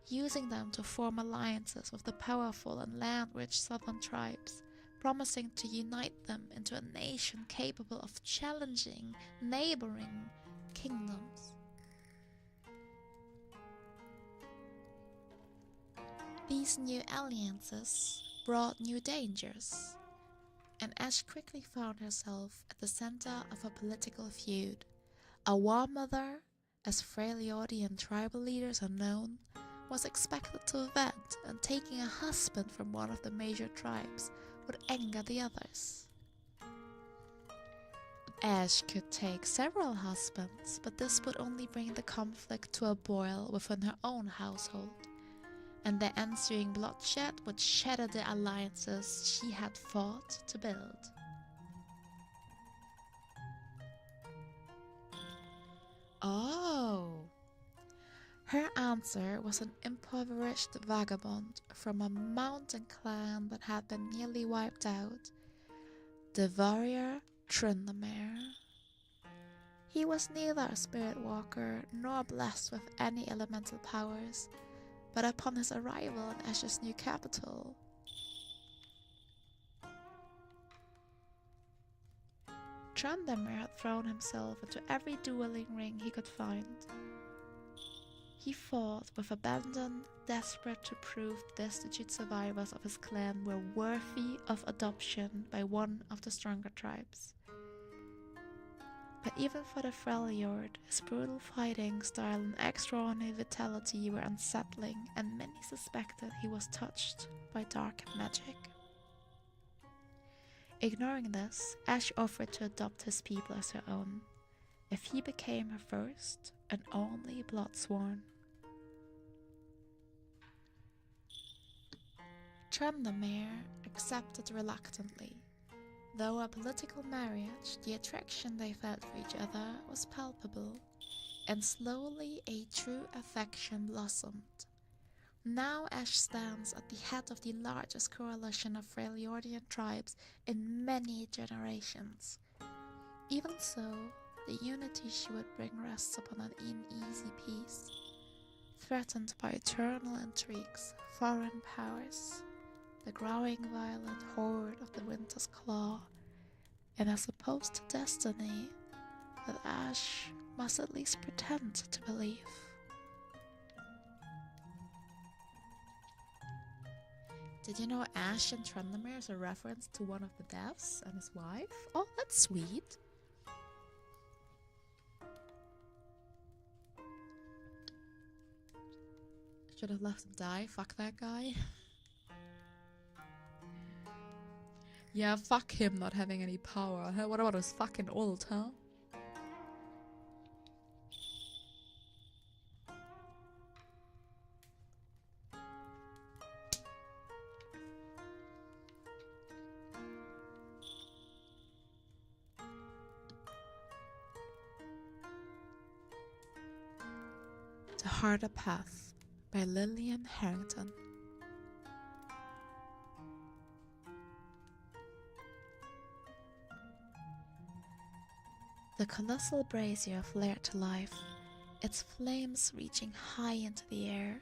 [SPEAKER 3] using them to form alliances with the powerful and land-rich southern tribes, promising to unite them into a nation capable of challenging neighboring kingdoms. These new alliances brought new dangers, and Ash quickly found herself at the center of a political feud. A war mother, as Freljordian tribal leaders are known, was expected to avenge, and taking a husband from one of the major tribes would anger the others. Ash could take several husbands, but this would only bring the conflict to a boil within her own household, and the ensuing bloodshed would shatter the alliances she had fought to build. Oh! Her answer was an impoverished vagabond from a mountain clan that had been nearly wiped out, the warrior Tryndamere. He was neither a spirit walker nor blessed with any elemental powers, but upon his arrival in Ash's new capital, Tryndamere had thrown himself into every dueling ring he could find. He fought with abandon, desperate to prove the destitute survivors of his clan were worthy of adoption by one of the stronger tribes. But even for the Freljord, his brutal fighting style and extraordinary vitality were unsettling, and many suspected he was touched by dark magic. Ignoring this, Ash offered to adopt his people as her own, if he became her first and only bloodsworn. Tryndamere accepted reluctantly. Though a political marriage, the attraction they felt for each other was palpable, and slowly a true affection blossomed. Now Ash stands at the head of the largest coalition of Freljordian tribes in many generations. Even so, the unity she would bring rests upon an uneasy peace, threatened by eternal intrigues, foreign powers, the growing violent horde of the Winter's Claw, and as opposed to destiny that Ash must at least pretend to believe. Did you know Ash and Tryndamere is a reference to one of the devs and his wife? Oh, that's sweet. Should have left him die. Fuck that guy. Yeah, fuck him not having any power. What about his fucking ult, huh? The Harder Path by Lillian Harrington. The colossal brazier flared to life, its flames reaching high into the air.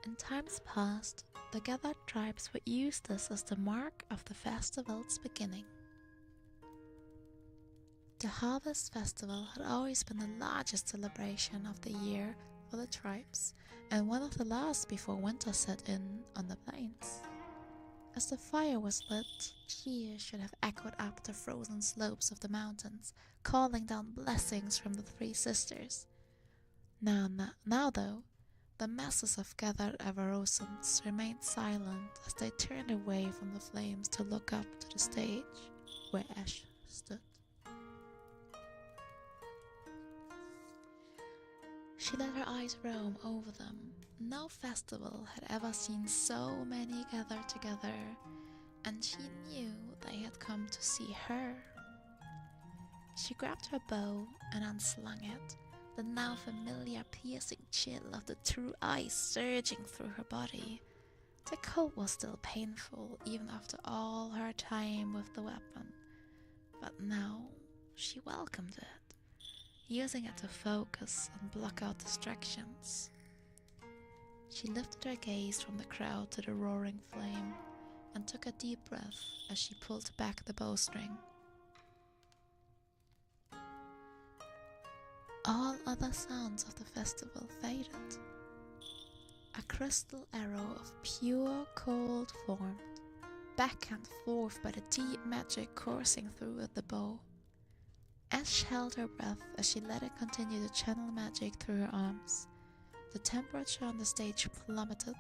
[SPEAKER 3] In times past, the gathered tribes would use this as the mark of the festival's beginning. The Harvest Festival had always been the largest celebration of the year for the tribes, and one of the last before winter set in on the plains. As the fire was lit, cheers should have echoed up the frozen slopes of the mountains, calling down blessings from the three sisters. Now though, the masses of gathered Avarosans remained silent as they turned away from the flames to look up to the stage where Ash stood. She let her eyes roam over them. No festival had ever seen so many gathered together, and she knew they had come to see her. She grabbed her bow and unslung it, the now familiar piercing chill of the true ice surging through her body. The cold was still painful even after all her time with the weapon, but now she welcomed it, using it to focus and block out distractions. She lifted her gaze from the crowd to the roaring flame and took a deep breath as she pulled back the bowstring. All other sounds of the festival faded. A crystal arrow of pure cold formed, back and forth by the deep magic coursing through the bow. Ash held her breath as she let it continue to channel magic through her arms. The temperature on the stage plummeted,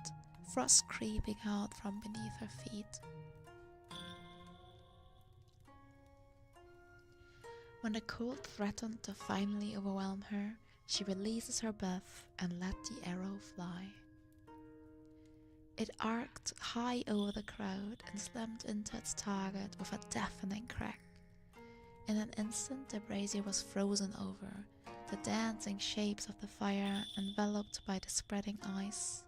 [SPEAKER 3] frost creeping out from beneath her feet. When the cold threatened to finally overwhelm her, she releases her breath and let the arrow fly. It arced high over the crowd and slammed into its target with a deafening crack. In an instant, the brazier was frozen over, the dancing shapes of the fire enveloped by the spreading ice.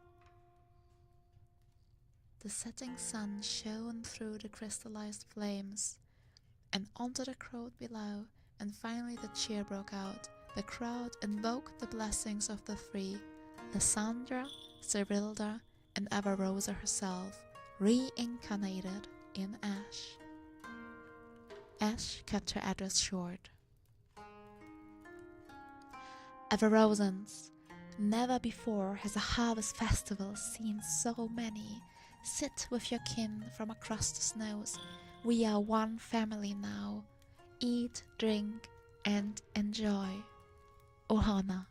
[SPEAKER 3] The setting sun shone through the crystallized flames and onto the crowd below, and finally the cheer broke out. The crowd invoked the blessings of the three, Lysandra, Cyrilda, and Avarosa herself, reincarnated in Ash. Ash kept her address short. Avarosans, never before has a harvest festival seen so many. Sit with your kin from across the snows. We are one family now. Eat, drink, and enjoy. Ohana.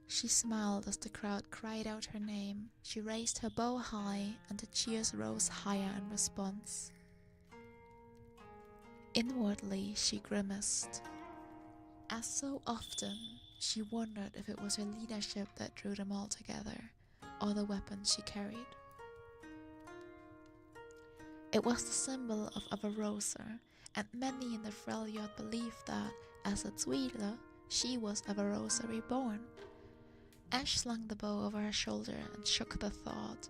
[SPEAKER 3] She smiled as the crowd cried out her name. She raised her bow high, and the cheers rose higher in response. Inwardly, she grimaced. As so often, she wondered if it was her leadership that drew them all together, or the weapon she carried. It was the symbol of Avarosa, and many in the Freljord believed that, as its wielder, she was Avarosa reborn. Ash slung the bow over her shoulder and shook the thought.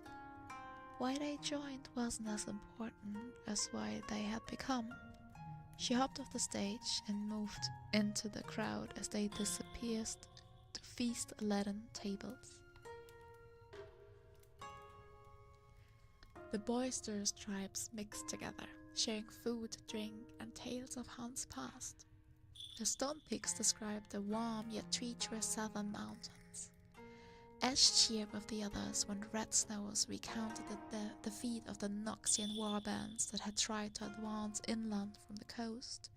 [SPEAKER 3] Why they joined wasn't as important as why they had become. She hopped off the stage and moved into the crowd as they disappeared to feast leaden tables. The boisterous tribes mixed together, sharing food, drink, and tales of hunts past. The stone peaks described the warm yet treacherous southern mountains. Ash cheered with the others when Red Snows recounted the defeat of the Noxian warbands that had tried to advance inland from the coast.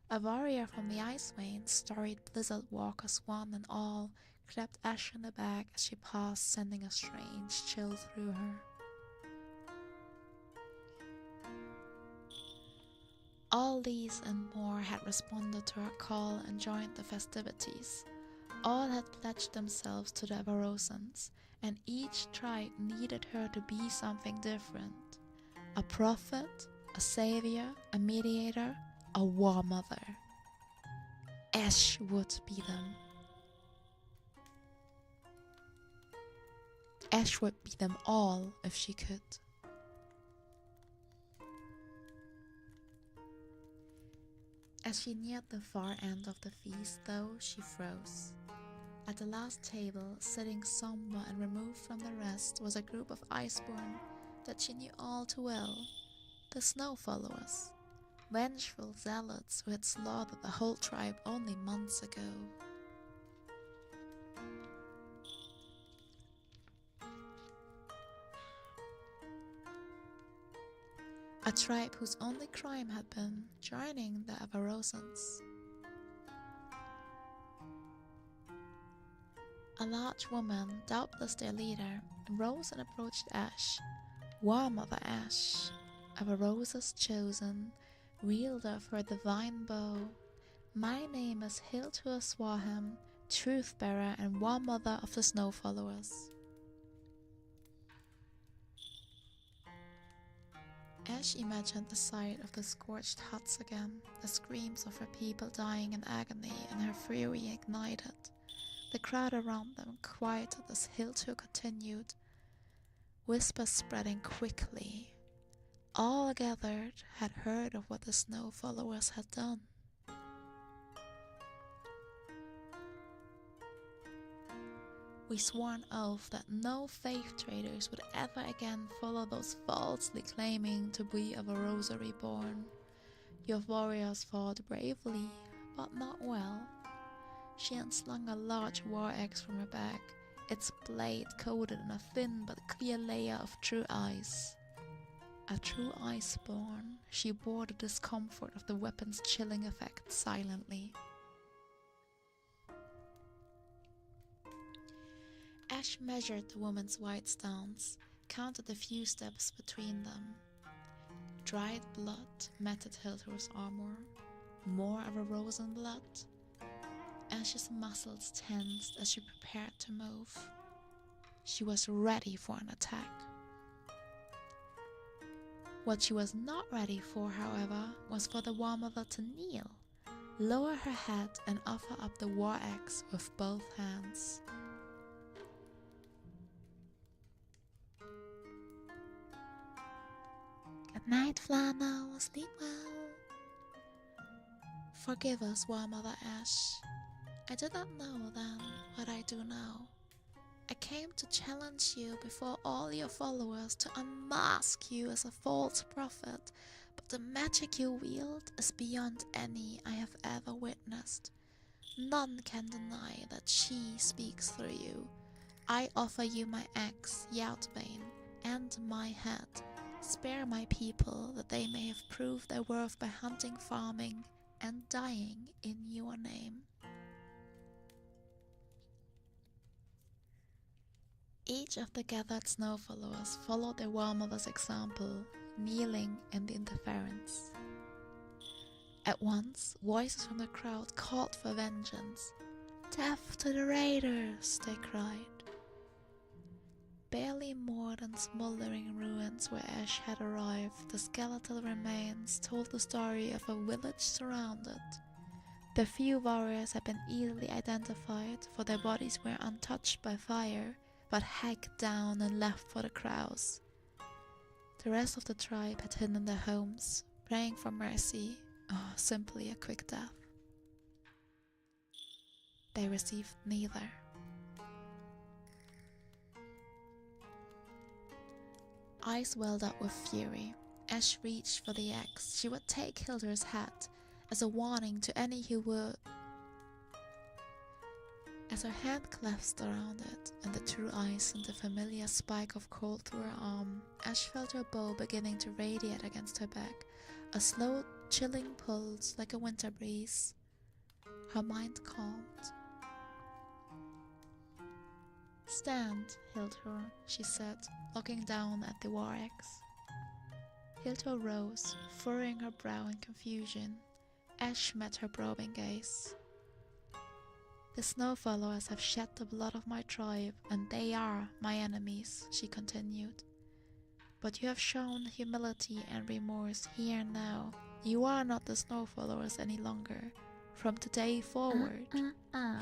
[SPEAKER 3] A warrior from the Ice Veins, storied blizzard walkers one and all, clapped Ash on the back as she passed, sending a strange chill through her. All these and more had responded to her call and joined the festivities. All had pledged themselves to the Avarosans, and each tribe needed her to be something different. A prophet, a savior, a mediator, a war mother. Ash would be them, Ash would beat them all if she could. As she neared the far end of the feast, though, she froze. At the last table, sitting somber and removed from the rest, was a group of Iceborn that she knew all too well. The Snow Followers. Vengeful zealots who had slaughtered the whole tribe only months ago. A tribe whose only crime had been joining the Avarosans. A large woman, doubtless their leader, rose and approached Ash. War Mother Ash, Avarosa's chosen, wielder of her divine bow. My name is Hiltur Swarham, Truth-bearer and War Mother of the Snow Followers. Ash imagined the sight of the scorched huts again, the screams of her people dying in agony, and her fury ignited. The crowd around them quieted as Hiltur continued, whispers spreading quickly. All gathered had heard of what the Snow Followers had done. We swore an oath that no faith traders would ever again follow those falsely claiming to be of a Rosa reborn. Your warriors fought bravely, but not well. She unslung a large war axe from her back, its blade coated in a thin but clear layer of true ice. A true iceborn, she bore the discomfort of the weapon's chilling effect silently. Ash measured the woman's wide stance, counted the few steps between them. Dried blood matted Hiltur's armor, more of a rosen blood. Ash's muscles tensed as she prepared to move. She was ready for an attack. What she was not ready for, however, was for the War Mother to kneel, lower her head and offer up the war axe with both hands. Good night, Flannel. Sleep well. Forgive us, War Mother Ash. I did not know then what I do now. I came to challenge you before all your followers to unmask you as a false prophet, but the magic you wield is beyond any I have ever witnessed. None can deny that she speaks through you. I offer you my axe, Youtbane, and my head. Spare my people that they may have proved their worth by hunting, farming, and dying in your name. Each of the gathered Snow Followers followed their War Mother's example, kneeling in the interference. At once, voices from the crowd called for vengeance. "Death to the raiders!" they cried. Barely more than smoldering ruins where Ash had arrived, the skeletal remains told the story of a village surrounded. The few warriors had been easily identified, for their bodies were untouched by fire, but hacked down and left for the crows. The rest of the tribe had hidden in their homes, praying for mercy, or simply a quick death. They received neither. Eyes welled up with fury. Ash reached for the axe. She would take Hiltur's head as a warning to any who would. As her hand clasped around it, and the true eyes sent a familiar spike of cold through her arm, Ash felt her bow beginning to radiate against her back, a slow, chilling pulse like a winter breeze. Her mind calmed. "Stand, Hiltur," she said, looking down at the war axe. Hiltur rose, furrowing her brow in confusion. Ash met her probing gaze. "The Snow Followers have shed the blood of my tribe, and they are my enemies," she continued. "But you have shown humility and remorse here and now. You are not the Snow Followers any longer. From today forward,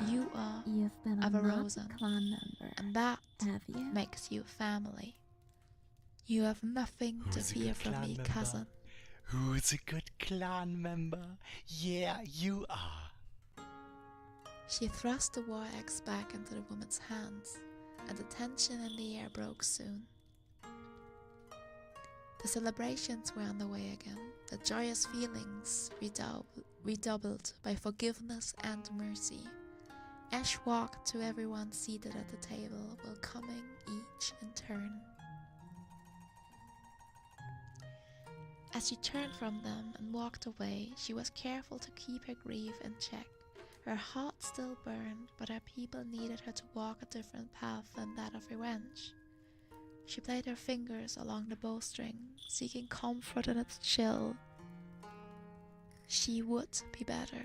[SPEAKER 3] you are
[SPEAKER 2] You've been
[SPEAKER 3] a
[SPEAKER 2] a naughty
[SPEAKER 3] Rosen,
[SPEAKER 2] clan member,
[SPEAKER 3] and that
[SPEAKER 2] have you?
[SPEAKER 3] makes you family. You have nothing to
[SPEAKER 1] Who's a
[SPEAKER 3] fear
[SPEAKER 1] good
[SPEAKER 3] from
[SPEAKER 1] clan
[SPEAKER 3] me,
[SPEAKER 1] member?
[SPEAKER 3] cousin.
[SPEAKER 1] Who's a good clan member? Yeah, you are.
[SPEAKER 3] She thrust the war axe back into the woman's hands, and the tension in the air broke soon. The celebrations were on the way again, the joyous feelings redoubled by forgiveness and mercy. Ash walked to everyone seated at the table, welcoming each in turn. As she turned from them and walked away, she was careful to keep her grief in check. Her heart still burned, but her people needed her to walk a different path than that of revenge. She played her fingers along the bowstring, seeking comfort in its chill. She would be better.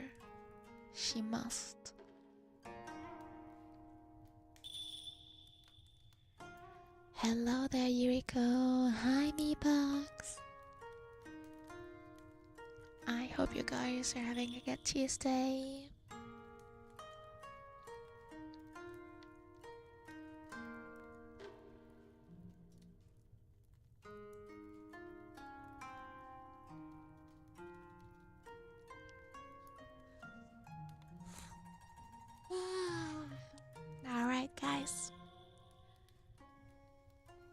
[SPEAKER 3] She must. Hello there, Yuriko. Hi, Meepox. I hope you guys are having a good Tuesday. Alright, guys.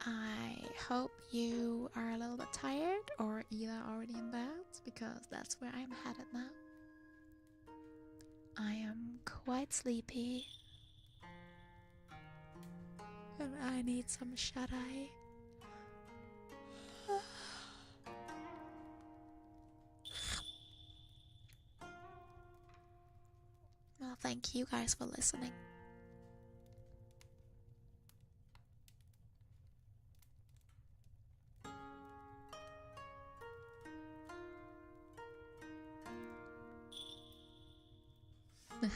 [SPEAKER 3] I hope you are a little bit tired or either already in bed, because that's where I'm headed now. I am quite sleepy and I need some shut-eye. Well, thank you guys for listening. Yeah,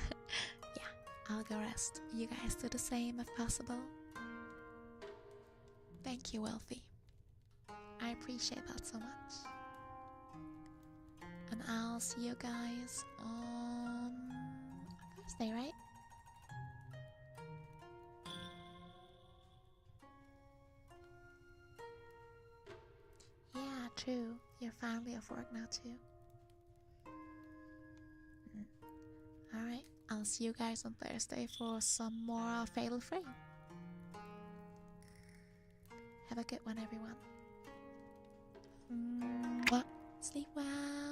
[SPEAKER 3] I'll go rest. You guys do the same if possible. Thank you, Wealthy. I appreciate that so much. And I'll see you guys on Thursday, right? Yeah, true. You're finally off work now too. Alright, I'll see you guys on Thursday for some more Fatal Frame. Have a good one, everyone. Sleep well.